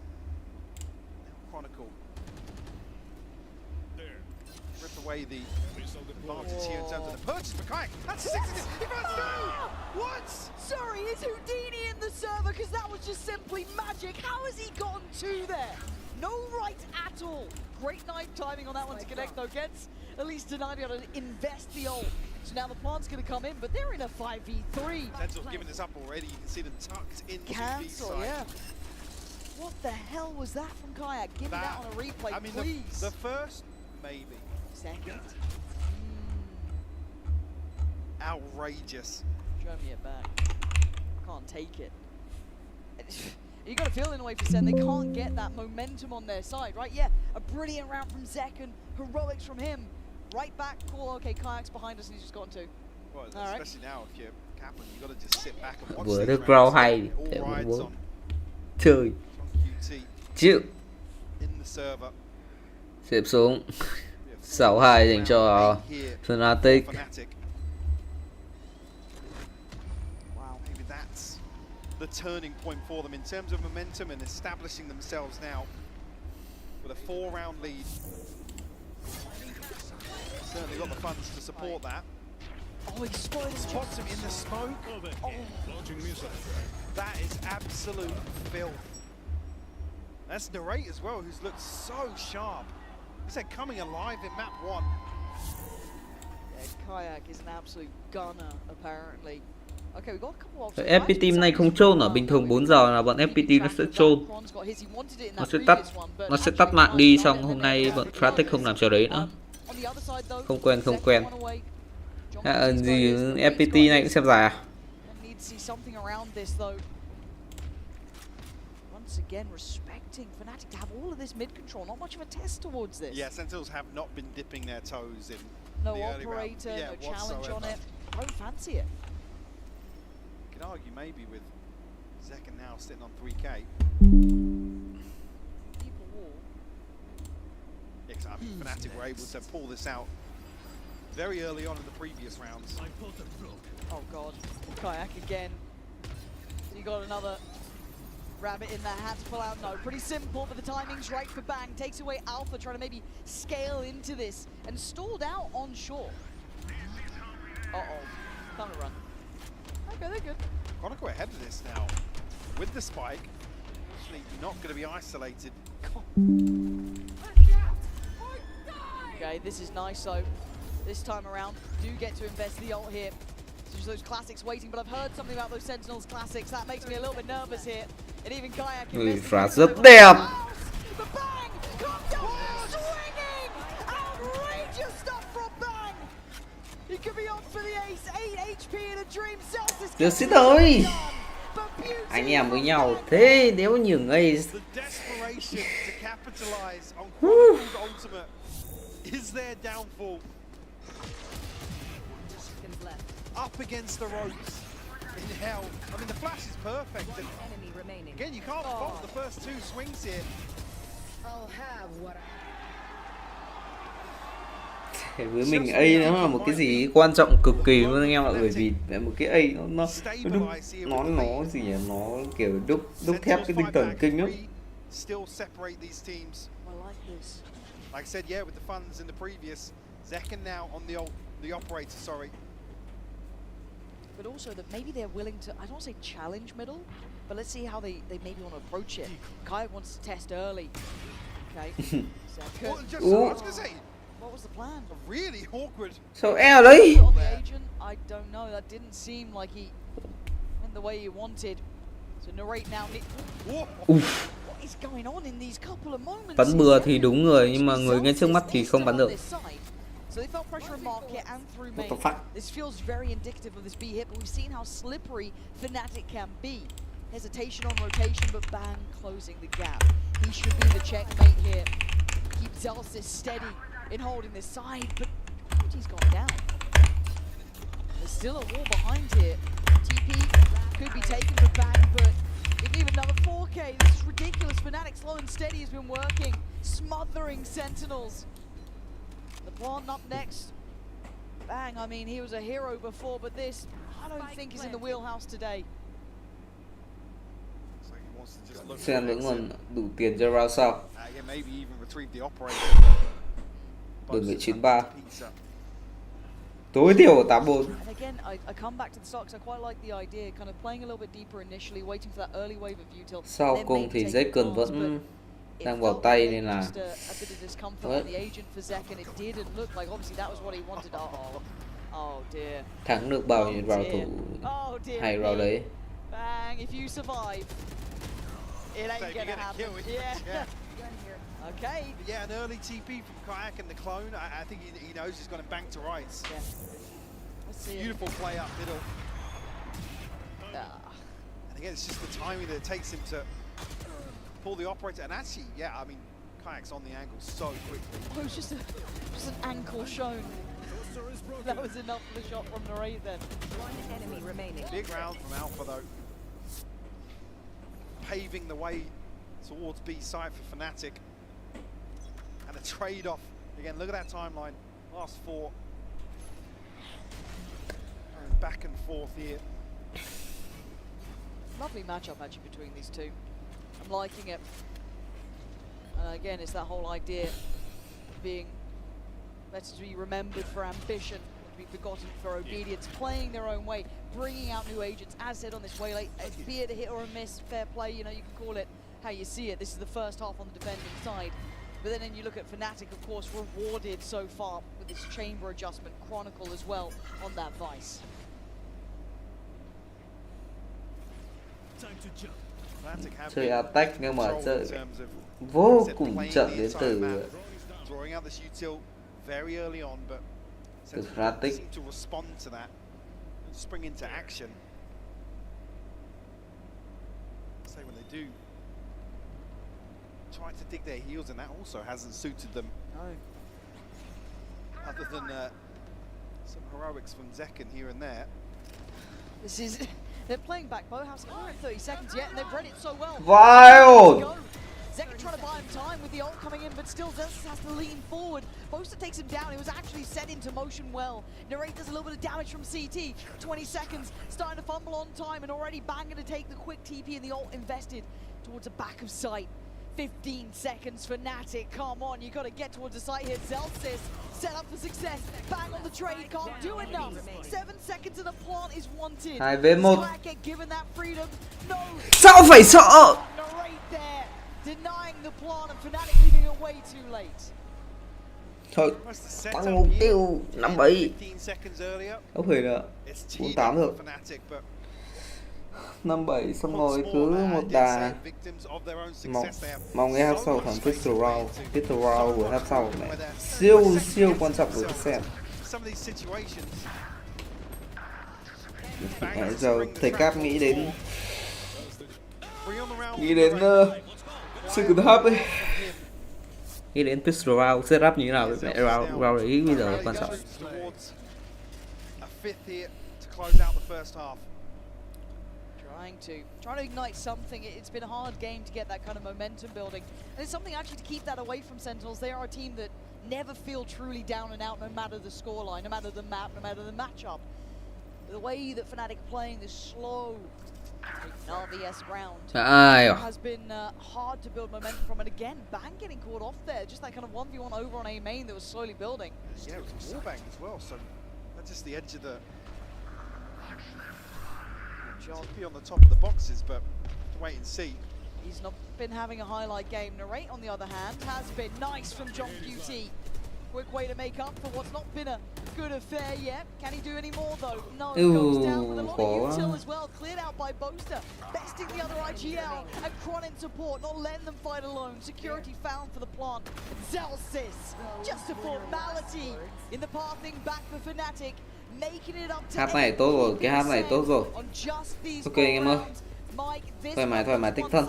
Now Chronicle. Rip away the advantage here in terms of the purchase for kayak. That's 60. He burns through! What? Sorry, is Houdini in the server? Because that was just simply magic. How has he gotten two there? No right at all. Great knife timing on that one to connect though. Gets at least denied to be able to invest the ult. So now the plant's going to come in, but they're in a 5v3. Sentinel's giving this up already. You can see them tucked into the Cancel, side. yeah. What the hell was that from Kayak? Give me that on a replay, I mean, please. the first, maybe. Second. Outrageous. Show me it back. I can't take it. You got a feeling away for SEN. They can't get that momentum on their side, right? Yeah, a brilliant round from SENcon. Heroics from him. Right back, cool. Okay, Kayak's behind us and he's just gotten two. Well, all right. especially now, if you're Kaplan, you got to just sit back and watch Vừa these được rounds. round hay All để rides muốn on chơi QT chịu. in the server. Xếp xuống 6-2 dành cho Fnatic. Wow, maybe that's the turning point for them in terms of momentum and establishing themselves now with a 4-round lead. Certainly got the funds to support that. Oh, he spots him in the smoke. Oh. That is absolute filth. That's Narrate as well, who's looked so sharp. He said coming alive in map 1. Yeah, Kayak is an absolute gunner, apparently. Okay, we got a couple of FPT này không troll ở bình thường 4 giờ là bọn FPT nó sẽ troll. Nó sẽ tắt mạng đi, xong hôm nay bọn Fnatic không làm trò đấy nữa. Không quen. Gì FPT này cũng xem dài à? Again, respecting Fnatic to have all of this mid control, not much of a test towards this. Yeah, Sentinels have not been dipping their toes in no the early operator, round. Yeah, no challenge on it. Don't fancy it. You can argue maybe with SENcon now sitting on 3k. Yeah, I mean, Fnatic were able to pull this out very early on in the previous rounds. Oh god, Kayak again. So you got another rabbit in their hat to pull out. No, pretty simple, but the timing's right for Bang. Takes away Alpha, trying to maybe scale into this and stalled out on shore. Uh-oh, time to run. Okay, they're good. Chronicle ahead of this now with the spike. Actually, not going to be isolated. Okay, this is nice though. This time around, do get to invest the ult here. Just those classics waiting, but I've heard something about those Sentinels classics. That makes me a little bit nervous here. And even Kayak Phá rất đẹp. The Bang comes down swinging! Outrageous stuff from Bang! He could be on for the ace. 8 HP in a dream. Celsius. Được xin ơi. Anh em với nhau thế đéo nhường ace. The desperation to capitalize on Chronicle's ultimate is their downfall. Up against the ropes in hell. I mean, the flash is perfect. And again, you can't fault the first 2 swings here. I'll have what Với mình A nó là một cái gì quan trọng cực kỳ luôn anh em ạ, bởi vì một cái A nó gì nhỉ, nó kiểu đúc thép cái tinh thần kinh lắm. Still separate these teams. I like this. Like I said, yeah, with the funds in the previous, SENcon now on the operator, sorry. But also that maybe they're willing to, I don't want to say challenge middle, but let's see how they maybe want to approach it. Kayak wants to test early. Okay. Well, just, I was going to say, What was the plan? Really awkward. Sao e ở đấy? On the agent, I don't know. That didn't seem like he went the way he wanted. So narrate now. What is going on in these couple of moments? Bắn bừa thì đúng người, nhưng mà người ngay trước mắt thì không bắn được. So they felt pressure in market and through main. This feels very indicative of this B hit, but we've seen how slippery Fnatic can be. Hesitation on rotation, but Bang closing the gap. He should be the checkmate here. Keep Zelsis steady in holding this side, but he's gone down. There's still a wall behind here. TP could be taken for Bang, but it even another 4K. This is ridiculous. Fnatic slow and steady has been working, smothering Sentinels. The plant up next. Bang, I mean, he was a hero before, but this, I don't think is in the wheelhouse today. Sen vẫn còn đủ tiền cho round sau. Đường 19-3. Tối thiểu 8-4. And again, I come back to the stocks. I quite like the idea, kind of playing a little bit deeper initially, waiting for that early wave of util. Sau cùng thì dây cần vẫn đang vào tay nên là thắng được bao nhiêu round thủ hay round đấy. Bang, if you survive, it ain't gonna happen. Yeah. Okay. Yeah, an early TP from Kayak and the clone. I think he knows he's got him banked to rights. Yeah. Let's see. Beautiful play up middle. And again, it's just the timing that it takes him to pull the operator. And actually, yeah, I mean, Kayak's on the angle so quickly. Oh, it was just an ankle shown. That was enough for the shot from Narrate then. One enemy remaining. Big round from Alpha though. Paving the way towards B side for Fnatic. And a trade-off. Again, look at that timeline. Last 4. And back and forth here. Lovely matchup actually between these two. I'm liking it. And again, it's that whole idea of being better to be remembered for ambition, to be forgotten for obedience, playing their own way, bringing out new agents, as said on this way, be it a hit or a miss, fair play, you know, you can call it how you see it. This is the first half on the defending side. But then you look at Fnatic, of course, rewarded so far with this chamber adjustment, Chronicle as well on that Vice. Chơi attack nhưng mà chơi vô cùng chậm đến từ Fnatic. To respond to that and spring into action. So when they do try to dig their heels, and that also hasn't suited them. No. Other than some heroics from Zekken here and there. This is they're playing back Bowhouse. We're at 30 seconds yet, and they've read it so well. Wild. Zekken trying to buy him time with the ult coming in, but still Zelsis has to lean forward. Boaster takes him down. It was actually set into motion well. Narrate does a little bit of damage from CT. 20 seconds, starting to fumble on time, and already Banging to take the quick TP and the ult invested towards the back of sight. 15 seconds for Fnatic. Come on, you got to get towards the site here. Zelsis set up for success. Bang on the trade, can't do enough. 7 seconds and the plant is wanted. 2v1. Get given that freedom. No. Sao phải sợ? Narrate there, denying the plant, and Fnatic leaving it way too late. Thôi, tăng mục tiêu 5-7. Không phải là 4-8 được. 5-7 xong rồi cứ một đà. Mong nghe hát sau thằng Pistol Round. Pistol Round của hát sau này siêu quan trọng với cái SEN. Giờ thầy Cap nghĩ đến Second Hub ấy. Nghĩ đến Pistol Round setup như thế nào mẹ round đấy bây giờ quan trọng. Trying to ignite something. It's been a hard game to get that kind of momentum building, and it's something actually to keep that away from Sentinels. They are a team that never feel truly down and out, no matter the scoreline, no matter the map, no matter the matchup. The way that Fnatic are playing this slow RVS ground has been hard to build momentum from, and again, Bang getting caught off there. Just that kind of 1v1 over on A main that was slowly building. Yeah, it was a warbang as well, so that's just the edge of the be on the top of the boxes, but wait and see. He's not been having a highlight game. Narrate, on the other hand, has been nice from John QT. quick way to make up for what's not been a good affair yet. Can he do any more though? No, goes down with a lot of util as well. Cleared out by Boaster, besting the other IGL, and Kron in support, not letting them fight alone. Security found for the plant. Zelsis, just a formality in the pathing back for Fnatic, making it up to Hát này tốt rồi, cái hát này tốt rồi. Ok anh em ơi. Thoải mái tích thân.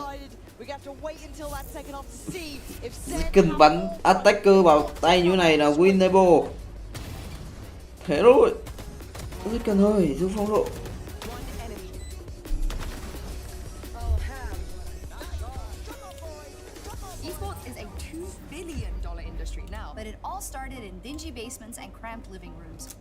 Cần bắn attacker vào tay như này là winnable. Thế rồi. Ôi cần ơi, giữ phong độ. Esports is a $2 billion industry now, but it all started in dingy basements and cramped living rooms.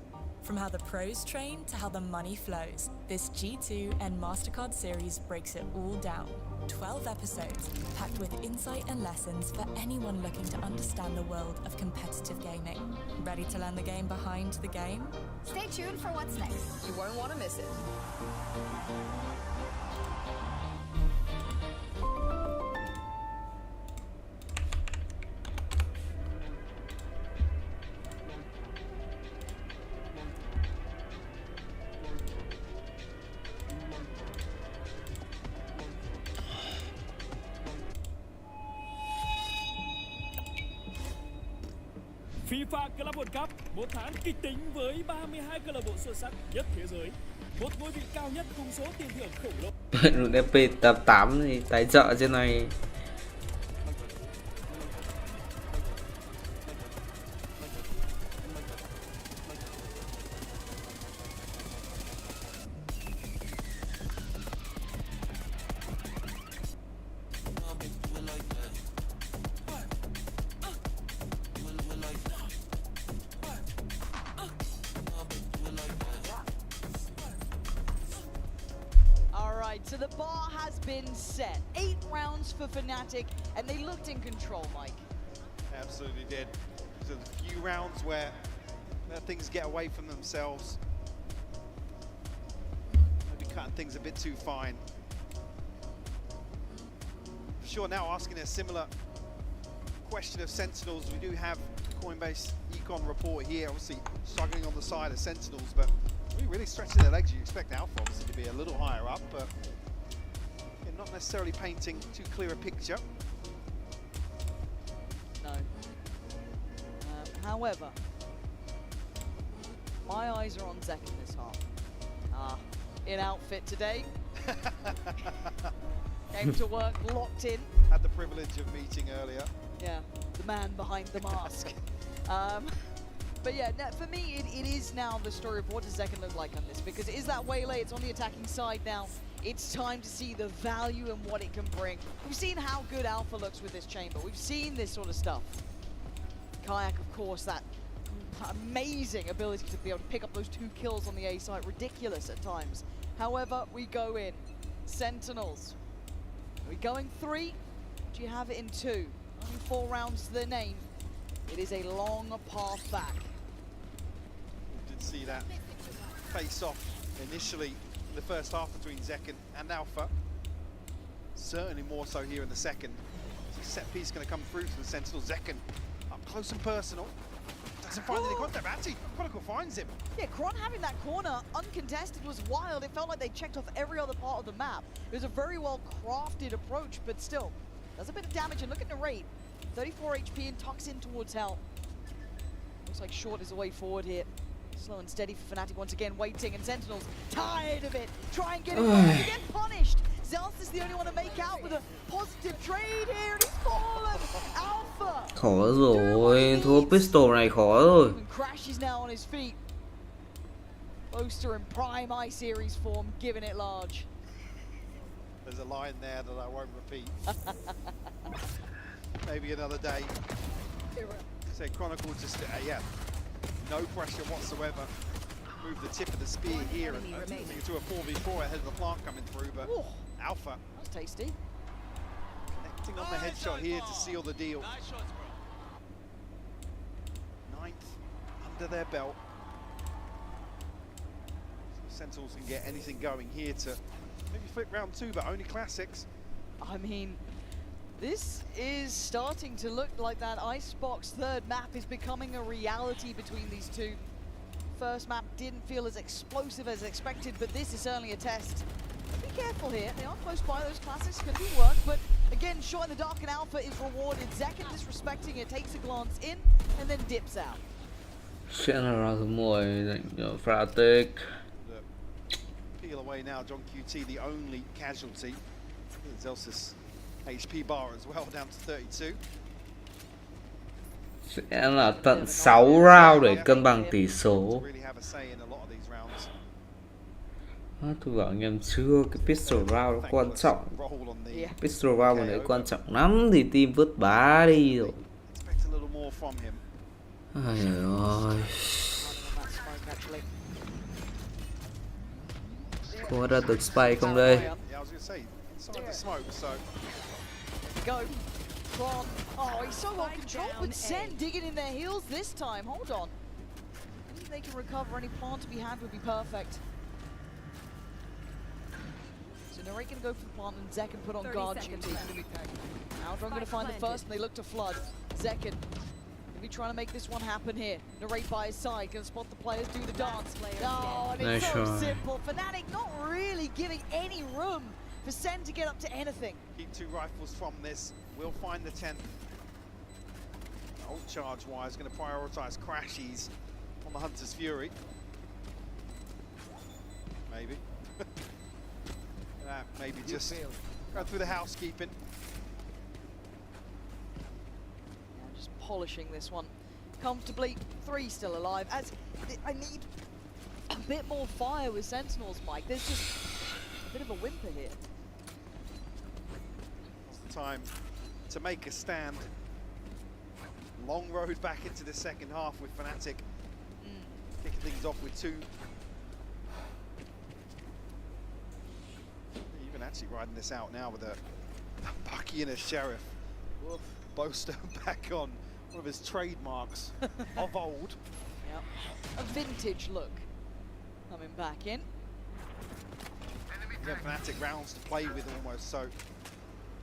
From how the pros train to how the money flows, this G2 and MasterCard series breaks it all down. 12 episodes, packed with insight and lessons for anyone looking to understand the world of competitive gaming. Ready to learn the game behind the game? Stay tuned for what's next. You won't want to miss it. FIFA Club World Cup, một tháng kịch tính với 32 câu lạc bộ xuất sắc nhất thế giới. Một ngôi vị cao nhất cùng số tiền thưởng khổng lồ. DP tập 8 thì tài trợ trên này. So the bar has been set. 8 rounds for Fnatic, and they looked in control, Mike. Absolutely did. So the few rounds where things get away from themselves, maybe cutting things a bit too fine. For sure, now asking a similar question of Sentinels. We do have Coinbase Econ report here, obviously struggling on the side of Sentinels, but really stretching their legs. You expect Alpha obviously to be a little higher up, but not necessarily painting too clear a picture. No. However, my eyes are on Zek in this half. In outfit today. Came to work locked in. Had the privilege of meeting earlier. Yeah, the man behind the mask. But yeah, for me, it is now the story of what does Zekken look like on this, because it is that waylay, it's on the attacking side now. It's time to see the value and what it can bring. We've seen how good Alpha looks with this chamber. We've seen this sort of stuff. Kayak, of course, that amazing ability to be able to pick up those 2 kills on the A site, ridiculous at times. However, we go in. Sentinels. Are we going 3? Do you have it in 2? Only 4 rounds to their name. It is a long path back. We did see that face-off initially in the first half between Zekken and Alpha. Certainly more so here in the second. Set piece going to come through for the Sentinel. Zekken up close and personal. Doesn't find any contact. Actually, Chronicle finds him. Yeah, Kron having that corner uncontested was wild. It felt like they checked off every other part of the map. It was a very well crafted approach, but still, does a bit of damage. And look at the rate. 34 HP and tucks in towards hell. Looks like Short is the way forward here. Slow and steady for Fnatic once again, waiting, and Sentinels tired of it. Try and get him back and get punished. Zelsis is the only one to make out with a positive trade here, and he's fallen. Alpha. Khó rồi, thua pistol này khó rồi. Crashes now on his feet. Boaster in prime I-Series form, giving it large. There's a line there that I won't repeat. Maybe another day. So Chronicle just, yeah, no pressure whatsoever. Move the tip of the spear here and into a 4v4 ahead of the plant coming through, but Alpha. That's tasty. Connecting on the headshot here to seal the deal. 9th under their belt. So Sentinels can get anything going here to maybe flip round 2, but only classics. I mean, This is starting to look like that Icebox third map is becoming a reality between these two. First map didn't feel as explosive as expected, but this is certainly a test. Be careful here, they are close by, those classics can do work, but again, shot in the dark and alpha is rewarded. SENcon disrespecting it, takes a glance in, and then dips out. Sẽ là round thứ 10 dành cho Fnatic. Peel away now, John QT, the only casualty. Zelsis HP bar as well, down to 32. Sẽ là tận 6 round để cân bằng tỷ số. Tôi bảo anh em chưa, cái pistol round nó quan trọng. Pistol round này quan trọng lắm thì team vứt bá đi rồi. Ai ơi. Có ra được spy không đây? Go. From, oh, he's so well controlled, but SEN digging in their heels this time. Hold on. If they can recover, any plant to be had would be perfect. So Narrate going to go for the plant, and SENcon put on guard duty. Aldron going to find the first, and they look to flood. SENcon going to be trying to make this one happen here. Narrate by his side, going to spot the players, do the dance. Oh, and it's so simple. Fnatic not really giving any room for SEN to get up to anything. Keep 2 rifles from this. We'll find the 10th. Old charge wise, going to prioritize Crashies on the Hunter's Fury. Maybe. Maybe just go through the housekeeping. Yeah, just polishing this one comfortably. 3 still alive. As I need a bit more fire with Sentinels, Mike. There's just a bit of a whimper here. It's the time to make a stand. Long road back into the second half with Fnatic kicking things off with 2. Even actually riding this out now with a Bucky and a Sheriff. Woof. Boaster back on one of his trademarks of old. Yep. A vintage look coming back in. Yeah, Fnatic rounds to play with almost, so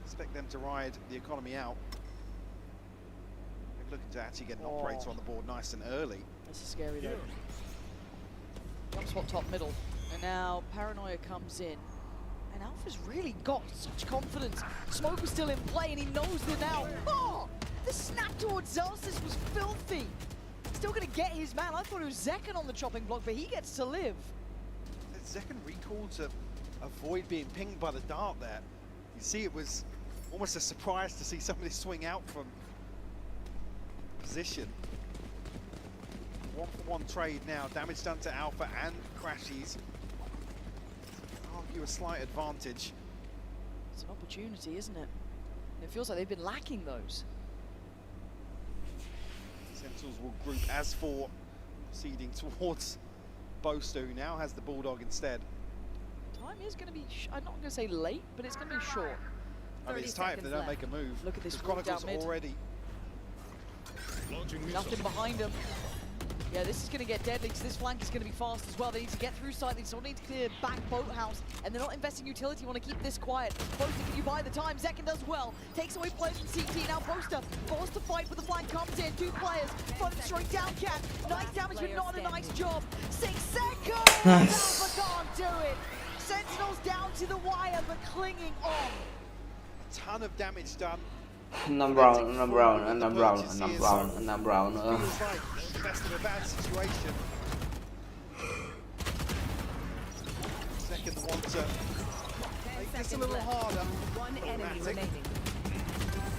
expect them to ride the economy out. They're looking to actually get an operator on the board nice and early. This is scary though. Jump spot top middle, and now Paranoia comes in. And Alpha's really got such confidence. Smoke was still in play, and he knows that now. Oh! The snap towards Zelsis was filthy. Still gonna get his man. I thought it was SENcon on the chopping block, but he gets to live. SENcon recalled to avoid being pinged by the dart there. You see, it was almost a surprise to see somebody swing out from position. 1-for-1 trade now. Damage done to Alpha and Crashies. Argue a slight advantage. It's an opportunity, isn't it? And it feels like they've been lacking those. Sentinels will group as for proceeding towards Boaster, who now has the Bulldog instead. Time is going to be, I'm not going to say late, but it's going to be short. I mean, it's tight if they don't make a move. Look at this Chronicles down mid. already. Nothing behind them. Yeah, this is going to get deadly because this flank is going to be fast as well. They need to get through side. They still need to clear back boathouse, and they're not investing utility. Want to keep this quiet. Boaster, can you buy the time? SENcon does well. Takes away players from CT. Now Boaster forced to fight, but the flank comes in. 2 players. Flooded straight down cat. Nice damage, but not a nice job. 6 seconds! Alpha can't do it. Sentinels down to the wire, but clinging on. A ton of damage done. 5 round, 5 round, 5 round, 5 round, 5 round nữa. Feels like the best of a bad situation. SENcon the one to make this a little harder. One enemy remaining.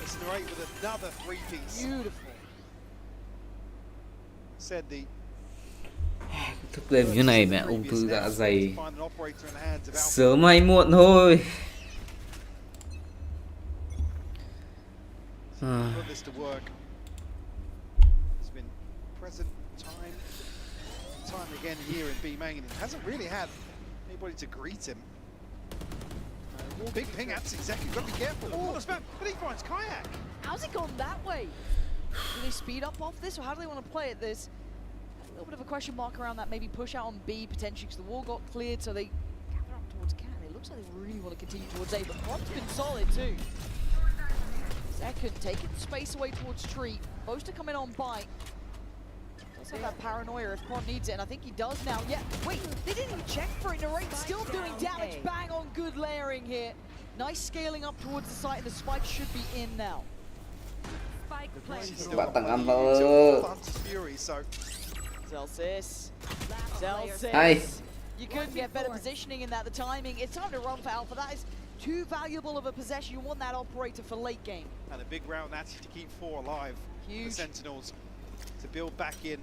It's Narrate with another 3-piece. Beautiful. Said the Thức đêm như này mẹ, ung thư dạ dày sớm hay muộn thôi. Put this to work. It's been present time again here in B main, and hasn't really had anybody to greet him. Big ping at SENcon, got to be careful. Oh, but he finds Kayak. How's it gone that way? Do they speed up off this, or how do they want to play at this? A little bit of a question mark around that, maybe push out on B potentially because the wall got cleared, so they gather up towards Cat. It looks like they really want to continue towards A, but Quant's been solid too. Second, taking space away towards Tree. Supposed to come in on bite. Does have that paranoia if Quan needs it, and I think he does now. Yeah, wait, they didn't even check for it. Narrate's still doing damage. Bang on, good layering here. Nice scaling up towards the site, and the spike should be in now. Bạn tặng ăn vợ. Celsius. Hay. You couldn't get better positioning in that. The timing. It's time to run for Alpha. That is too valuable of a possession. You want that operator for late game. And a big round actually to keep 4 alive. Huge. The Sentinels to build back in.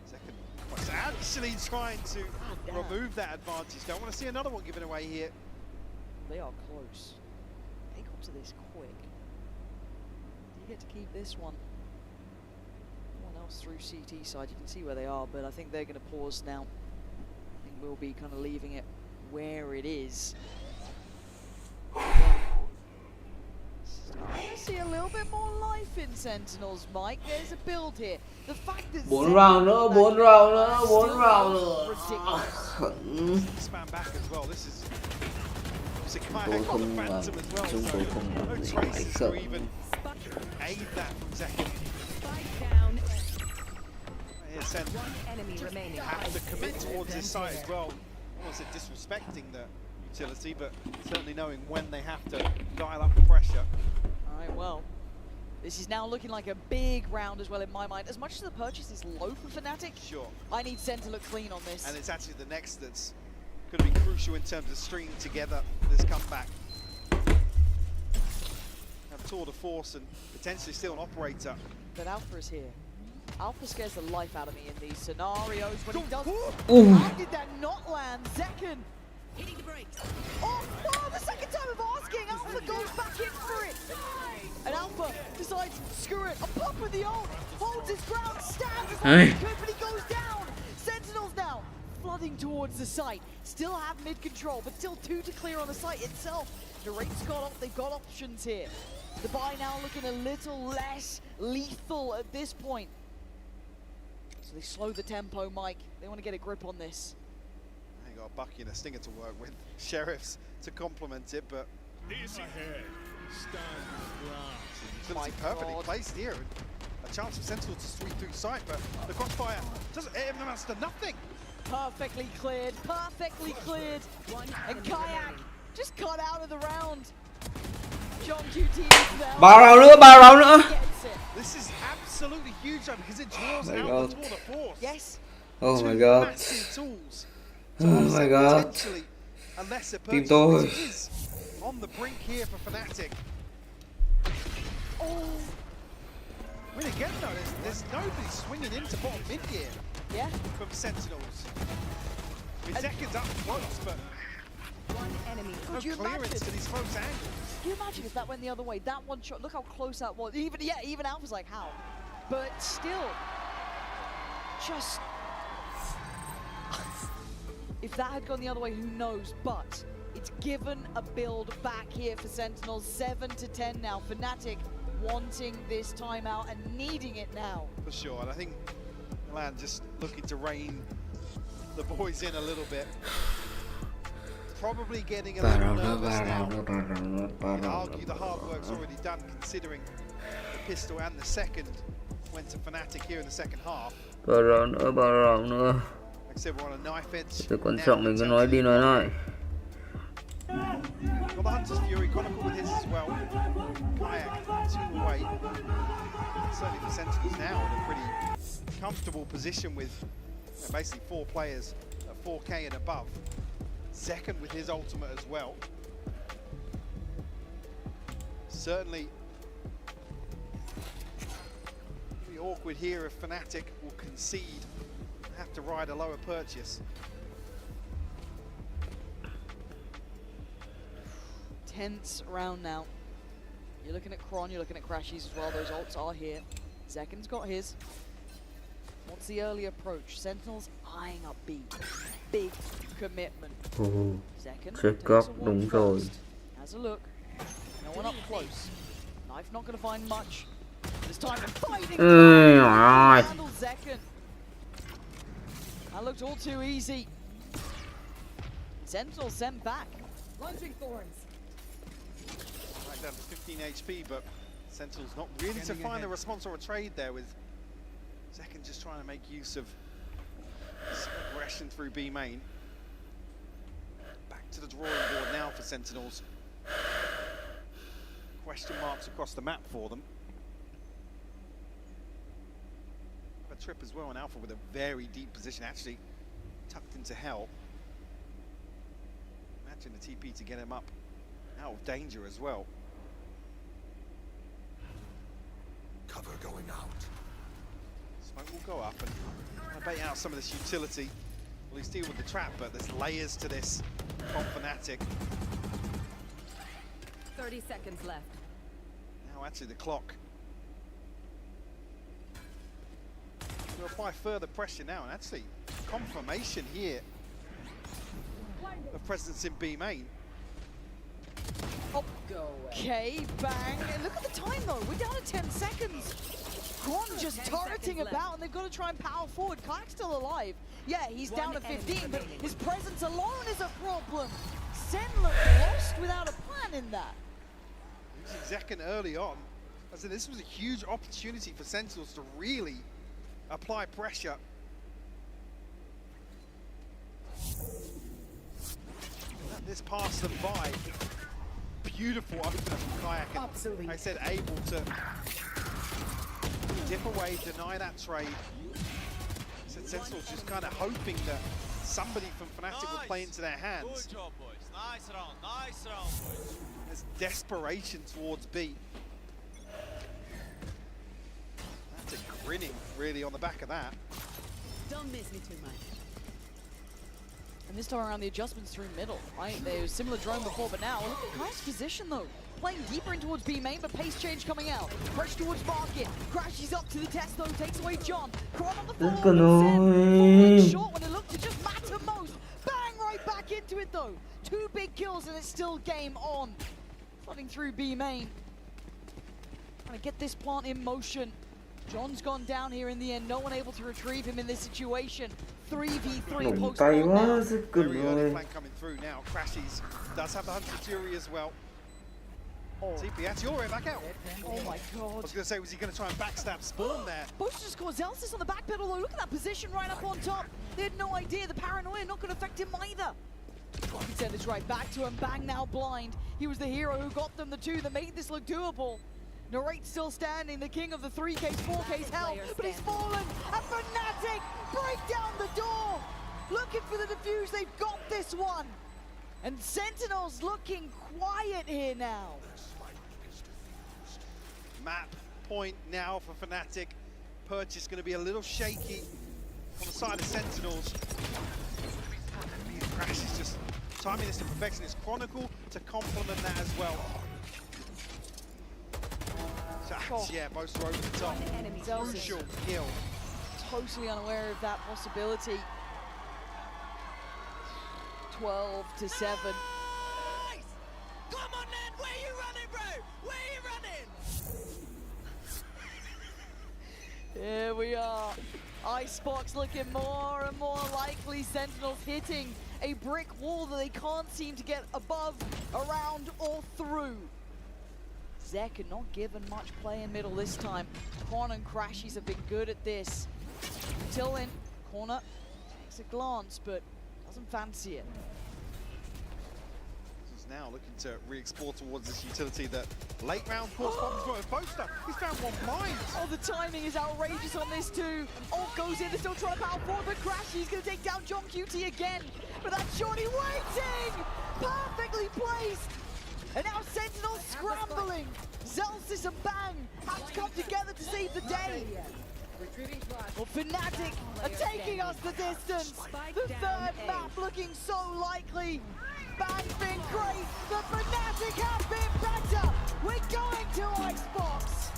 Second was actually trying to remove that advantage. Don't want to see another one given away here. They are close. They got to this quick. You get to keep this one. No one else through CT side. You can see where they are, but I think they're going to pause now. I think we'll be kind of leaving it where it is. I see a little bit more life in Sentinels, Mike. There's a build here. The fact that 4 round nữa, 4 round nữa, 4 round nữa. Span back as well. This is Chúng tôi không làm gì phải sợ. Aid that from Zekin. Here's Sen. Have to commit towards this side as well. Almost disrespecting the utility, but certainly knowing when they have to dial up the pressure. Alright, well, this is now looking like a big round as well in my mind. As much as the purchase is low for Fnatic, sure, I need Sen to look clean on this. And it's actually the next that's going to be crucial in terms of stringing together this comeback. Have tour de force and potentially still an operator. But Alpha is here. Alpha scares the life out of me in these scenarios when he does. Ooh. How did that not land? Zekin hitting the brakes. Oh, the second time of asking. Alpha goes back in for it. And Alpha decides, screw it. A pop with the ult. Holds his ground, stands as long as he could, but he goes down. Sentinels now flooding towards the site. Still have mid control, but still 2 to clear on the site itself. The rate's got up, they've got options here. The buy now looking a little less lethal at this point. So they slow the tempo, Mike. They want to get a grip on this. They got a Bucky and a Stinger to work with. Sheriffs to complement it, but utility perfectly placed here. A chance for Sentinel to sweep through sight, but the crossfire doesn't amounts to nothing. Perfectly cleared, perfectly cleared. And Kayak just cut out of the round. John QT there. 3 round nữa, 3 round nữa. This is absolutely huge because it draws out the tour de force. Yes. Oh my god. Oh my god. Team tôi. On the brink here for Fnatic. Oh. I mean, again, though, there's nobody swinging into bottom mid here. Yeah. From Sentinels. I mean, Zekin's up close, but no clearance to these close angles. Can you imagine if that went the other way? That one shot, look how close that was. Even Alpha's like, how? But still, just... if that had gone the other way, who knows? But it's given a build back here for Sentinels. 7 to 10 now. Fnatic wanting this timeout and needing it now. For sure, and I think Milan just looking to rein the boys in a little bit. Probably getting a little nervous now. I'd argue the hard work's already done, considering the pistol and the second went to Fnatic here in the second half. 3 round nữa, 3 round nữa. Like I said, we're on a knife edge. Sự quan trọng mình cứ nói đi nói lại. Got the Hunter's Fury, Chronicle with his as well. Kayak 2 away. Certainly the Sentinels now in a pretty comfortable position with basically 4 players at 4K and above. Zekin with his ultimate as well. Certainly be awkward here if Fnatic will concede, have to ride a lower purchase. Tense round now. You're looking at Kron, you're looking at Crashies as well. Those ults are here. Zekin's got his. What's the early approach? Sentinels eyeing up B. Big commitment. Zekin takes a walk first. Has a look. No one up close. Knife not going to find much. This time of fighting. Handle Zekin. That looked all too easy. Sentinels sent back. Launching thorns. down to 15 HP, but Sentinel's not really to find a response or a trade there, with SENcon just trying to make use of this aggression through B main. Back to the drawing board now for Sentinels. Question marks across the map for them. A trip as well on Alpha with a very deep position, actually tucked into hell. Imagine the TP to get him up out of danger as well. Cover going out. Smoke will go up and try to bait out some of this utility. Well, he's dealing with the trap, but there's layers to this from Fnatic. 30 seconds left. Now actually the clock. To apply further pressure now, and actually confirmation here of presence in B main. Oh, okay, bang. And look at the time though, we're down to 10 seconds. Kron just turreting about, and they've got to try and power forward. Kayak's still alive. Yeah, he's down to 15, but his presence alone is a problem. Sen looked lost without a plan in that. Losing SENcon early on. I said this was a huge opportunity for Sentinels to really apply pressure. Let this pass them by. Beautiful opener from Kayak, and Absolutely. I said able to dip away, deny that trade. Said Sentinels just kind of hoping that somebody from Fnatic would play into their hands. Good job, boys. Nice round, boys. There's desperation towards B. That's a grinning really on the back of that. Don't miss me too much. And this time around, the adjustments through middle, right? There was similar drone before, but now look at Kayak's position though. Playing deeper in towards B main, but pace change coming out. Pressure towards market. Crashes up to the test though, takes away John. Kron on the floor. Falling short when it looked to just matter most. Bang, right back into it though. 2 big kills and it's still game on. Flooding through B main. Trying to get this plant in motion. John's gone down here in the end. No one able to retrieve him in this situation. 3v3 post tay now. quá, sức cực Very early rồi. flank coming through now. Crashes does have the Hunter Fury as well. TP actually all the way back out. Oh my I god. was going to say, was he going to try and backstab Spawn there? Both just got Zelsis on the back pedal though. Look at that position right up on top. They had no idea. The paranoia not going to affect him either. I can send this right back to him. Bang now blind. He was the hero who got them the 2 that made this look doable. Narrate still standing, the king of the 3Ks, 4Ks hell, but he's fallen. And Fnatic break down the door. Looking for the defuse, they've got this one. And Sentinels looking quiet here now. Map point now for Fnatic. Purchase going to be a little shaky on the side of Sentinels. Crash is just timing this to perfection. It's Chronicle to complement that as well. So, yeah, both are over the top. Crucial kill. Totally unaware of that possibility. 12 to 7. Come on, Ned. Where you running, bro? Where you running? Here we are. Icebox looking more and more likely. Sentinels hitting a brick wall that they can't seem to get above, around, or through. SENcon not given much play in middle this time. Kron and Crashies have been good at this. Till in, corner, takes a glance, but doesn't fancy it. He's now looking to re-explore towards this utility that late round course bomb's got a poster. He's found one blind. Oh, the timing is outrageous on this too. Ult goes in, they're still trying to power forward, but Crashy's gonna take down John QT again. But that's Shorty waiting! Perfectly placed! And now Sentinels scrambling. Zelsis and Bang have to come together to save the day. Well, Fnatic are taking us the distance. The third map looking so likely. Bang's been great, but Fnatic have been better. We're going to Icebox.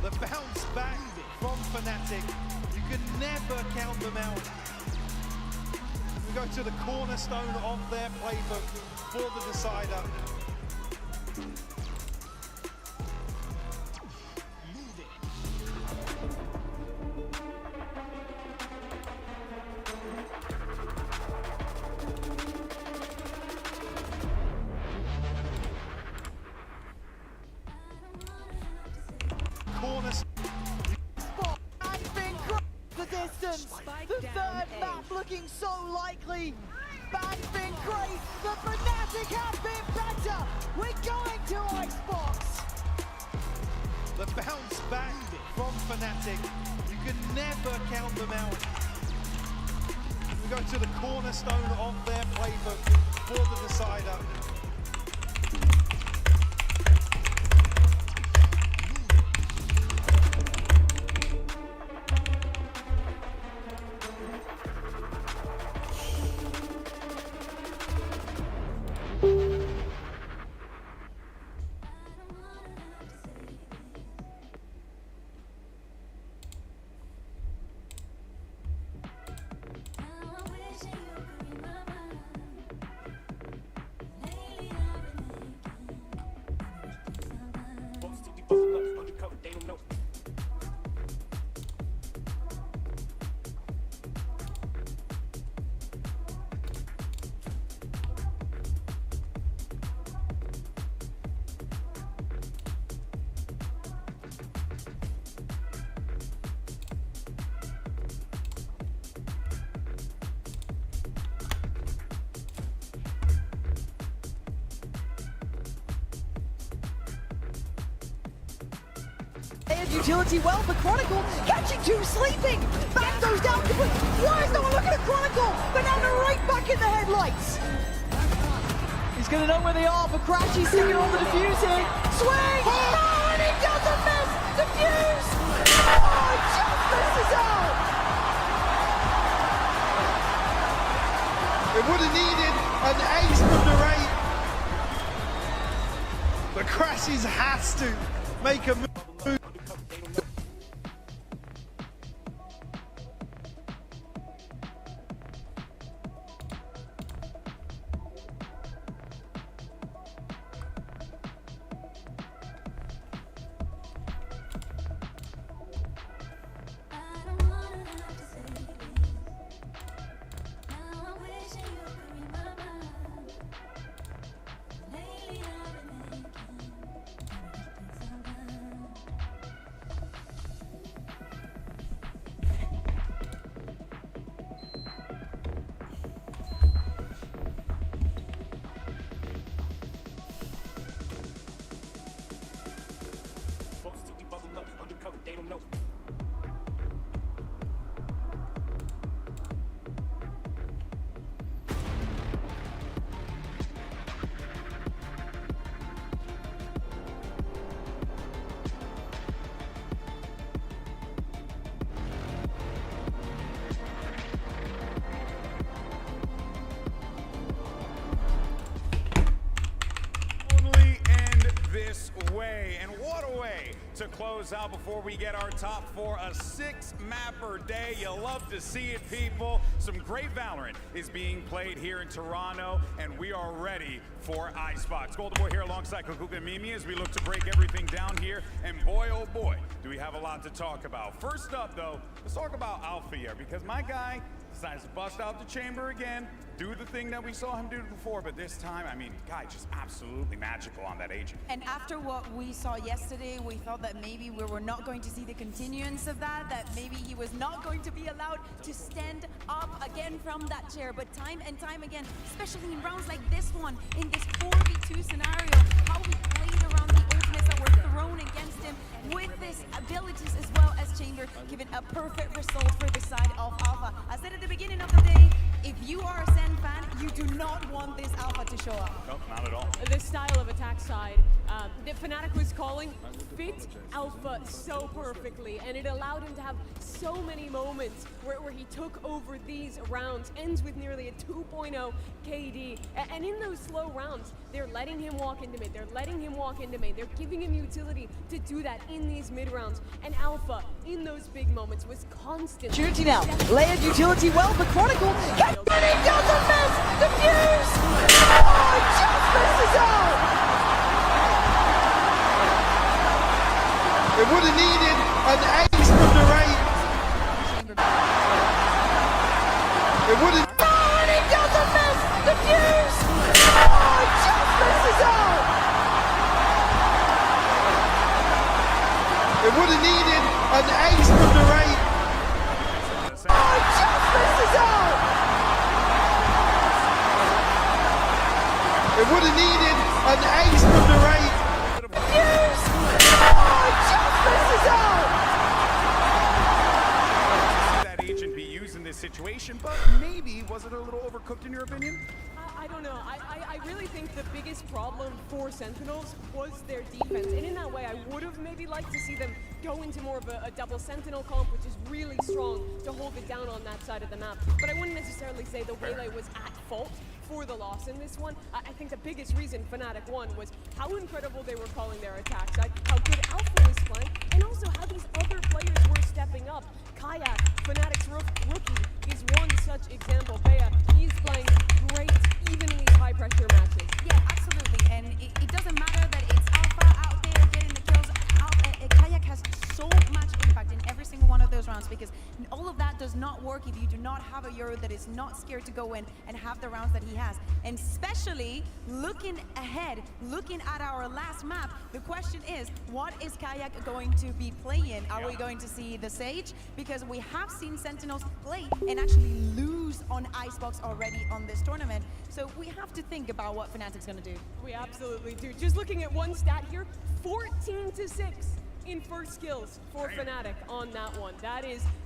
The bounce back from Fnatic. You can never count them out. We go to the cornerstone of their playbook for the decider. distance. The third map looking so likely. Bang's been great. The Fnatic have been better. We're going to Icebox. The bounce back from Fnatic. You can never count them out. We go to the cornerstone of their playbook for the decider. Utility well for Chronicle, catching two, sleeping. Back goes down. Why is no one looking at Chronicle? Banana right back in the headlights. He's going to know where they are, but Crashy's sticking on the defuse here. Swing! Oh, and he doesn't miss! Defuse! Oh, just misses out! It would have needed an ace from the raid. But Crashies has to make a move. Way, and what a way to close out before we get our top four. A 6-mapper day. You love to see it, people. Some great Valorant is being played here in Toronto, and we are ready for Icebox. Golden Boy here alongside Kukuka and Mimi as we look to break everything down here. And boy, oh boy, do we have a lot to talk about. First up, though, let's talk about Alpha here, because my guy decides to bust out the chamber again, do the thing that we saw him do before, but this time, I mean, guy just absolutely magical on that agent. And after what we saw yesterday, we thought that maybe we were not going to see the continuance of that maybe he was not going to be allowed to stand up again from that chair. But time and time again, especially in rounds like this one, in this 4v2 scenario, how he played around the ultimates that were thrown against him with his abilities as well as Chamber, giving a perfect result for the side of Alpha. I said at the beginning of the day, if you are a SEN fan, you do not want this Alpha to show up. Nope, not at all. The style of attack side that Fnatic was calling fit Alpha so perfectly, and it allowed him to have so many moments where he took over these rounds, ends with nearly a 2.0 KD, and in those slow rounds, they're letting him walk into mid, they're letting him walk into main, they're giving him utility to do that in these mid rounds, and Alpha, in those big moments, was constant. Opportunity now, layered utility well for Chronicle, and he doesn't miss! Defuse! Oh, just misses out! It would have needed an ace from the raid. It would have. Oh, and he doesn't miss! Defuse! Oh, just misses out! It would have needed an ace from the raid. Oh, An ace from the Raid. Yes! Oh, just misses out! That agent be used in this situation, but maybe was it a little overcooked in your opinion? I don't know. I really think the biggest problem for Sentinels was their defense. And in that way, I would have maybe liked to see them go into more of a double Sentinel comp, which is really strong to hold it down on that side of the map. But I wouldn't necessarily say the Waylay was at fault for the loss in this one. I think the biggest reason Fnatic won was how incredible they were calling their attacks, how good Alpha was playing, and also how these other players were stepping up. Kayak, Fnatic's rookie, is one such example. Bea, he's playing great, even in these high-pressure matches. Yeah, absolutely. And it doesn't matter that it's Alpha out there getting the kills. Kayak has so much impact in every single one of those rounds, because all of that does not work if you do not have a Euro that is not scared to go in and have the rounds that he has. And especially looking ahead, looking at our last map, the question is, what is Kayak going to be playing? Are we going to see the Sage? Because we have seen Sentinels play and actually lose on Icebox already on this tournament. So we have to think about what Fnatic's going to do. We absolutely do. Just looking at one stat here, 14-6 in first kills for Fnatic on that one.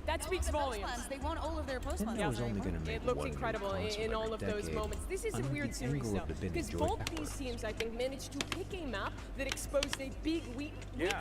That speaks volumes. They won all of their post plans. It looked incredible in all of those moments. This is a weird series though, because both these teams, I think, managed to pick a map that exposed a big weakness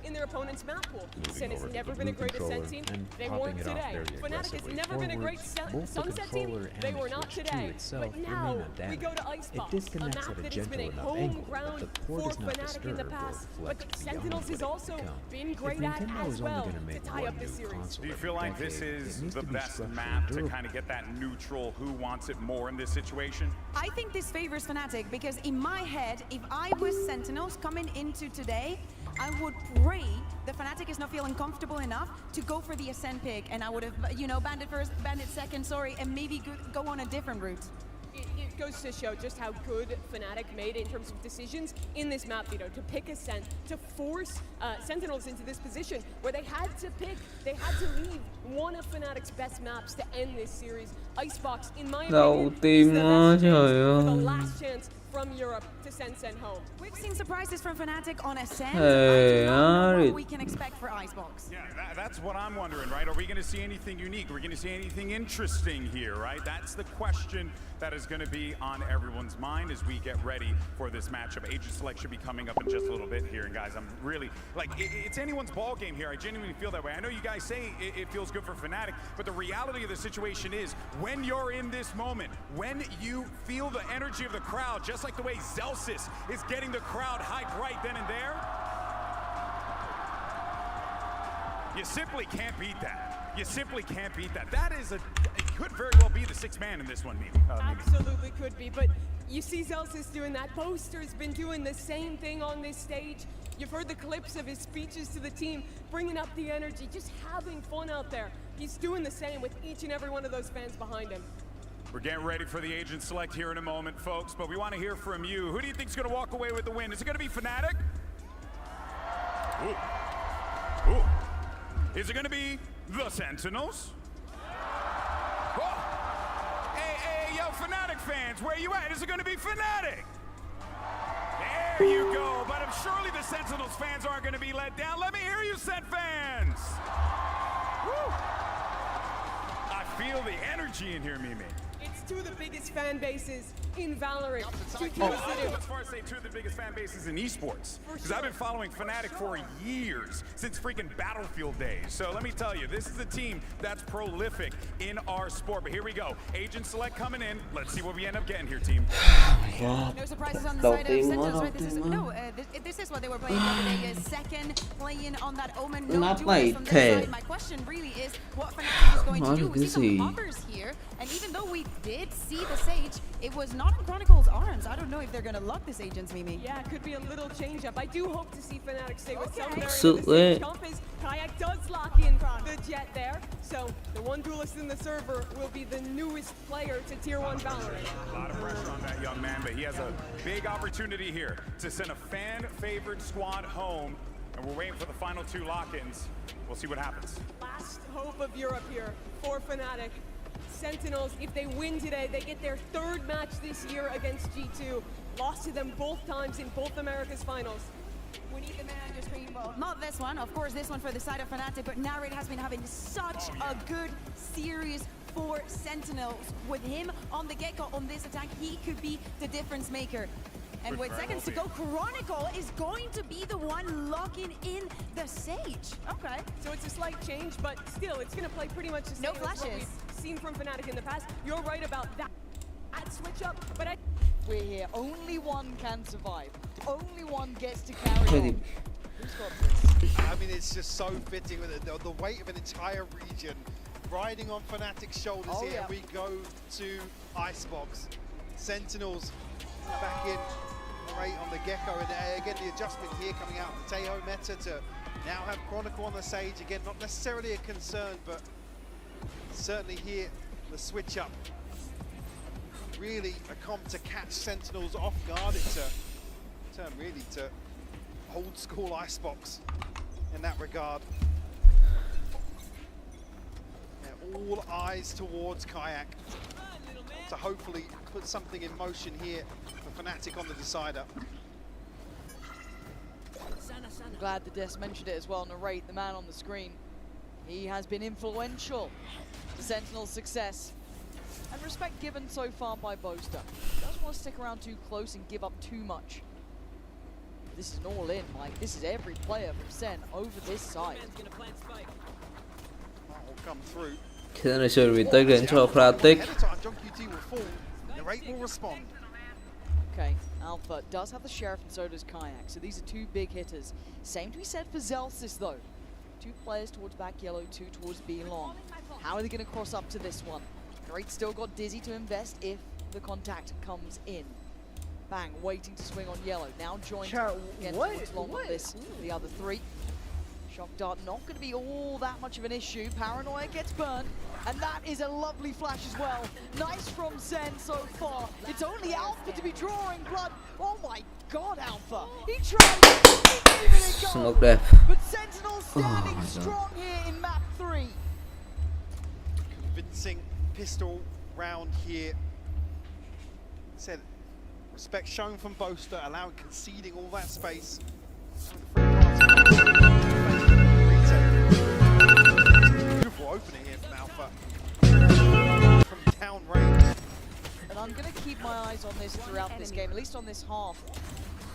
in their opponent's map pool. SEN has never been a great Ascent team. They weren't today. Fnatic has never been a great Sunset team. They were not today. But now we go to Icebox, a map that has been a home ground for Fnatic in the past. But Sentinels has also been great at as well to tie up this series. Do you feel like this is the best map to kind of get that neutral who wants it more in this situation? I think this favors Fnatic, because in my head, if I was Sentinels coming into today, I would pray that Fnatic is not feeling comfortable enough to go for the Ascent pick, and I would have, Bandit first, Bandit second, and maybe go on a different route. It goes to show just how good Fnatic made in terms of decisions in this map, to pick Ascent, to force Sentinels into this position where they had to leave one of Fnatic's best maps to end this series. Icebox, in my opinion, is the best chance for the last chance from Europe to send SEN home. We've seen surprises from Fnatic on Ascent. I do not know what we can expect for Icebox. Yeah, that's what I'm wondering, right? Are we going to see anything unique? Are we going to see anything interesting here, right? That's the question that is going to be on everyone's mind as we get ready for this matchup. Agent select should be coming up in just a little bit here. And guys, I'm really, it's anyone's ball game here. I genuinely feel that way. I know you guys say it feels good for Fnatic, but the reality of the situation is when you're in this moment, when you feel the energy of the crowd, just like the way Zelsis is getting the crowd hyped right then and there, you simply can't beat that. You simply can't beat that. That is it could very well be the sixth man in this one, maybe. Absolutely could be, but you see Zelsis doing that. Boaster's been doing the same thing on this stage. You've heard the clips of his speeches to the team, bringing up the energy, just having fun out there. He's doing the same with each and every one of those fans behind him. We're getting ready for the agent select here in a moment, folks, but we want to hear from you. Who do you think is going to walk away with the win? Is it going to be Fnatic? Ooh. Ooh. Is it going to be the Sentinels? Oh. Hey, yo, Fnatic fans, where you at? Is it going to be Fnatic? There you go, but I'm surely the Sentinels fans aren't going to be let down. Let me hear you, Sen fans. Woo. I feel the energy in here, Mimi. It's two of the biggest fan bases in Valorant. As far as say two of the biggest fan bases in esports, because I've been following Fnatic for years, since freaking Battlefield days. So let me tell you, this is a team that's prolific in our sport. But here we go, agent select coming in. Let's see what we end up getting here, team. No surprises on the side of Sentinels, right? This is what they were playing the other day. Second, playing on that Omen. No duels from their side. My question really is what Fnatic is going to do. We see some hovers here, and even though we did see the Sage, it was not in Chronicle's arms. I don't know if they're going to lock this agents, Mimi. Yeah, it could be a little change up. I do hope to see Fnatic stay with some Kayak does lock in the Jet there, so the one duelist in the server will be the newest player to Tier 1 Valorant. A lot of pressure on that young man, but he has a big opportunity here to send a fan-favored squad home, and we're waiting for the final two lock-ins. We'll see what happens. Last hope of Europe here for Fnatic. Sentinels, if they win today, they get their third match this year against G2. Lost to them both times in both America's finals. We need the man on your screen. Well, not this one. Of course, this one for the side of Fnatic, but Narrate has been having such a good series for Sentinels. With him on the get-go on this attack, he could be the difference maker. And with seconds to go, Chronicle is going to be the one locking in the Sage. Okay. So it's a slight change, but still, it's going to play pretty much the same No as what flashes. we've seen from Fnatic in the past. You're right about that. I'd switch up, but we're here. Only one can survive. Only one gets to carry on. Who's got this? I mean, it's just so fitting with it. The weight of an entire region riding on Fnatic's shoulders here. Yeah. We go to Icebox. Sentinels back in right on the Gecko. And again, the adjustment here coming out of the Tejo meta to now have Chronicle on the Sage. Again, not necessarily a concern, but certainly here the switch up. Really a comp to catch Sentinels off guard. It's a turn really to old school Icebox in that regard. Yeah, all eyes towards Kayak to hopefully put something in motion here for Fnatic on the decider. I'm glad that Des mentioned it as well. Narrate, the man on the screen. He has been influential to Sentinel's success. And respect given so far by Boaster. Doesn't want to stick around too close and give up too much. This is an all-in, Mike. This is every player from Sen over this side. That will come through. Thế này chơi retake đến cho Fnatic. JohnQT will fall. Narrate will respond. Okay, Alpha does have the Sheriff and so does Kayak. So these are two big hitters. Same to be said for Zelsis though. Two players towards back yellow, two towards B long. How are they going to cross up to this one? Great, still got Dizzy to invest if the contact comes in. Bang, waiting to swing on yellow. Now joined again towards long on this. The other three. Shock Dart not going to be all that much of an issue. Paranoia gets burned. And that is a lovely flash as well. Nice from Sen so far. It's only Alpha to be drawing blood. Oh my god, Alpha. He tried. He gave it a go. Smoke đẹp. But Sentinel standing strong here in map 3. Convincing pistol round here. Said respect shown from Boaster, allowing conceding all that space. Beautiful opening here from Alpha. From down range. And I'm going to keep my eyes on this throughout this game, at least on this half.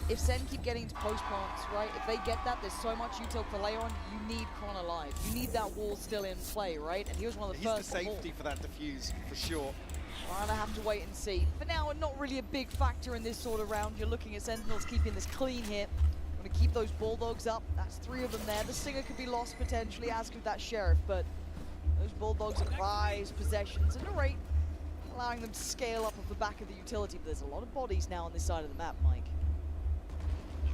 If Sen keep getting to post plants, right, if they get that, there's so much util for Leon, you need Chron alive. You need that wall still in play, right? And he was one of the first. He's the safety for that defuse, for sure. Well, I have to wait and see. For now, not really a big factor in this sort of round. You're looking at Sentinels keeping this clean here. Going to keep those Bulldogs up. That's 3 of them there. The Singer could be lost potentially, as could that Sheriff, but those Bulldogs are prized possessions and Narrate allowing them to scale up off the back of the utility. But there's a lot of bodies now on this side of the map, Mike.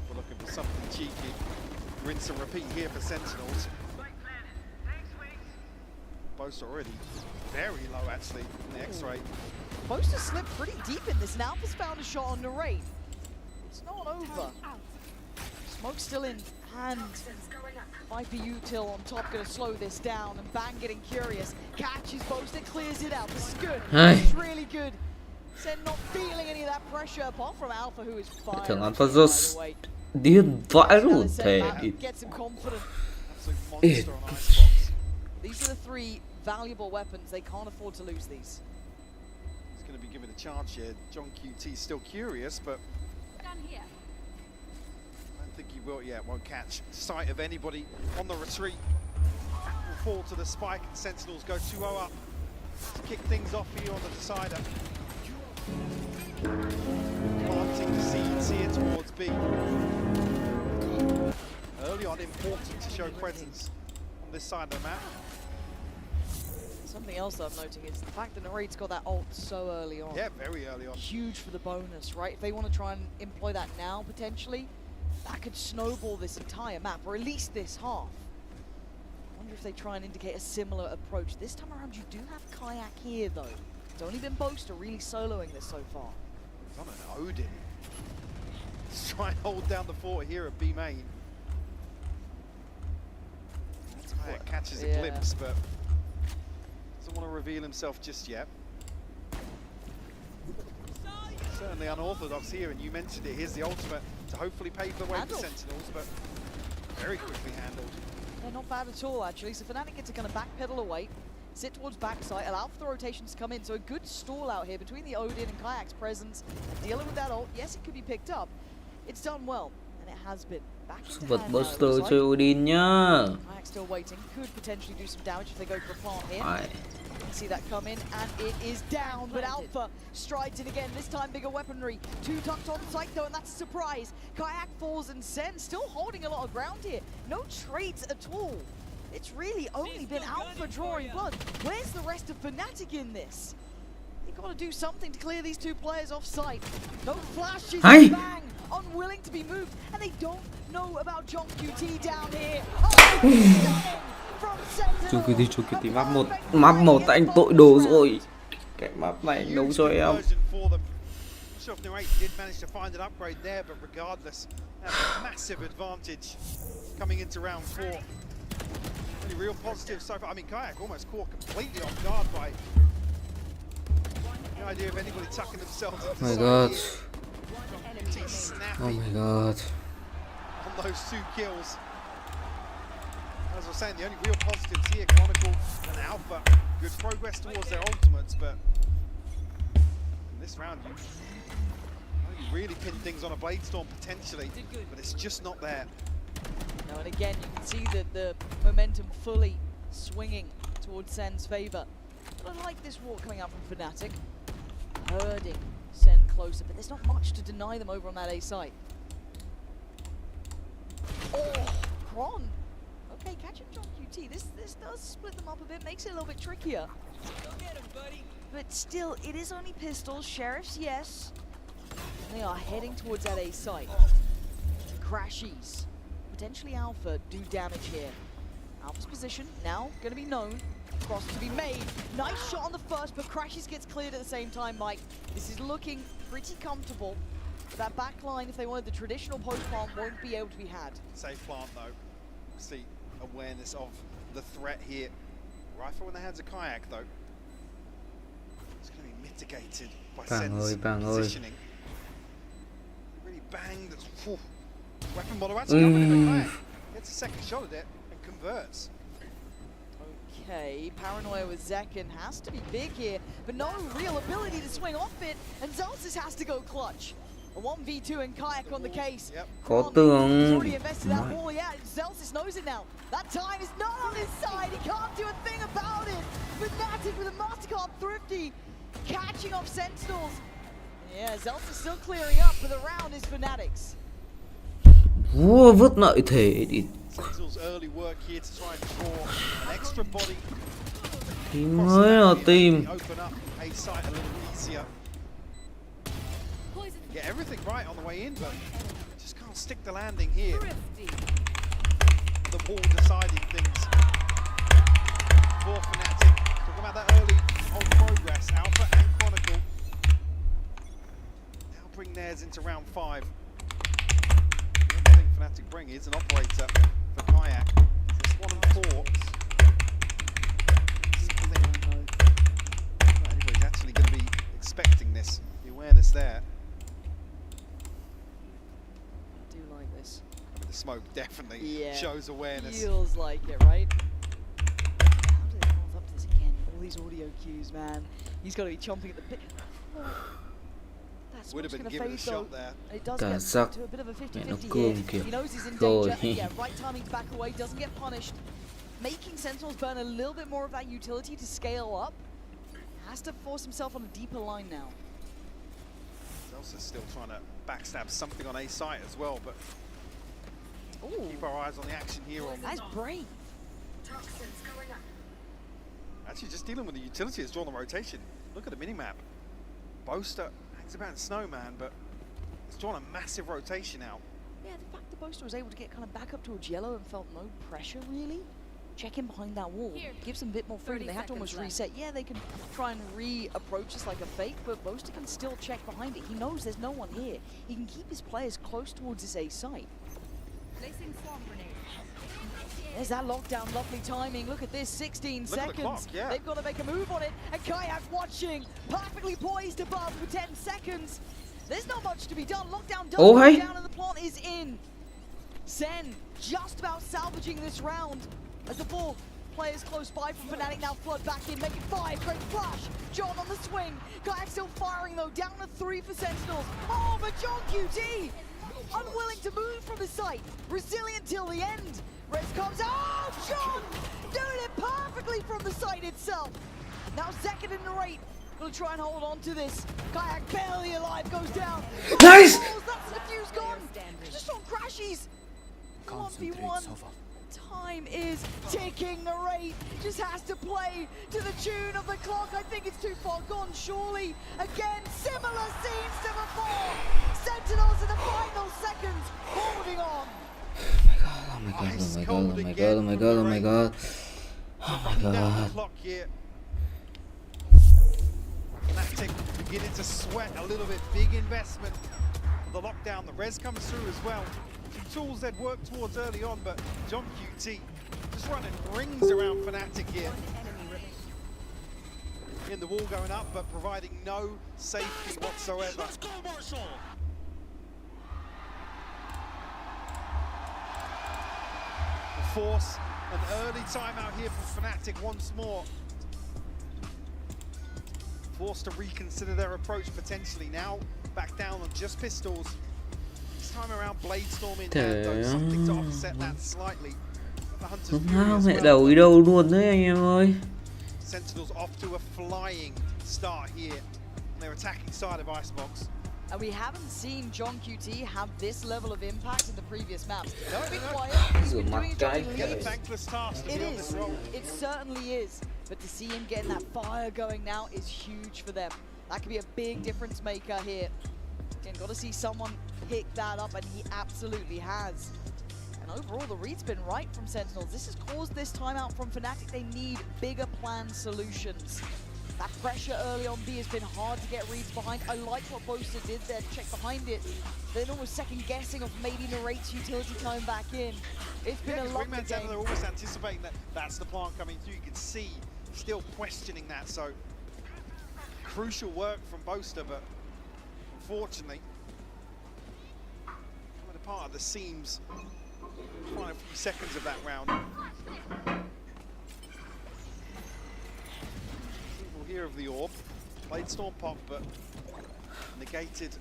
We're looking for something cheeky. Rinse and repeat here for Sentinels. Boaster already very low actually in the X-ray. Boaster slipped pretty deep in this. Now Alpha's found a shot on Narrate. It's not over. Smoke's still in hand. Viper util on top, gonna slow this down, and Bang getting curious. Catches Boaster, clears it out. This is good. This is really good. Sen not feeling any of that pressure, apart from Alpha, who is firing. Thằng Alpha rất điên vãi luôn thể. Get some confidence. Ít. These are the 3 valuable weapons. They can't afford to lose these. He's going to be given a charge here. JohnQT still curious, but Done here. I don't think he will yet. Won't catch sight of anybody on the retreat. Will fall to the spike, and Sentinels go 2-0 up to kick things off here on the decider. Planting the seeds here towards B. Early on, important to show presence on this side of the map. Something else I'm noting is the fact that Narrate's got that ult so early on. Yeah, very early on. Huge for the bonus, right? If they want to try and employ that now, potentially, that could snowball this entire map, or at least this half. I wonder if they try and indicate a similar approach. This time around, you do have Kayak here, though. It's only been Boaster really soloing this so far. On an Odin. Let's try and hold down the fort here at B main. Kayak catches a glimpse, but doesn't want to reveal himself just yet. Certainly unorthodox here, and you mentioned it. Here's the ultimate to hopefully pave the way for Sentinels, but very quickly handled. Yeah, not bad at all, actually. So Fnatic get to kind of backpedal away, sit towards backside, allow for the rotations to come in. So a good stall out here between the Odin and Kayak's presence. Dealing with that ult, yes, it could be picked up. It's done well, and it has been. Back into Vật hand Buster now, chơi Odin nhá. Kayak still waiting, could potentially do some damage if they go for a plant here. You can see that come in, and it is down, but Alpha strides in again, this time bigger weaponry. Two tucked on site though, and that's a surprise. Kayak falls, and Sen still holding a lot of ground here. No trades at all. It's really only been Alpha drawing blood. Where's the rest of Fnatic in this? They gotta do something to clear these two players off site. No flashes, bang, unwilling to be moved, and they don't know about John QT down here. Chung QT map 1 anh tội đồ rồi. Cái map này anh đấu cho em. Did manage to find an upgrade there, but regardless, that's a massive advantage coming into round 4. Really real positive so far. I mean, Kayak almost caught completely off guard by the idea of anybody tucking themselves into My God. Snappy Oh my God. on those 2 kills. As I was saying, the only real positives here, Chronicle and Alpha, good progress towards their ultimates, but in this round, you really pin things on a Blade Storm potentially, but it's just not there. No, and again, you can see that the momentum fully swinging towards Sen's favor. But I like this walk coming out from Fnatic, herding Sen closer, but there's not much to deny them over on that A site. Oh, Kron. Okay, catching John QT. This does split them up a bit, makes it a little bit trickier. Go get him, buddy. But still, it is only pistols. Sheriffs, yes. And they are heading towards that A site. Crashies. Potentially Alpha do damage here. Alpha's position now going to be known. Cross to be made. Nice shot on the first, but Crashies gets cleared at the same time, Mike. This is looking pretty comfortable. But that back line, if they wanted the traditional post plant, won't be able to be had. Safe plant though. See awareness of the threat here. Rifle in the hands of Kayak though. It's going to be mitigated by Sen's positioning. Really banged. Weapon model actually coming in the Kayak. Gets a second shot at it and converts. Okay, Paranoia with Zekken has to be big here, but no real ability to swing off it, and Zelsis has to go clutch. A 1v2 and Kayak on the case. Có tường. He's already invested that wall, yeah, Zelsis knows it now. That time is not on his side, he can't do a thing about it. Fnatic with a Mastercard Thrifty, catching off Sentinels. Yeah, Zelsis still clearing up, but the round is Fnatic's. Vua vứt lợi thể đi. Team mới là team. Get everything right on the way in, but just can't stick the landing here. The wall deciding things for Fnatic. Talking about that early on progress, Alpha and Chronicle. Now bring theirs into round 5. The thing Fnatic bring is an operator for Kayak. It's 1 and 4. Anybody's actually going to be expecting this. The awareness there. The smoke definitely shows awareness. Feels like it, right? How do they follow up this again? All these audio cues, man. He's got to be chomping at the bit. Oh. That's would have been given a shot there. It does get to a bit of a 50-50 here. He knows he's in danger. Yeah, right timing to back away, doesn't get punished. Making Sentinels burn a little bit more of that utility to scale up. Has to force himself on a deeper line now. Zelsa's still trying to backstab something on A site as well, but keep our eyes on the action here. That's brave. Actually, just dealing with the utility has drawn the rotation. Look at the mini-map. Boaster hangs about in Snowman, but it's drawn a massive rotation out. Yeah, the fact that Boaster was able to get kind of back up towards yellow and felt no pressure, really. Check in behind that wall. Gives them a bit more freedom. They have to almost reset. Yeah, they can try and re-approach this like a fake, but Boaster can still check behind it. He knows there's no one here. He can keep his players close towards this A site. There's that lockdown, lovely timing. Look at this, 16 seconds. The clock, yeah. They've got to make a move on it, and Kayak watching, perfectly poised above for 10 seconds. There's not much to be done. Lockdown Oh, does hey. go down and the plant is in. Sen just about salvaging this round as the 4 players close by from Fnatic now flood back in, make it 5. Great flash. John on the swing. Kayak still firing though. Down to 3 for Sentinels. Oh, but John QT unwilling to move from the site. Resilient till the end. Rez comes. Oh, John doing it perfectly from the site itself. Now second in the rate. Gonna try and hold on to this. Kayak barely alive, goes down. Nice! Oh, that's the fuse gone. Just on crashies. 1v1. Time is ticking. The rate just has to play to the tune of the clock. I think it's too far gone, surely. Again, similar scenes to before. Sentinels in the final seconds, holding on. Oh my god, oh my god, oh my god, oh my god, oh my god. Oh my god. Clock here. Fnatic beginning to sweat a little bit. Big investment. The lockdown, the res comes through as well. Some tools they'd worked towards early on, but John QT just running rings around Fnatic here. In the wall going up, but providing no safety whatsoever. Let's go, Marshall! Force an early timeout here from Fnatic once more. Forced to reconsider their approach potentially. Now back down on just pistols. This time around Bladestorm in hand though, something to offset that slightly. The Hunter's Fury as Mẹ well. đầu ý đâu luôn đấy anh em ơi. Sentinels off to a flying start here. They're attacking side of Icebox. And we haven't seen John QT have this level of impact in the previous maps. Don't be quiet. He's been doing it during leads. Thankless task to It be on this is. role. It certainly is. But to see him getting that fire going now is huge for them. That could be a big difference maker here. Again, got to see someone pick that up, and he absolutely has. And overall, the read's been right from Sentinels. This has caused this timeout from Fnatic. They need bigger planned solutions. That pressure early on B has been hard to get reads behind. I like what Boaster did there to check behind it. Then almost second guessing of maybe Narrate's utility coming back in. It's been a long game. They're almost anticipating that that's the plant coming through. You can see still questioning that. So crucial work from Boaster, but unfortunately, coming apart of the seams. Final few seconds of that round. Here of the orb, Bladestorm pop, but negated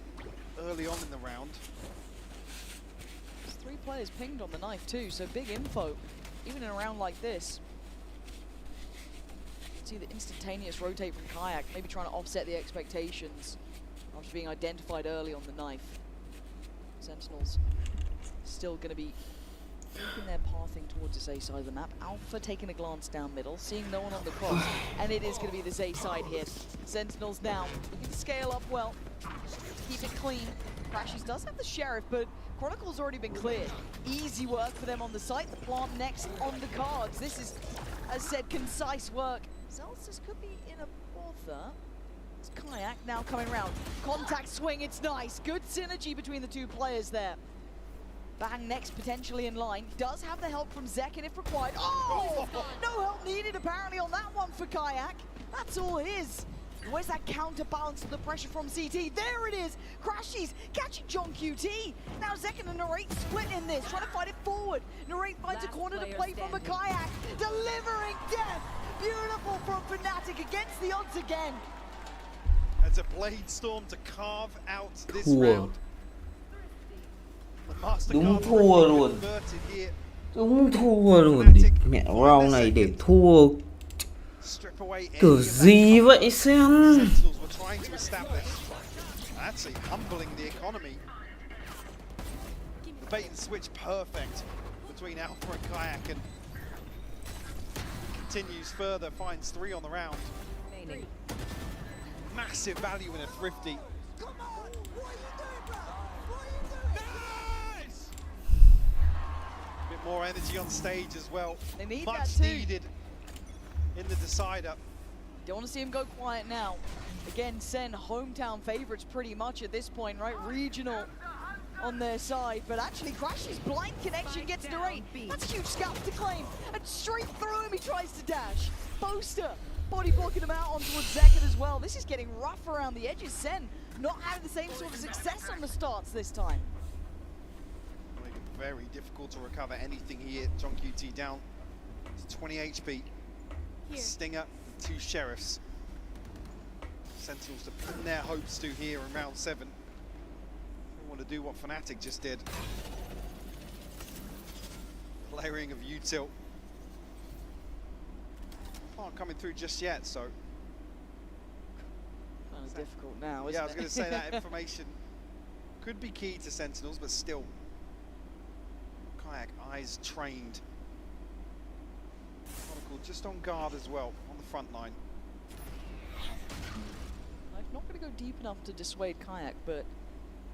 early on in the round. There's 3 players pinged on the knife too, so big info, even in a round like this. See the instantaneous rotate from Kayak, maybe trying to offset the expectations after being identified early on the knife. Sentinels still going to be keeping their pathing towards this A side of the map. Alpha taking a glance down middle, seeing no one on the cross, and it is going to be this A side here. Sentinels now looking to scale up well, keep it clean. Crashies does have the Sheriff, but Chronicle's already been cleared. Easy work for them on the site. The plant next on the cards. This is, as said, concise work. Celsius could be in a bother. It's Kayak now coming around. Contact swing, it's nice. Good synergy between the 2 players there. Bang next potentially in line. Does have the help from Zekin if required. Oh! No help needed apparently on that one for Kayak. That's all his. Where's that counterbalance to the pressure from CT? There it is. Crashies catching John QT. Now Zekin and Narrate split in this, trying to fight it forward. Narrate finds a corner to play from a Kayak. Delivering death. Beautiful from Fnatic against the odds again. As a Bladestorm to carve out this round. Đúng thua luôn. Đúng thua luôn. Mẹ round này để thua. Kiểu gì vậy Sen? Actually humbling the economy. The bait and switch perfect between Alpha and Kayak, and continues further, finds 3 on the round. Massive value in a Thrifty. Bit more energy on stage as well. They need Much that too. needed in the decider. Don't want to see him go quiet now. Again, Sen, hometown favorites pretty much at this point, right? Regional on their side, but actually Crash's blind connection gets to Narrate. That's a huge scalp to claim. And straight through him, he tries to dash. Boaster body blocking him out on towards Zekin as well. This is getting rough around the edges. Sen not having the same sort of success on the starts this time. Very difficult to recover anything here. John QT down to 20 HP. Stinger, 2 Sheriffs. Sentinels to pin their hopes to here in round 7. They want to do what Fnatic just did. Layering of util. Aren't coming through just yet, so. Kind of difficult now, isn't it? Yeah, I was going to say that information could be key to Sentinels, but still. Kayak, eyes trained. Chronicle just on guard as well, on the front line. I'm not going to go deep enough to dissuade Kayak, but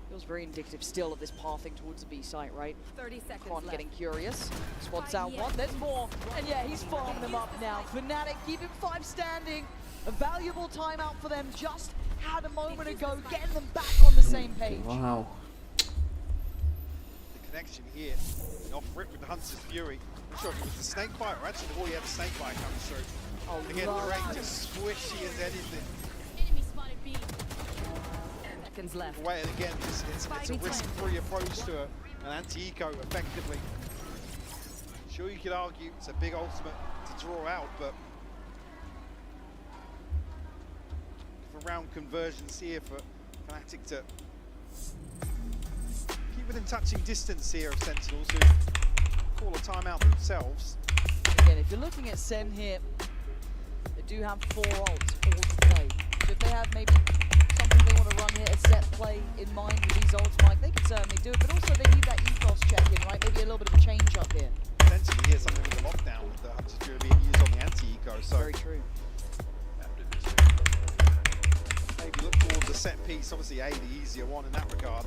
feels very indicative still of this pathing towards the B site, right? 30 seconds Con left. getting curious. Swaps out one, there's more. And yeah, he's farming them up now. Fnatic keeping 5 standing. A valuable timeout for them just had a moment ago, getting them back on the same page. Wow. The connection here, off rip with the Hunter's Fury. I'm not sure if it was the snake bite or actually the had a snake bite coming through. Oh, again, the range just squishy as anything. Seconds left. Away, and again, it's a risk-free approach to an anti-eco, effectively. Sure, you could argue it's a big ultimate to draw out, but for round conversions here for Fnatic to keep within touching distance here of Sentinels, who call a timeout themselves. Again, if you're looking at SEN here, they do have 4 ults all to play. So if they have maybe something they want to run here, a set play in mind with these ults, Mike, they can certainly do it, but also they need that ethos check-in, right? Maybe a little bit of a change up here. Potentially here's something with the lockdown with the Hunter's Fury being used on the anti-eco, so very true. Maybe look towards the set piece, obviously A, the easier one in that regard,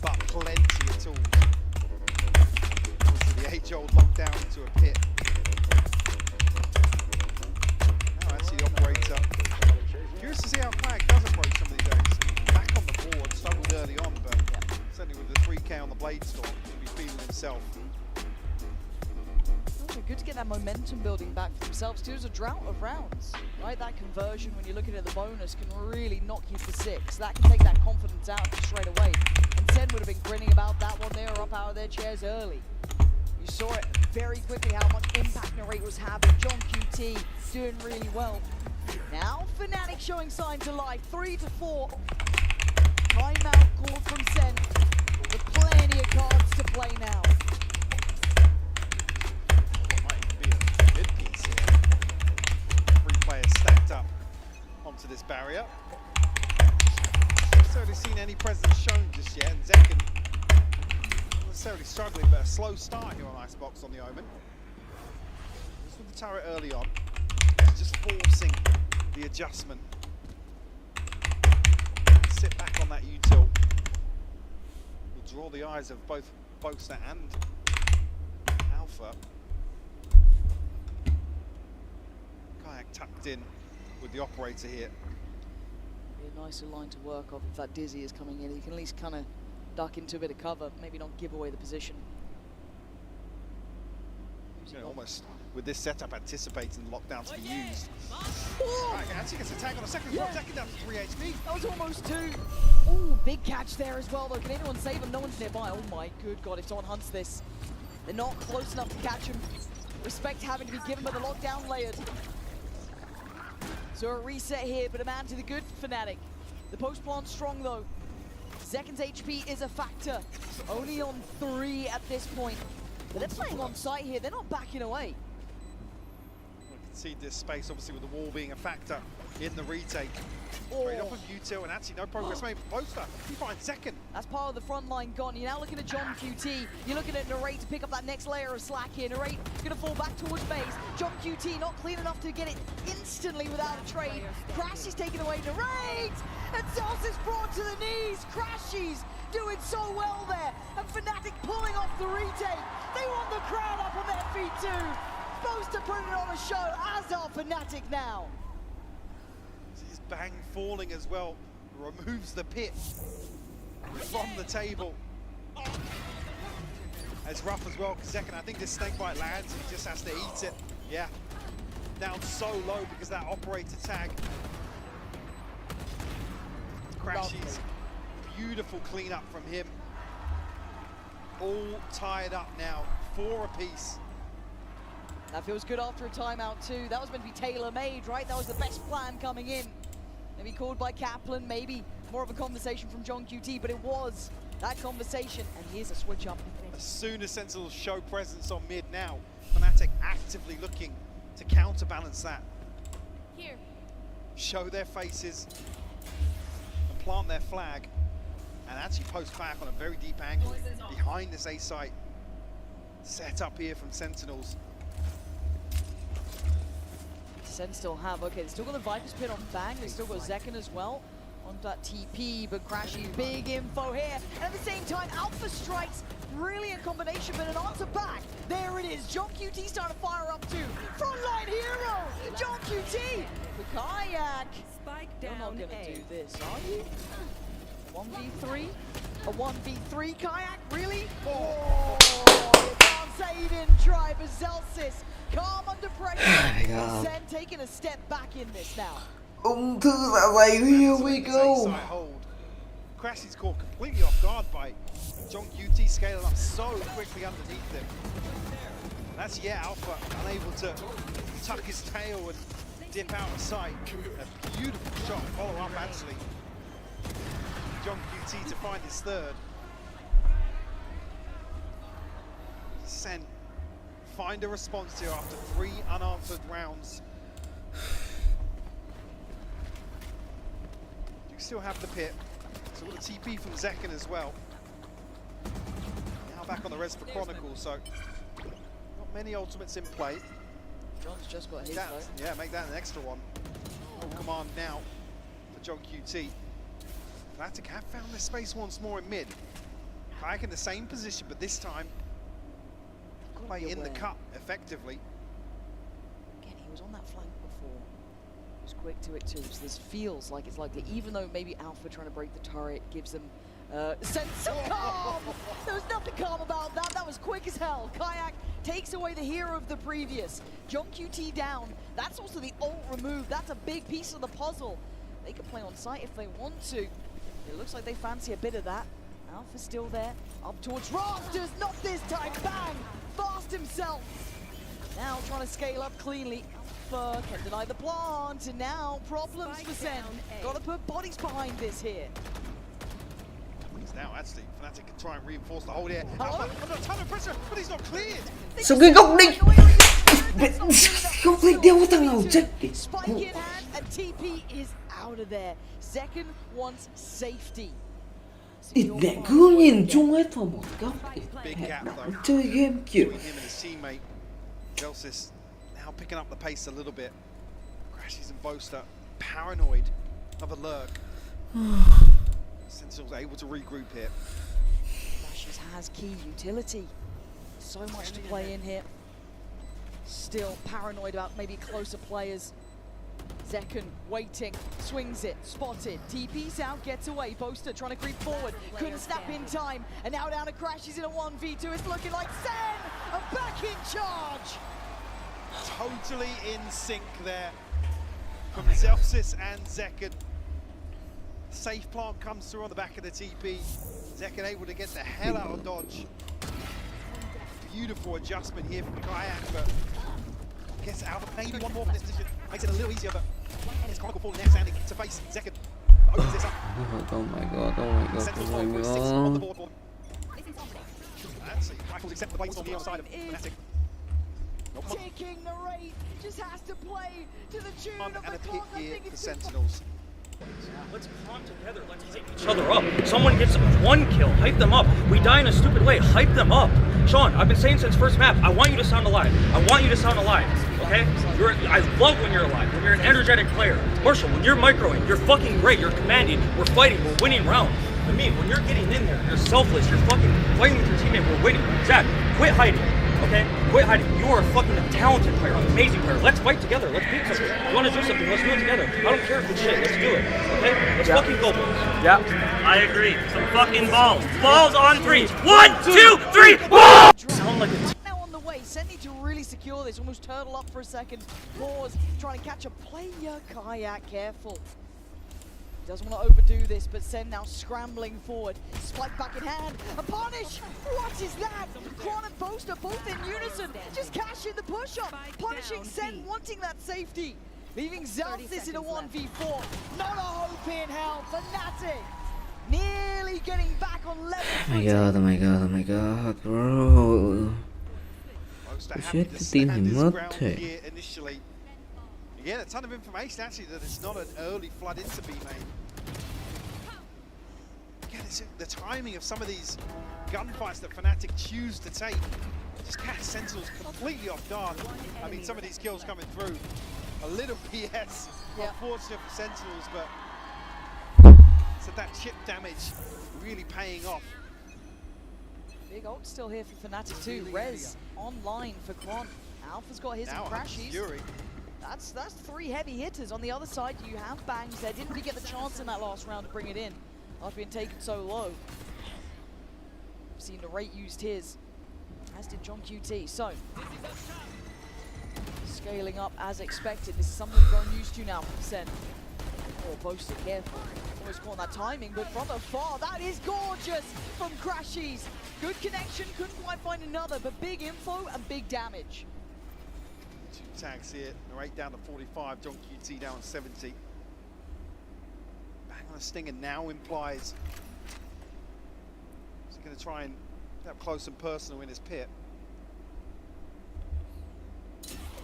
but plenty of tools. Obviously the age-old lockdown into a pit. Now actually the operator. Curious to see how Flag does approach some of these areas. Back on the board, struggled early on, but certainly with the 3K on the Blade Storm, he'll be feeling himself. Also good to get that momentum building back for themselves too. There's a drought of rounds, right? That conversion, when you're looking at the bonus, can really knock you for 6. That can take that confidence out straight away. And SEN would have been grinning about that one. They were up out of their chairs early. You saw it very quickly how much impact Narrate was having. John QT doing really well. Now Fnatic showing signs of life. 3 to 4. Timeout called from SEN. With plenty of cards to play now. Might be a mid piece here. 3 players stacked up onto this barrier. Not necessarily seen any presence shown just yet, and SENcon not necessarily struggling, but a slow start here on Icebox on the Omen. Just with the turret early on, it's just forcing the adjustment. Sit back on that util. Will draw the eyes of both Boaster and Alpha. Kayak tucked in with the operator here. Be a nicer line to work off if that Dizzy is coming in. You can at least kind of duck into a bit of cover, maybe not give away the position. You know, almost with this setup anticipating the lockdown to be used. Right, actually gets a tag on a second throw, second down to 3 HP. That was almost 2. Ooh, big catch there as well though. Can anyone save him? No one's nearby. Oh my good god, if someone hunts this. They're not close enough to catch him. Respect having to be given by the lockdown layered. So a reset here, but a man to the good for Fnatic. The post plant strong though. Zekon's HP is a factor. Only on 3 at this point. But they're playing on site here, they're not backing away. We can see this space, obviously, with the wall being a factor in the retake. Straight off of util, and actually no progress made for Boaster. He finds second. That's part of the front line gone. You're now looking at John QT. You're looking at Narrate to pick up that next layer of slack here. Narrate gonna fall back towards base. John QT not clean enough to get it instantly without a trade. Crash is taken away. Narrate! And Zel's is brought to the knees. Crashies doing so well there. And Fnatic pulling off the retake. They want the crowd up on their feet too. Boaster putting it on a show, as are Fnatic now. His bang falling as well. Removes the pit from the table. It's rough as well, because Zekon, I think this snakebite lands and he just has to eat it. Yeah. Down so low because that operator tag. Crashes. Beautiful cleanup from him. All tied up now, 4 apiece. That feels good after a timeout too. That was meant to be tailor-made, right? That was the best plan coming in. Maybe called by Kaplan, maybe more of a conversation from John QT, but it was that conversation, and here's a switch up. As soon as Sentinels show presence on mid now, Fnatic actively looking to counterbalance that. Here. Show their faces and plant their flag, and actually post back on a very deep angle behind this A site. Set up here from Sentinels. Sen still have, okay, they still got the Viper's pin on Bang, they still got SENcon as well on that TP, but Crashy, big info here, and at the same time, Alpha strikes, brilliant combination, but an answer back. There it is, John QT starting to fire up too. Frontline hero, John QT, the Kayak. Spike You're not down gonna A. do this, are you? 1v3? A 1v3 Kayak, really? Oh, you can't say he didn't try, but Zelsis, calm under pressure. Sen taking a step back in this now. Ung thư dạ dày, here we go. Crashy's caught completely off guard by John QT scaling up so quickly underneath him. That's Alpha unable to tuck his tail and dip out of sight. A beautiful shot, follow up actually. John QT to find his third. Sen find a response here after 3 unanswered rounds. You still have the pit. So we've got a TP from SENcon as well. Now back on the res for Chronicle, so not many ultimates in play. John's just got his Yeah, make that an extra one. Full command now for John QT. Fnatic have found their space once more in mid. Kayak in the same position, but this time play in the cut effectively. Again, he was on that flank before. He was quick to it too, so this feels like it's likely, even though maybe Alpha trying to break the turret gives them sense of calm. There was nothing calm about that. That was quick as hell. Kayak takes away the hero of the previous. John QT down. That's also the ult removed. That's a big piece of the puzzle. They can play on site if they want to. It looks like they fancy a bit of that. Alpha's still there. Up towards Rafters. Not this time. Bang! Fast himself. Now trying to scale up cleanly. Alpha can deny the plant. And now problems for Sen. Gotta put bodies behind this here. Now actually, Fnatic can try and reinforce the hold here. Alpha under a ton of pressure, but he's not cleared. Sao cái góc đi. Góc đi đeo cái thằng nào chết. Spike in hand and TP is out of there. SENcon wants safety. Ít mẹ cứ nhìn chung hết vào một góc. Big gap though. Chơi game kiểu. Between him and his teammate, Zelsis now picking up the pace a little bit. Crashes and Boaster paranoid of a lurk. Sentinel's able to regroup here. Crashes has key utility. So much to play in here. Still paranoid about maybe closer players. SENcon waiting, swings it, spotted, TP's out, gets away, Boaster trying to creep forward, couldn't snap in time, and now down to Crashes in a 1v2, it's looking like Sen, a back in charge! Totally in sync there from Zelsis and SENcon. Safe plant comes through on the back of the TP. SENcon able to get the hell out of dodge. Beautiful adjustment here from Kayak, but gets out of maybe one more from this position. Makes it a little easier, but it's Chronicle falling there, standing to face SENcon. Opens this up. Oh my god, oh my god, oh my god. On the board for Actually, Rifles accept the plates on the other side of Fnatic. Taking the rate, just has to play to the tune of and the a pit clock. here for Sentinels. Let's come together, let's take each other up. Someone gets 1 kill, hype them up. We die in a stupid way, hype them up. Sean, I've been saying since first map, I want you to sound alive. I want you to sound alive, okay? I love when you're alive, when you're an energetic player. Marshall, when you're microing, you're fucking great, you're commanding, we're fighting, we're winning rounds. I mean, when you're getting in there, you're selfless, you're fucking fighting with your teammate, we're winning. Zach, quit hiding, okay? Quit hiding. You are a fucking talented player, an amazing player. Let's fight together, let's beat something. If you want to do something, let's do it together. I don't care if it's shit, let's do it, okay? Let's fucking go, boys. Yeah, I agree. Some fucking balls. Balls on 3. 1, 2, 3, balls! Sound like a Now on the way, Sen need to really secure this, almost turtle up for a second, pause, trying to catch a player, Kayak, careful. Doesn't want to overdo this, but Sen now scrambling forward. Spike back in hand. A punish! What is that? Quan and Boaster both in unison. Just cashing the push-up. Punishing Sen, wanting that safety. Leaving Zelsis in a 1v4. Not a hope in hell. Fnatic nearly getting back on level. Oh my god, oh my god, oh my god, bro. Shit, cái team thì mất thể. Again, a ton of information actually that it's not an early flood into B main. Again, it's the timing of some of these gunfights that Fnatic choose to take just catch Sentinels completely off guard. I mean, some of these kills coming through. A little PS, unfortunate for Sentinels, but so that chip damage really paying off. Big ult still here for Fnatic too. Rez online for Quan. Alpha's got his and Crashies. That's 3 heavy hitters. On the other side, you have Bangs there. Didn't really get the chance in that last round to bring it in after being taken so low. Seen the rate used his, as did John QT. So, scaling up as expected. This is something we've grown used to now from Sen. Oh, Boaster, careful. Almost caught that timing, but from afar, that is gorgeous from Crashies. Good connection, couldn't quite find another, but big info and big damage. 2 tags here, Narrate down to 45, John QT down 70. Bang on a stinger now implies he's going to try and get up close and personal in his pit.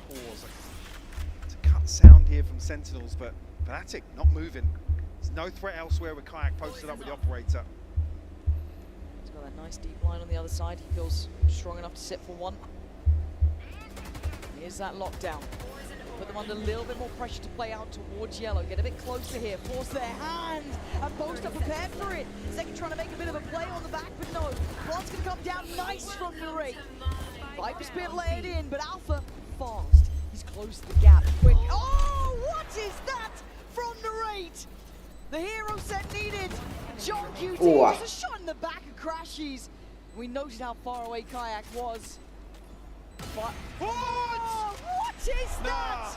Pause. It's a cut sound here from Sentinels, but Fnatic not moving. There's no threat elsewhere with Kayak posted up with the operator. He's got that nice deep line on the other side. He feels strong enough to sit for one. Here's that lockdown. Put them under a little bit more pressure to play out towards yellow. Get a bit closer here. Force their hand. And Boaster prepared for it. SENcon trying to make a bit of a play on the back, but no. Plant's going to come down nice from Narrate. Viper Spit laid in, but Alpha fast. He's closed the gap quick. Oh, what is that from Narrate? The hero set needed. John QT just a shot in the back of Crashies. We noted how far away Kayak was. But oh, what is that?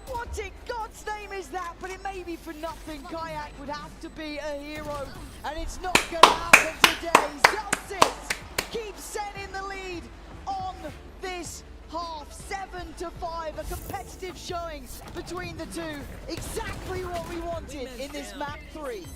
What in God's name is that? But it may be for nothing. Kayak would have to be a hero, and it's not going to happen today. Zelsis keeps Sen in the lead on this half, 7-5. A competitive showing between the two. Exactly what we wanted in this map 3.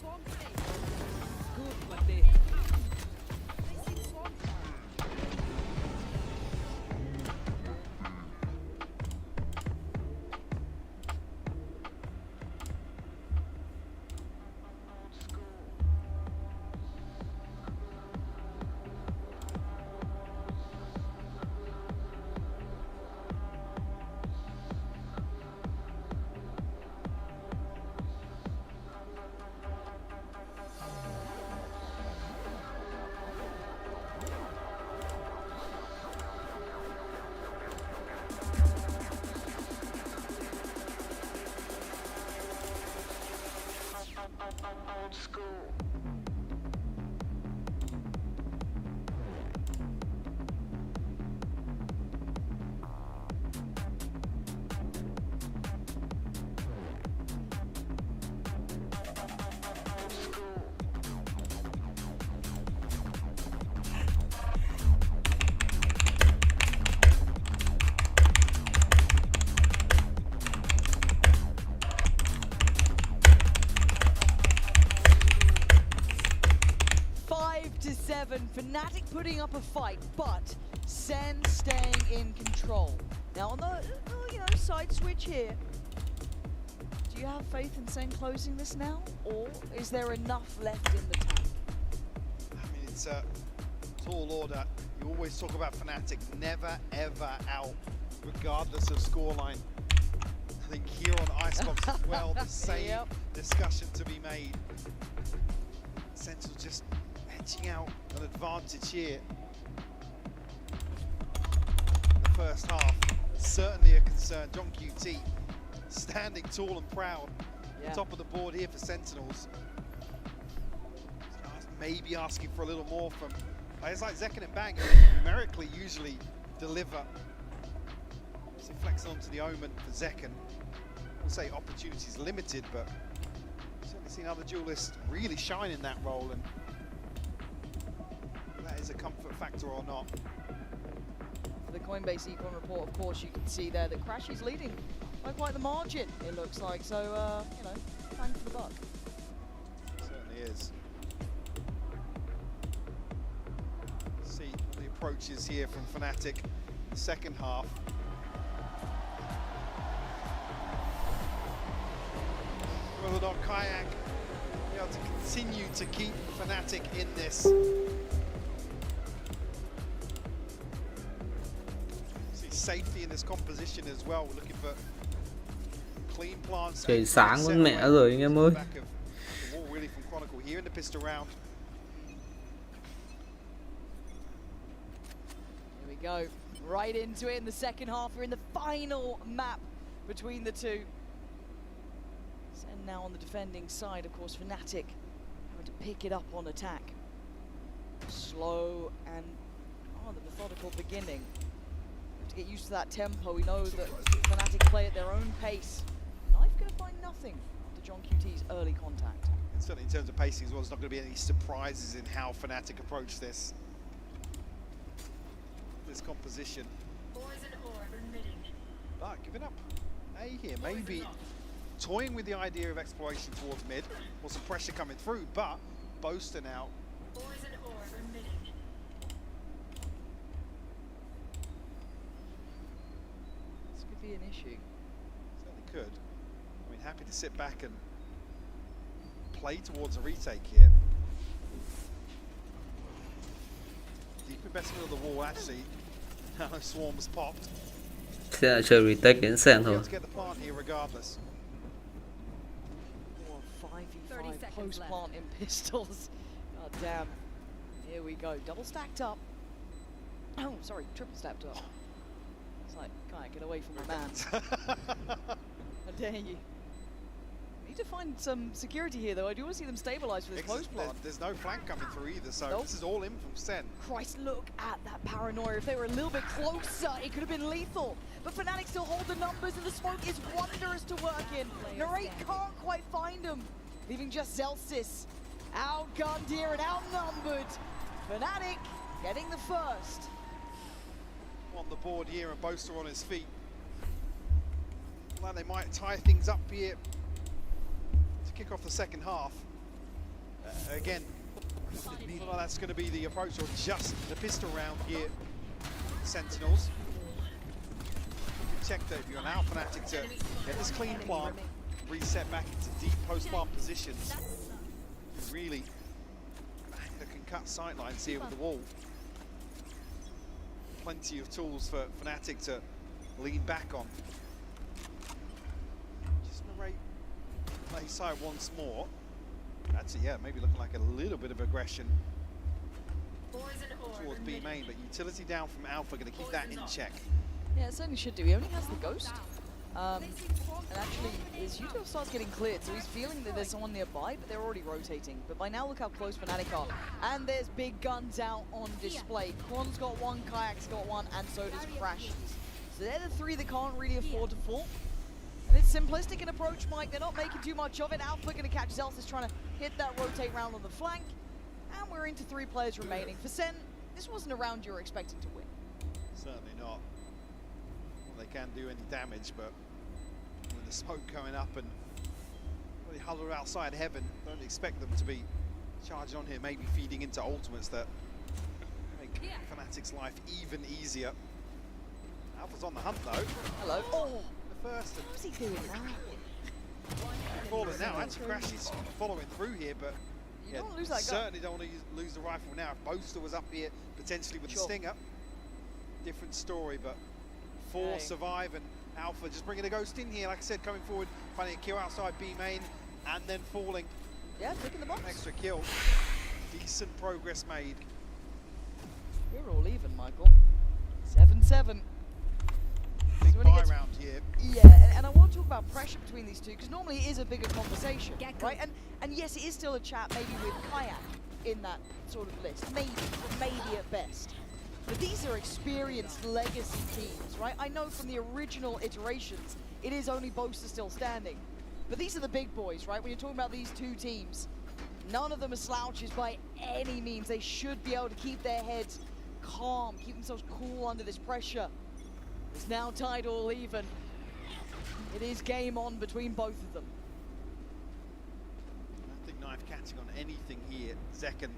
Fnatic putting up a fight, but Sen staying in control. Now on the side switch here, do you have faith in Sen closing this now, or is there enough left in the tank? I mean, it's a tall order. You always talk about Fnatic never ever out, regardless of scoreline. I think here on Icebox as well, the same discussion to be made. Sentinel just edging out an advantage here. The first half, certainly a concern. John QT standing tall and proud, top of the board here for Sentinels. Maybe asking for a little more from players like SENcon and Bang, who numerically usually deliver. So flexing onto the Omen for SENcon. We'll say opportunities limited, but Seen other duelists really shine in that role, and that is a comfort factor or not. For the Coinbase Econ report, of course, you can see there that Crashy's leading by quite the margin, it looks like. So, you know, bang for the buck. Certainly is. See the approaches here from Fnatic in the second half. Well done, Kayak. Be able to continue to keep Fnatic in this. See safety in this composition as well. We're looking for clean plants. Trời sáng con mẹ rồi anh em ơi. The wall really from Chronicle here in the pistol round. Here we go, right into it in the second half. We're in the final map between the two. And now on the defending side, of course, Fnatic having to pick it up on attack. Slow and the methodical beginning. We have to get used to that tempo. We know that Fnatic play at their own pace. Knife going to find nothing after John QT's early contact. And certainly in terms of pacing as well, there's not going to be any surprises in how Fnatic approach this composition. But giving up A here, maybe toying with the idea of exploration towards mid, or some pressure coming through, but Boaster now. This could be an issue. Certainly could. I mean, happy to sit back and play towards a retake here. Deep investment of the wall, actually. Now Swarm's popped. Sẽ chơi retake đến SEN thôi. Get the plant here regardless. 5v5 post plant in pistols. God damn. Here we go. Double stacked up. Oh, sorry, triple stacked up. It's like, can't get away from my man. How dare you? Need to find some security here, though. I do want to see them stabilize for this post plant. There's no flank coming through either, so Nope. this is all in from Sen. Christ, look at that paranoia. If they were a little bit closer, it could have been lethal. But Fnatic still hold the numbers, and the smoke is wondrous to work in. Narrate can't quite find him, leaving just Zelsis outgunned here and outnumbered. Fnatic getting the first. On the board here, and Boaster on his feet. Well, they might tie things up here to kick off the second half. Again, looks like that's going to be the approach, or just the pistol round here. Sentinels. Check that if you're now Fnatic to get this clean plant, reset back into deep post-plant positions. Really can cut sight lines here with the wall. Plenty of tools for Fnatic to lean back on. Just narrate play side once more. Actually, yeah, maybe looking like a little bit of aggression towards B main, but utility down from Alpha, going to keep that in check. Yeah, it certainly should do. He only has the Ghost. And actually, his Util starts getting cleared, so he's feeling that there's someone nearby, but they're already rotating. But by now, look how close Fnatic are. And there's big guns out on display. Quan's got one, Kayak's got one, and so does Crash. So they're the three that can't really afford to fall. And it's simplistic an approach, Mike. They're not making too much of it. Alpha going to catch Zelsis trying to hit that rotate round on the flank. And we're into 3 players remaining. For Sen, this wasn't a round you were expecting to win. Certainly not. Well, they can do any damage, but with the smoke coming up and really huddled outside heaven, don't expect them to be charging on here, maybe feeding into ultimates that make Fnatic's life even easier. Alpha's on the hunt though. Hello. Oh, the first. How's he doing that? Falling now. Actually, Crash is following through here, but you don't lose that certainly don't want to lose the rifle now. If Boaster was up here potentially with the Stinger, different story, but 4 survive, and Alpha just bringing a Ghost in here, like I said, coming forward, finding a kill outside B main, and then falling. Yeah, taking the box. Extra kill. Decent progress made. We're all even, Michael. 7-7. Big buy round here. Yeah, and I want to talk about pressure between these two, because normally it is a bigger conversation, right? And yes, it is still a chat maybe with Kayak in that sort of list. Maybe at best. But these are experienced legacy teams, right? I know from the original iterations, it is only Boaster still standing. But these are the big boys, right? When you're talking about these two teams, none of them are slouches by any means. They should be able to keep their heads calm, keep themselves cool under this pressure. It's now tied all even. It is game on between both of them. I don't think Knife catching on anything here. SENcon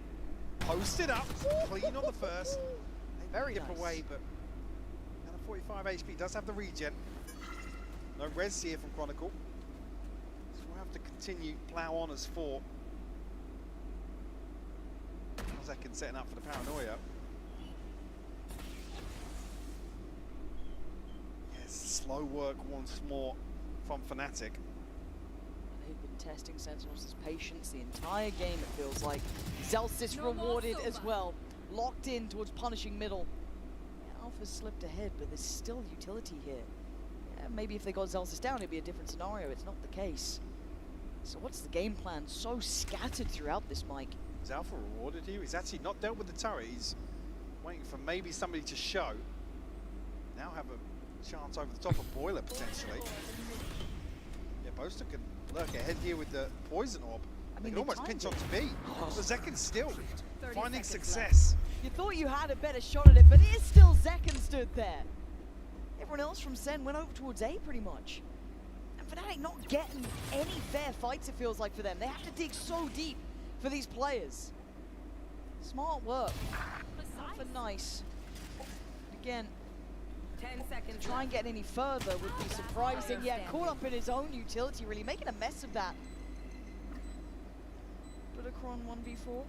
posted up, clean on the first. Very dip nice. away, but and a 45 HP does have the regen. No res here from Chronicle. So we'll have to continue plow on as 4. SENcon setting up for the paranoia. Yes, slow work once more from Fnatic. They've been testing Sentinels' patience the entire game, it feels like. Zellsis rewarded as well. Locked in towards punishing middle. Yeah, Alpha's slipped ahead, but there's still utility here. Yeah, maybe if they got Zellsis down, it'd be a different scenario. It's not the case. So what's the game plan? So scattered throughout this, Mike. Is Alpha rewarded here? He's actually not dealt with the turret. He's waiting for maybe somebody to show. Now have a chance over the top of Boiler, potentially. Yeah, Boaster can lurk ahead here with the poison orb. I mean, they can almost pinch onto B. But SENcon still finding success. You thought you had a better shot at it, but it is still SENcon stood there. Everyone else from Sen went over towards A pretty much. And Fnatic not getting any fair fights, it feels like, for them. They have to dig so deep for these players. Smart work. Alpha nice. Again, 10 seconds. to try and get any further would be surprising. Yeah, caught up in his own utility, really making a mess of that. Budochron 1v4,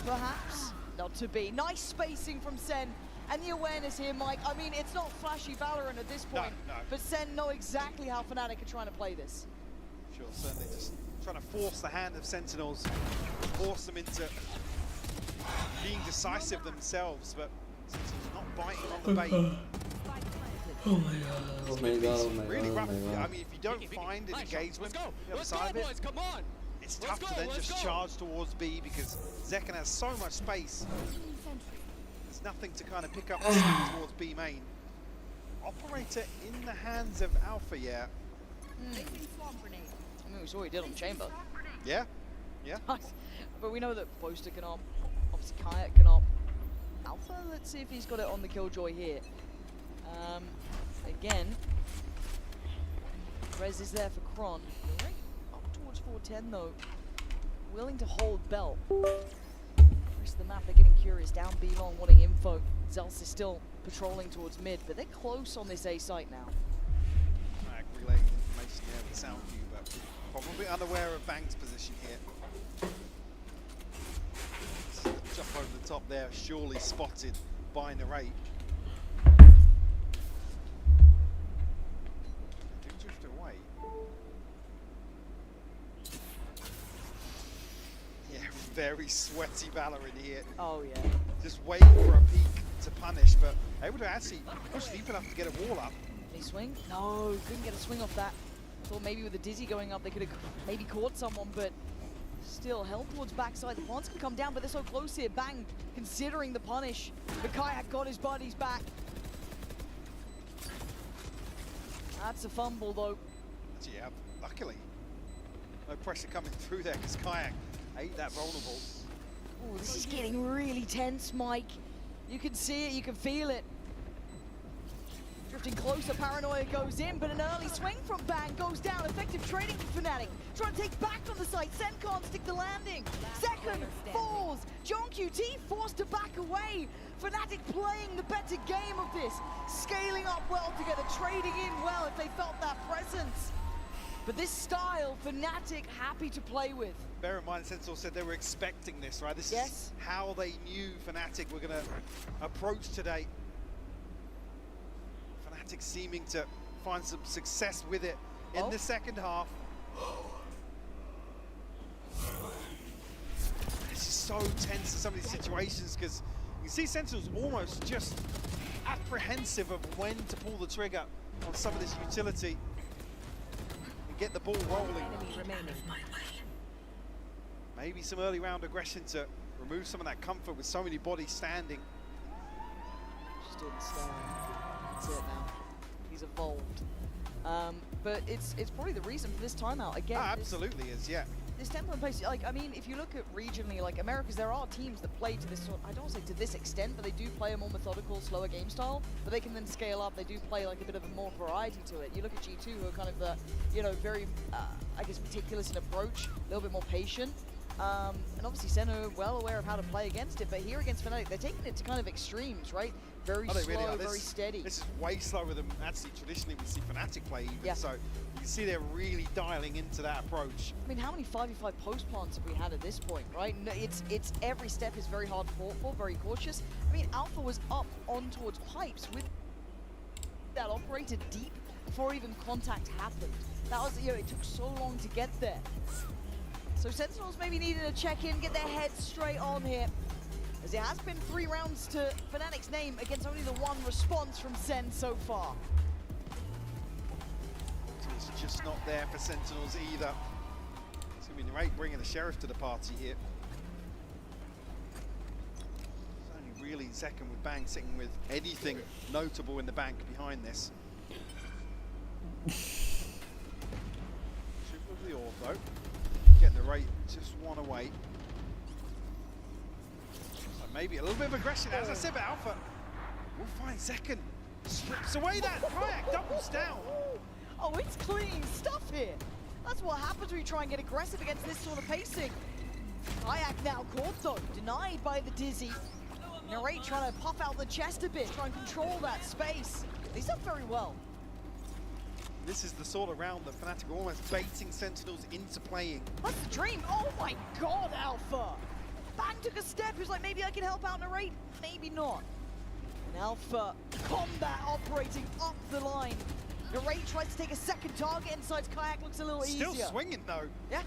perhaps? Not to be. Nice spacing from Sen. And the awareness here, Mike. I mean, it's not flashy Valorant at this point, but Sen know exactly how Fnatic are trying to play this. Sure, certainly just trying to force the hand of Sentinels, force them into being decisive themselves, but Sentinels not biting on the bait. Oh my god, oh my god, oh my Really god, rough. oh my god. I mean, if you don't find an engagement on the other side of it, it's tough to then just charge towards B because SENcon has so much space. There's nothing to kind of pick up towards B main. Operator in the hands of Alpha, yeah. I mean, we saw what he did on Chamber. Yeah, yeah. But we know that Boaster can op, obviously Kayak can op. Alpha, let's see if he's got it on the Killjoy here. Again, Rez is there for Kron. Right up towards 410 though. Willing to hold belt. Rest of the map, they're getting curious. Down B long, wanting info. Zels is still patrolling towards mid, but they're close on this A site now. Relaying information there with Sound View, but probably unaware of Bang's position here. Jump over the top there, surely spotted by Narrate. Do drift away. Yeah, very sweaty Valorant here. Oh yeah. Just waiting for a peak to punish, but able to actually push deep enough to get a wall up. Any swing? No, couldn't get a swing off that. Thought maybe with the Dizzy going up, they could have maybe caught someone, but still held towards backside. The plants can come down, but they're so close here. Bang, considering the punish. The Kayak got his buddies back. That's a fumble, though. Yeah, luckily. No pressure coming through there, because Kayak ain't that vulnerable. Oh, this is getting really tense, Mike. You can see it, you can feel it. Drifting closer, Paranoia goes in, but an early swing from Bang goes down. Effective trading for Fnatic. Trying to take back on the site. Sen can't stick the landing. SENcon falls. John QT forced to back away. Fnatic playing the better game of this. Scaling up well together, trading in well if they felt that presence. But this style, Fnatic happy to play with. Bear in mind, Sentinel said they were expecting this, right? This is how they knew Fnatic were going to approach today. Fnatic seeming to find some success with it in the second half. It's just so tense in some of these situations because you see Sentinel's almost just apprehensive of when to pull the trigger on some of this utility and get the ball rolling. Maybe some early round aggression to remove some of that comfort with so many bodies standing. Just didn't stand. That's it now. He's evolved. But it's probably the reason for this timeout again. Absolutely is, yeah. This tempo and pace, like, I mean, if you look at regionally, like Americas, there are teams that play to this sort, I don't want to say to this extent, but they do play a more methodical, slower game style, but they can then scale up. They do play like a bit of a more variety to it. You look at G2, who are kind of, you know, very, I guess, meticulous in approach, a little bit more patient. And obviously SEN are well aware of how to play against it, but here against Fnatic, they're taking it to kind of extremes, right? Very slow, really very steady. This is way slower than actually traditionally we see Fnatic play even, so you can see they're really dialing into that approach. I mean, how many 5v5 post plants have we had at this point, right? No, it's every step is very hard fought for, very cautious. I mean, Alpha was up on towards pipes with that operated deep before even contact happened. That was, you know, it took so long to get there. So Sentinels maybe needed to check in, get their heads straight on here. As it has been 3 rounds to Fnatic's name against only the 1 response from SEN so far. It's just not there for Sentinels either. It's going to be great bringing the Sheriff to the party here. It's only really second with Bang sitting with anything notable in the bank behind this. Shoot with the auto. Getting the rate just 1 away. So maybe a little bit of aggression, as I said, but Alpha will find second. Strips away that kayak, doubles down. Oh, it's clean stuff here. That's what happens when you try and get aggressive against this sort of pacing. Kayak now caught though, denied by the Dizzy. Narrate trying to puff out the chest a bit, try and control that space. He's done very well. This is the sort of round that Fnatic are almost baiting Sentinels into playing. That's the dream. Oh my god, Alpha! Bang took a step. He was like, maybe I can help out Narrate. Maybe not. And Alpha, combat operating up the line. Narrate tries to take a second target inside Kayak, looks a little easier. Still swinging though. Yeah.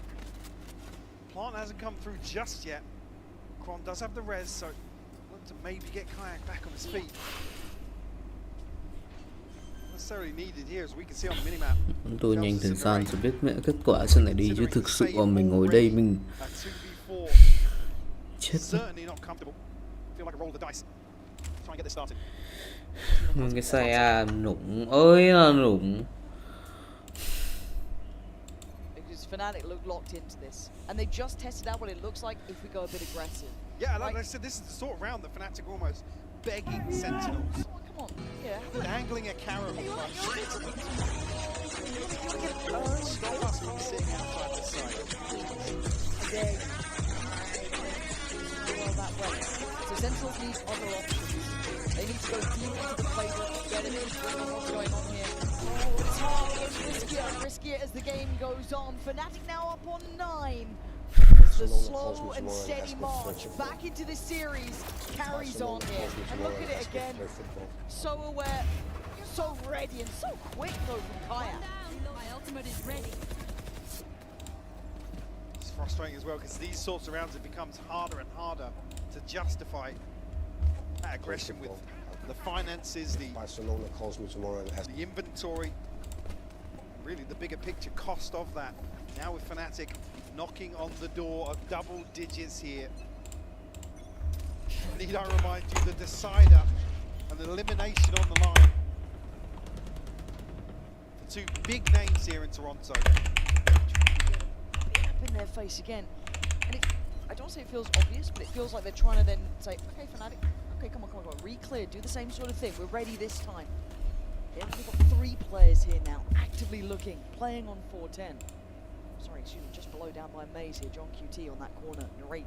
Plant hasn't come through just yet. Kron does have the res, so look to maybe get Kayak back on his feet. Necessarily needed here, as we can see on the minimap. Tôi nhanh thời gian sẽ biết mẹ kết quả sẽ lại đi, chứ thực sự mà mình ngồi đây mình chết. Cái xe nụng ơi là nụng. Because Fnatic look locked into this, and they just tested out what it looks like if we go a bit aggressive. Yeah, like I said, this is the sort of round that Fnatic are almost begging Sentinels. Come on, yeah. Angling a carrot. Stop us from sitting outside the side. Well, that way. So Sentinels need other options. They need to go deep into the playbook, get it in, what's going on here. Oh, it's hard, it's riskier and riskier as the game goes on. Fnatic now up on 9. As the slow and steady march back into this series carries on here. And look at it again. So aware, so ready, and so quick though from Kayak. My ultimate is ready. It's frustrating as well, because these sorts of rounds it becomes harder and harder to justify that aggression with the finances, the Barcelona calls me tomorrow and has the inventory, really the bigger picture cost of that. Now with Fnatic knocking on the door of double digits here. Need I remind you, the decider and the elimination on the line for 2 big names here in Toronto. Up in their face again. And I don't say it feels obvious, but it feels like they're trying to then say, okay, Fnatic, okay, come on, re-clear, do the same sort of thing. We're ready this time. Yeah, we've got 3 players here now, actively looking, playing on 410. Sorry, excuse me, just below down by Maze here, John QT on that corner, Narrate.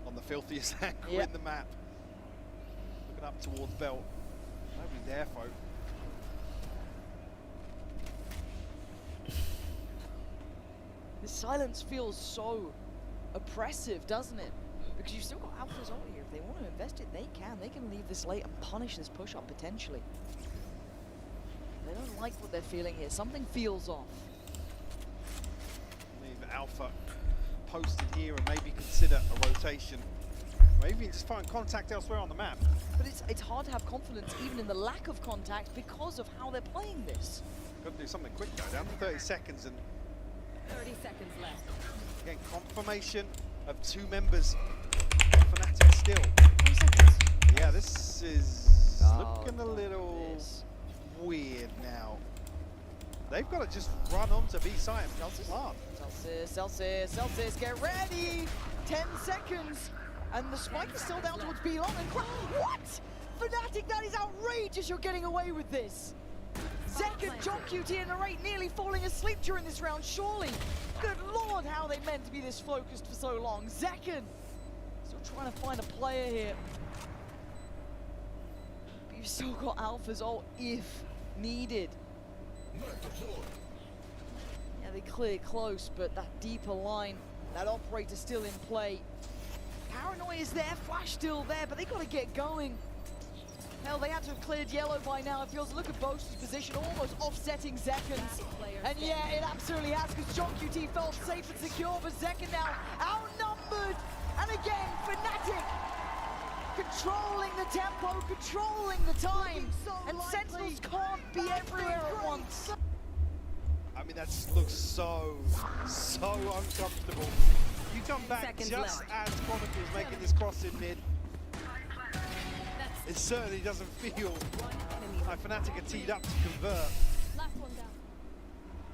On the filthiest angle in the map. Looking up towards Belt. Nobody there, folk. This silence feels so oppressive, doesn't it? Because you've still got Alpha's ult here. If they want to invest it, they can. They can leave this late and punish this push-up potentially. They don't like what they're feeling here. Something feels off. Leave Alpha posted here and maybe consider a rotation. Maybe just find contact elsewhere on the map. But it's hard to have confidence even in the lack of contact because of how they're playing this. Got to do something quick though, down to 30 seconds and 30 seconds left. Again, confirmation of 2 members of Fnatic still. 20 seconds. Yeah, this is looking a little weird now. They've got to just run on to B-side. Celsius, get ready! 10 seconds, and the spike is still down towards B-long. And what? Fnatic, that is outrageous. You're getting away with this. Zek and John QT and Narrate nearly falling asleep during this round. Surely, good lord, how they meant to be this focused for so long. Zekken still trying to find a player here. But you've still got Alpha's ult if needed. Yeah, they clear close, but that deeper line, that operator still in play. Paranoia is there, Flash still there, but they got to get going. Hell, they had to have cleared yellow by now. It feels, look at Boast's position, almost offsetting Zekken's. And yeah, it absolutely has, because John QT felt safe and secure, but Zekken now outnumbered. And again, Fnatic controlling the tempo, controlling the time. And Sentinels can't be everywhere at once. I mean, that just looks so uncomfortable. You come back just as Chronicle's making this cross in mid. It certainly doesn't feel like Fnatic are teed up to convert. Last one down.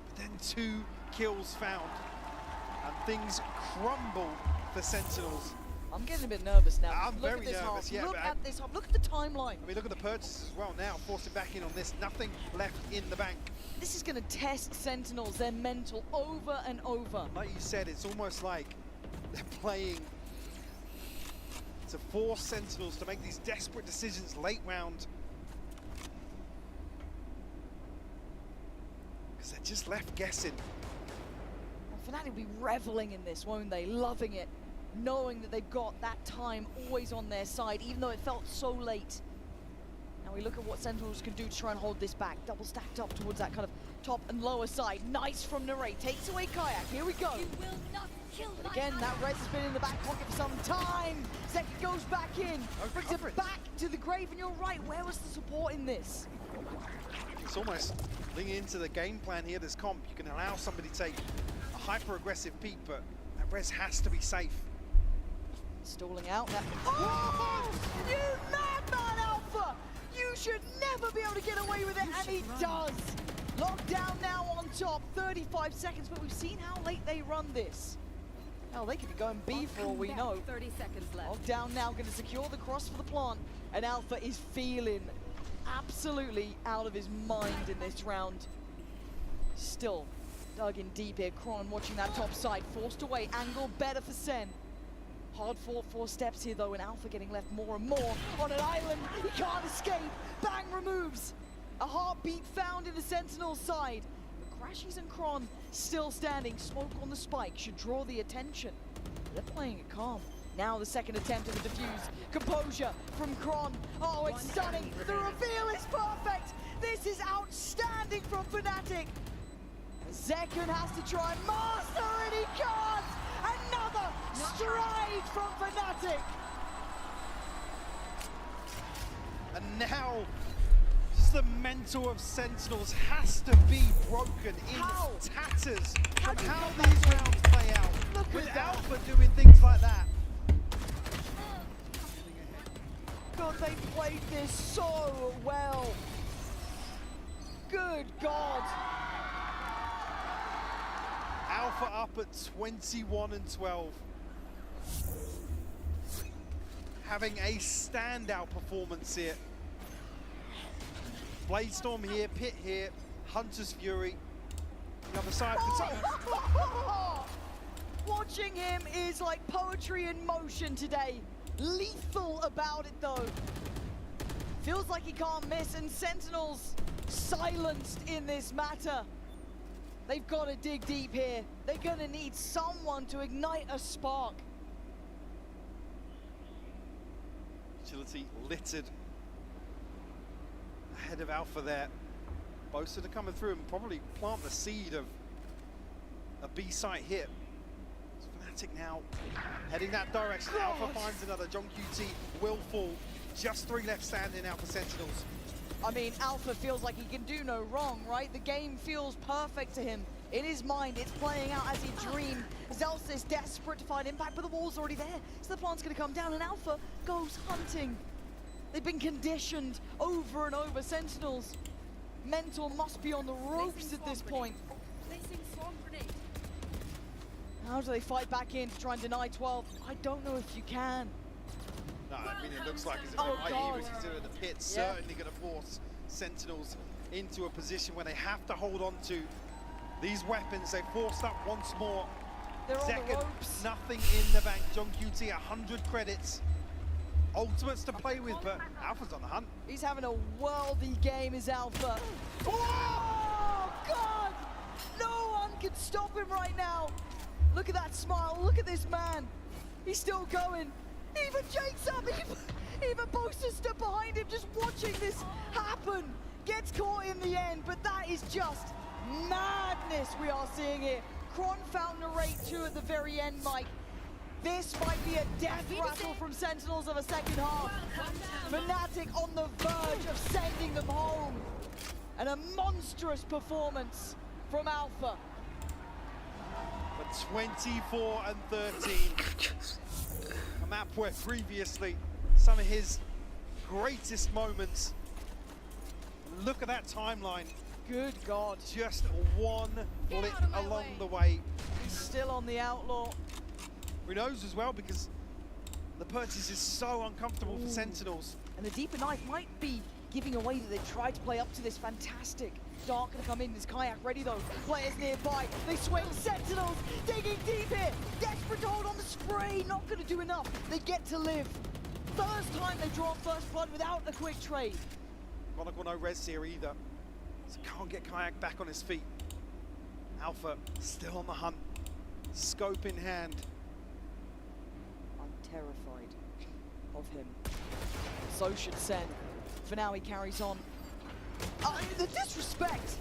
But then 2 kills found, and things crumble for Sentinels. I'm getting a bit nervous now. I'm very nervous, yeah. Look at this half. Look at the timeline. I mean, look at the purchases as well now, forcing back in on this. Nothing left in the bank. This is going to test Sentinels, their mental, over and over. Like you said, it's almost like they're playing to force Sentinels to make these desperate decisions late round. Because they're just left guessing. Well, Fnatic will be reveling in this, won't they? Loving it. Knowing that they've got that time always on their side, even though it felt so late. Now we look at what Sentinels can do to try and hold this back. Double stacked up towards that kind of top and lower side. Nice from Narrate. Takes away Kayak. Here we go. You will not kill But again, that res has been in the back pocket for some time. Zeki goes back in. Brings it back to the grave. And you're right. Where was the support in this? It's almost leaning into the game plan here, this comp. You can allow somebody to take a hyper-aggressive peak, but that res has to be safe. Stalling out. Oh! You madman, Alpha! You should never be able to get away with it, and he does. Locked down now on top, 35 seconds, but we've seen how late they run this. Hell, they could be going B for all we know. 30 seconds left. Locked down now, going to secure the cross for the plant, and Alpha is feeling absolutely out of his mind in this round. Still dug in deep here. Kron watching that top side, forced away, angle better for Sen. Hard fought 4 steps here though, and Alpha getting left more and more on an island. He can't escape. Bang removes. A heartbeat found in the Sentinel side. But Crashies and Kron still standing. Smoke on the spike should draw the attention. They're playing it calm. Now the second attempt at the defuse. Composure from Kron. Oh, it's stunning. The reveal is perfect. This is outstanding from Fnatic. Zekken has to try and master, and he can't. Another stride from Fnatic. And now, just the mental of Sentinels has to be broken in tatters from how these rounds play out. Look with at that. Alpha doing things like that. God, they played this so well. Good God. Alpha up at 21-12. Having a standout performance here. Bladestorm here, Pit here, Hunter's Fury. The other side. Watching him is like poetry in motion today. Lethal about it though. Feels like he can't miss, and Sentinels silenced in this matter. They've got to dig deep here. They're gonna need someone to ignite a spark. Utility littered ahead of Alpha there. Boasted are coming through and probably plant the seed of a B-site hit. Fnatic now heading that direction. God. Alpha finds another. John QT will fall. Just 3 left standing out for Sentinels. I mean, Alpha feels like he can do no wrong, right? The game feels perfect to him. In his mind, it's playing out as he dreamed. Zelsa is desperate to find impact, but the wall's already there. So the plant's gonna come down, and Alpha goes hunting. They've been conditioned over and over. Sentinels Mentor must be on the ropes at this point. Placing swarm grenade. How do they fight back in to try and deny 12? I don't know if you can. No, I mean, it looks like as if Oh, right God. here, as he's doing the pit, Yeah. certainly going to force Sentinels into a position where they have to hold on to these weapons. They forced up once more. They're on the Second, ropes. nothing in the bank. John QT, 100 credits. Ultimates to play with, but Alpha's on the hunt. He's having a worldy game, is Alpha. Oh, God! No one can stop him right now. Look at that smile. Look at this man. He's still going. Even Jake's up. Even Bosa stood behind him just watching this happen. Gets caught in the end, but that is just madness we are seeing here. Kron found narrate 2 at the very end, Mike. This might be a death rattle from Sentinels of a second half. Fnatic on the verge of sending them home. And a monstrous performance from Alpha. But 24 and 13. A map where previously some of his greatest moments. Look at that timeline. Good God. Just one blip along the way. He's still on the outlaw. Who knows as well, because the purchase is so uncomfortable for Sentinels. And the deeper knife might be giving away that they tried to play up to this fantastic. Dark gonna come in, is Kayak ready though? Players nearby, they swing. Sentinels digging deep here. Desperate to hold on the spray, not gonna do enough. They get to live. First time they draw first blood without a quick trade. Chronicle no res here either, so can't get Kayak back on his feet. Alpha still on the hunt, scope in hand. I'm terrified of him. So should Sen. For now he carries on. The disrespect!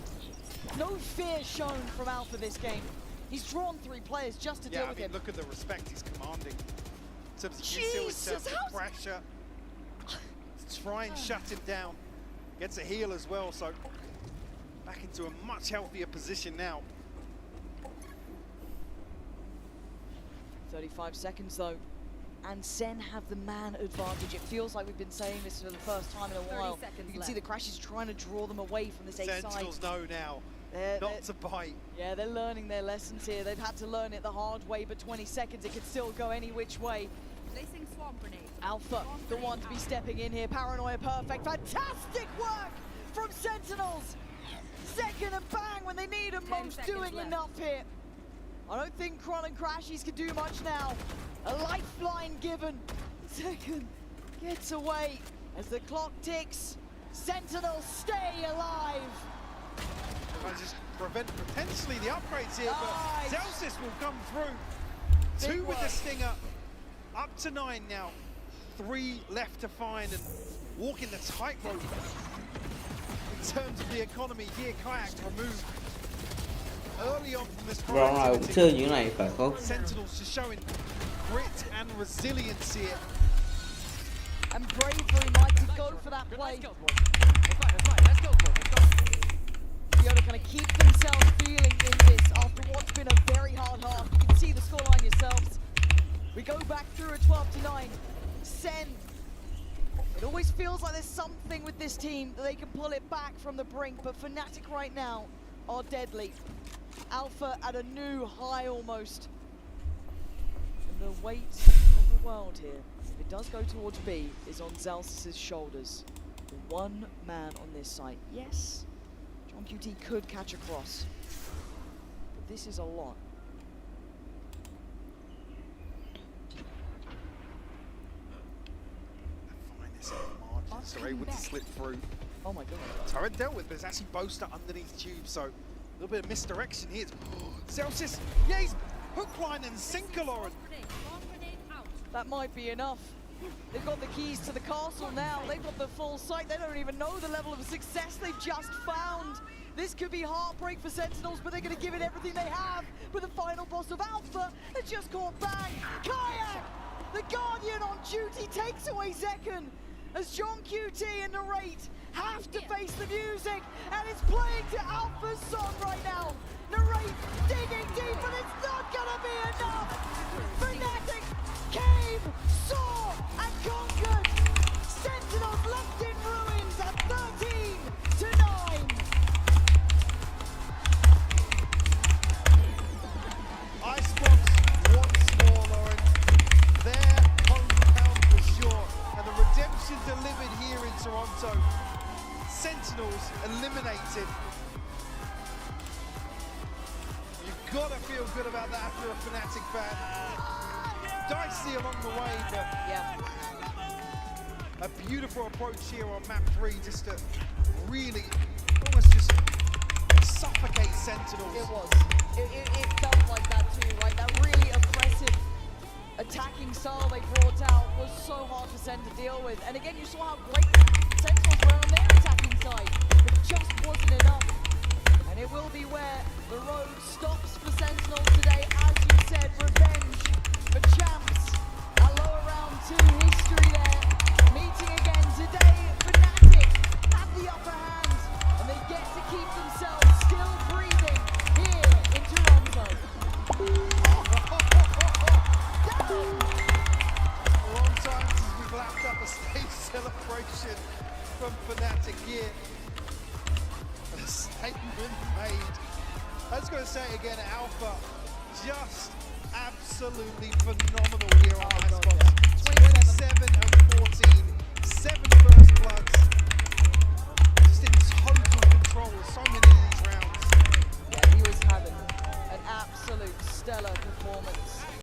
No fear shown from Alpha this game. He's drawn 3 players just to deal with him. Look at the respect he's commanding. In terms of Jesus, in terms of pressure. Try and shut him down. Gets a heal as well, so back into a much healthier position now. 35 seconds though, and Sen have the man advantage. It feels like we've been saying this for the first time in a while. You can see the Crashes trying to draw them away from this A side. Sentinels know now not to bite. Yeah, they're learning their lessons here. They've had to learn it the hard way, but 20 seconds, it could still go any which way. Placing swarm grenade. Alpha, the one to be stepping in here. Paranoia perfect. Fantastic work from Sentinels. Second and bang when they need them most, doing enough here. I don't think Kron and Crashies can do much now. A lifeline given. Second gets away as the clock ticks. Sentinels stay alive. Trying to just prevent potentially the upgrades here, but Zelsis will come through. Big 2 with work. the Stinger. Up to 9 now. 3 left to find and walking the tightrope. In terms of the economy here, Kayak removed early on from this Ron nào cũng chơi như thế này phải không? Sentinels just showing grit and resilience here. And bravery might to go for that play. Let's go. Yoda kind of keep themselves feeling in this after what's been a very hard half. You can see the scoreline yourselves. We go back through at 12-9. Sen. It always feels like there's something with this team that they can pull it back from the brink, but Fnatic right now are deadly. Alpha at a new high almost. And the weight of the world here, if it does go towards B, is on Zels's shoulders. The one man on this site. Yes, John QT could catch a cross, but this is a lot. So able to slip through. Oh my god. Turret dealt with, but it's actually Boaster underneath Tube, so a little bit of misdirection here. Zelsis, yeah, he's hookline and sinker, Lauren. That might be enough. They've got the keys to the castle now. They've got the full site. They don't even know the level of success they've just found. This could be heartbreak for Sentinels, but they're going to give it everything they have. But the final boss of Alpha has just caught bang. Kayak, the Guardian on duty, takes away Zekken. As John QT and Narrate have to face the music, and it's playing to Alpha's song right now. Narrate digging deep, but it's not gonna be enough. Fnatic came, saw, and conquered. Sentinels left in ruins at 13-9. gotta feel good about that after a Fnatic fan. Dicey along the way, but a beautiful approach here on map 3, just to really almost just suffocate Sentinels. It was. It felt like that too, right? That really aggressive attacking style they brought out was so hard for Sen to deal with. And again, you saw how great Sentinels were on their attacking side. It just wasn't enough. And it will be where the road stops for Sentinels today. As you said, revenge for champs at lower round 2 history there. Meeting again today, Fnatic have the upper hand. And they get to keep themselves still breathing here in Toronto. A long time since we've lapped up a stage celebration from Fnatic here. A statement made. I was going to say it again, Alpha, just absolutely phenomenal here on Icebox. 27 and 14.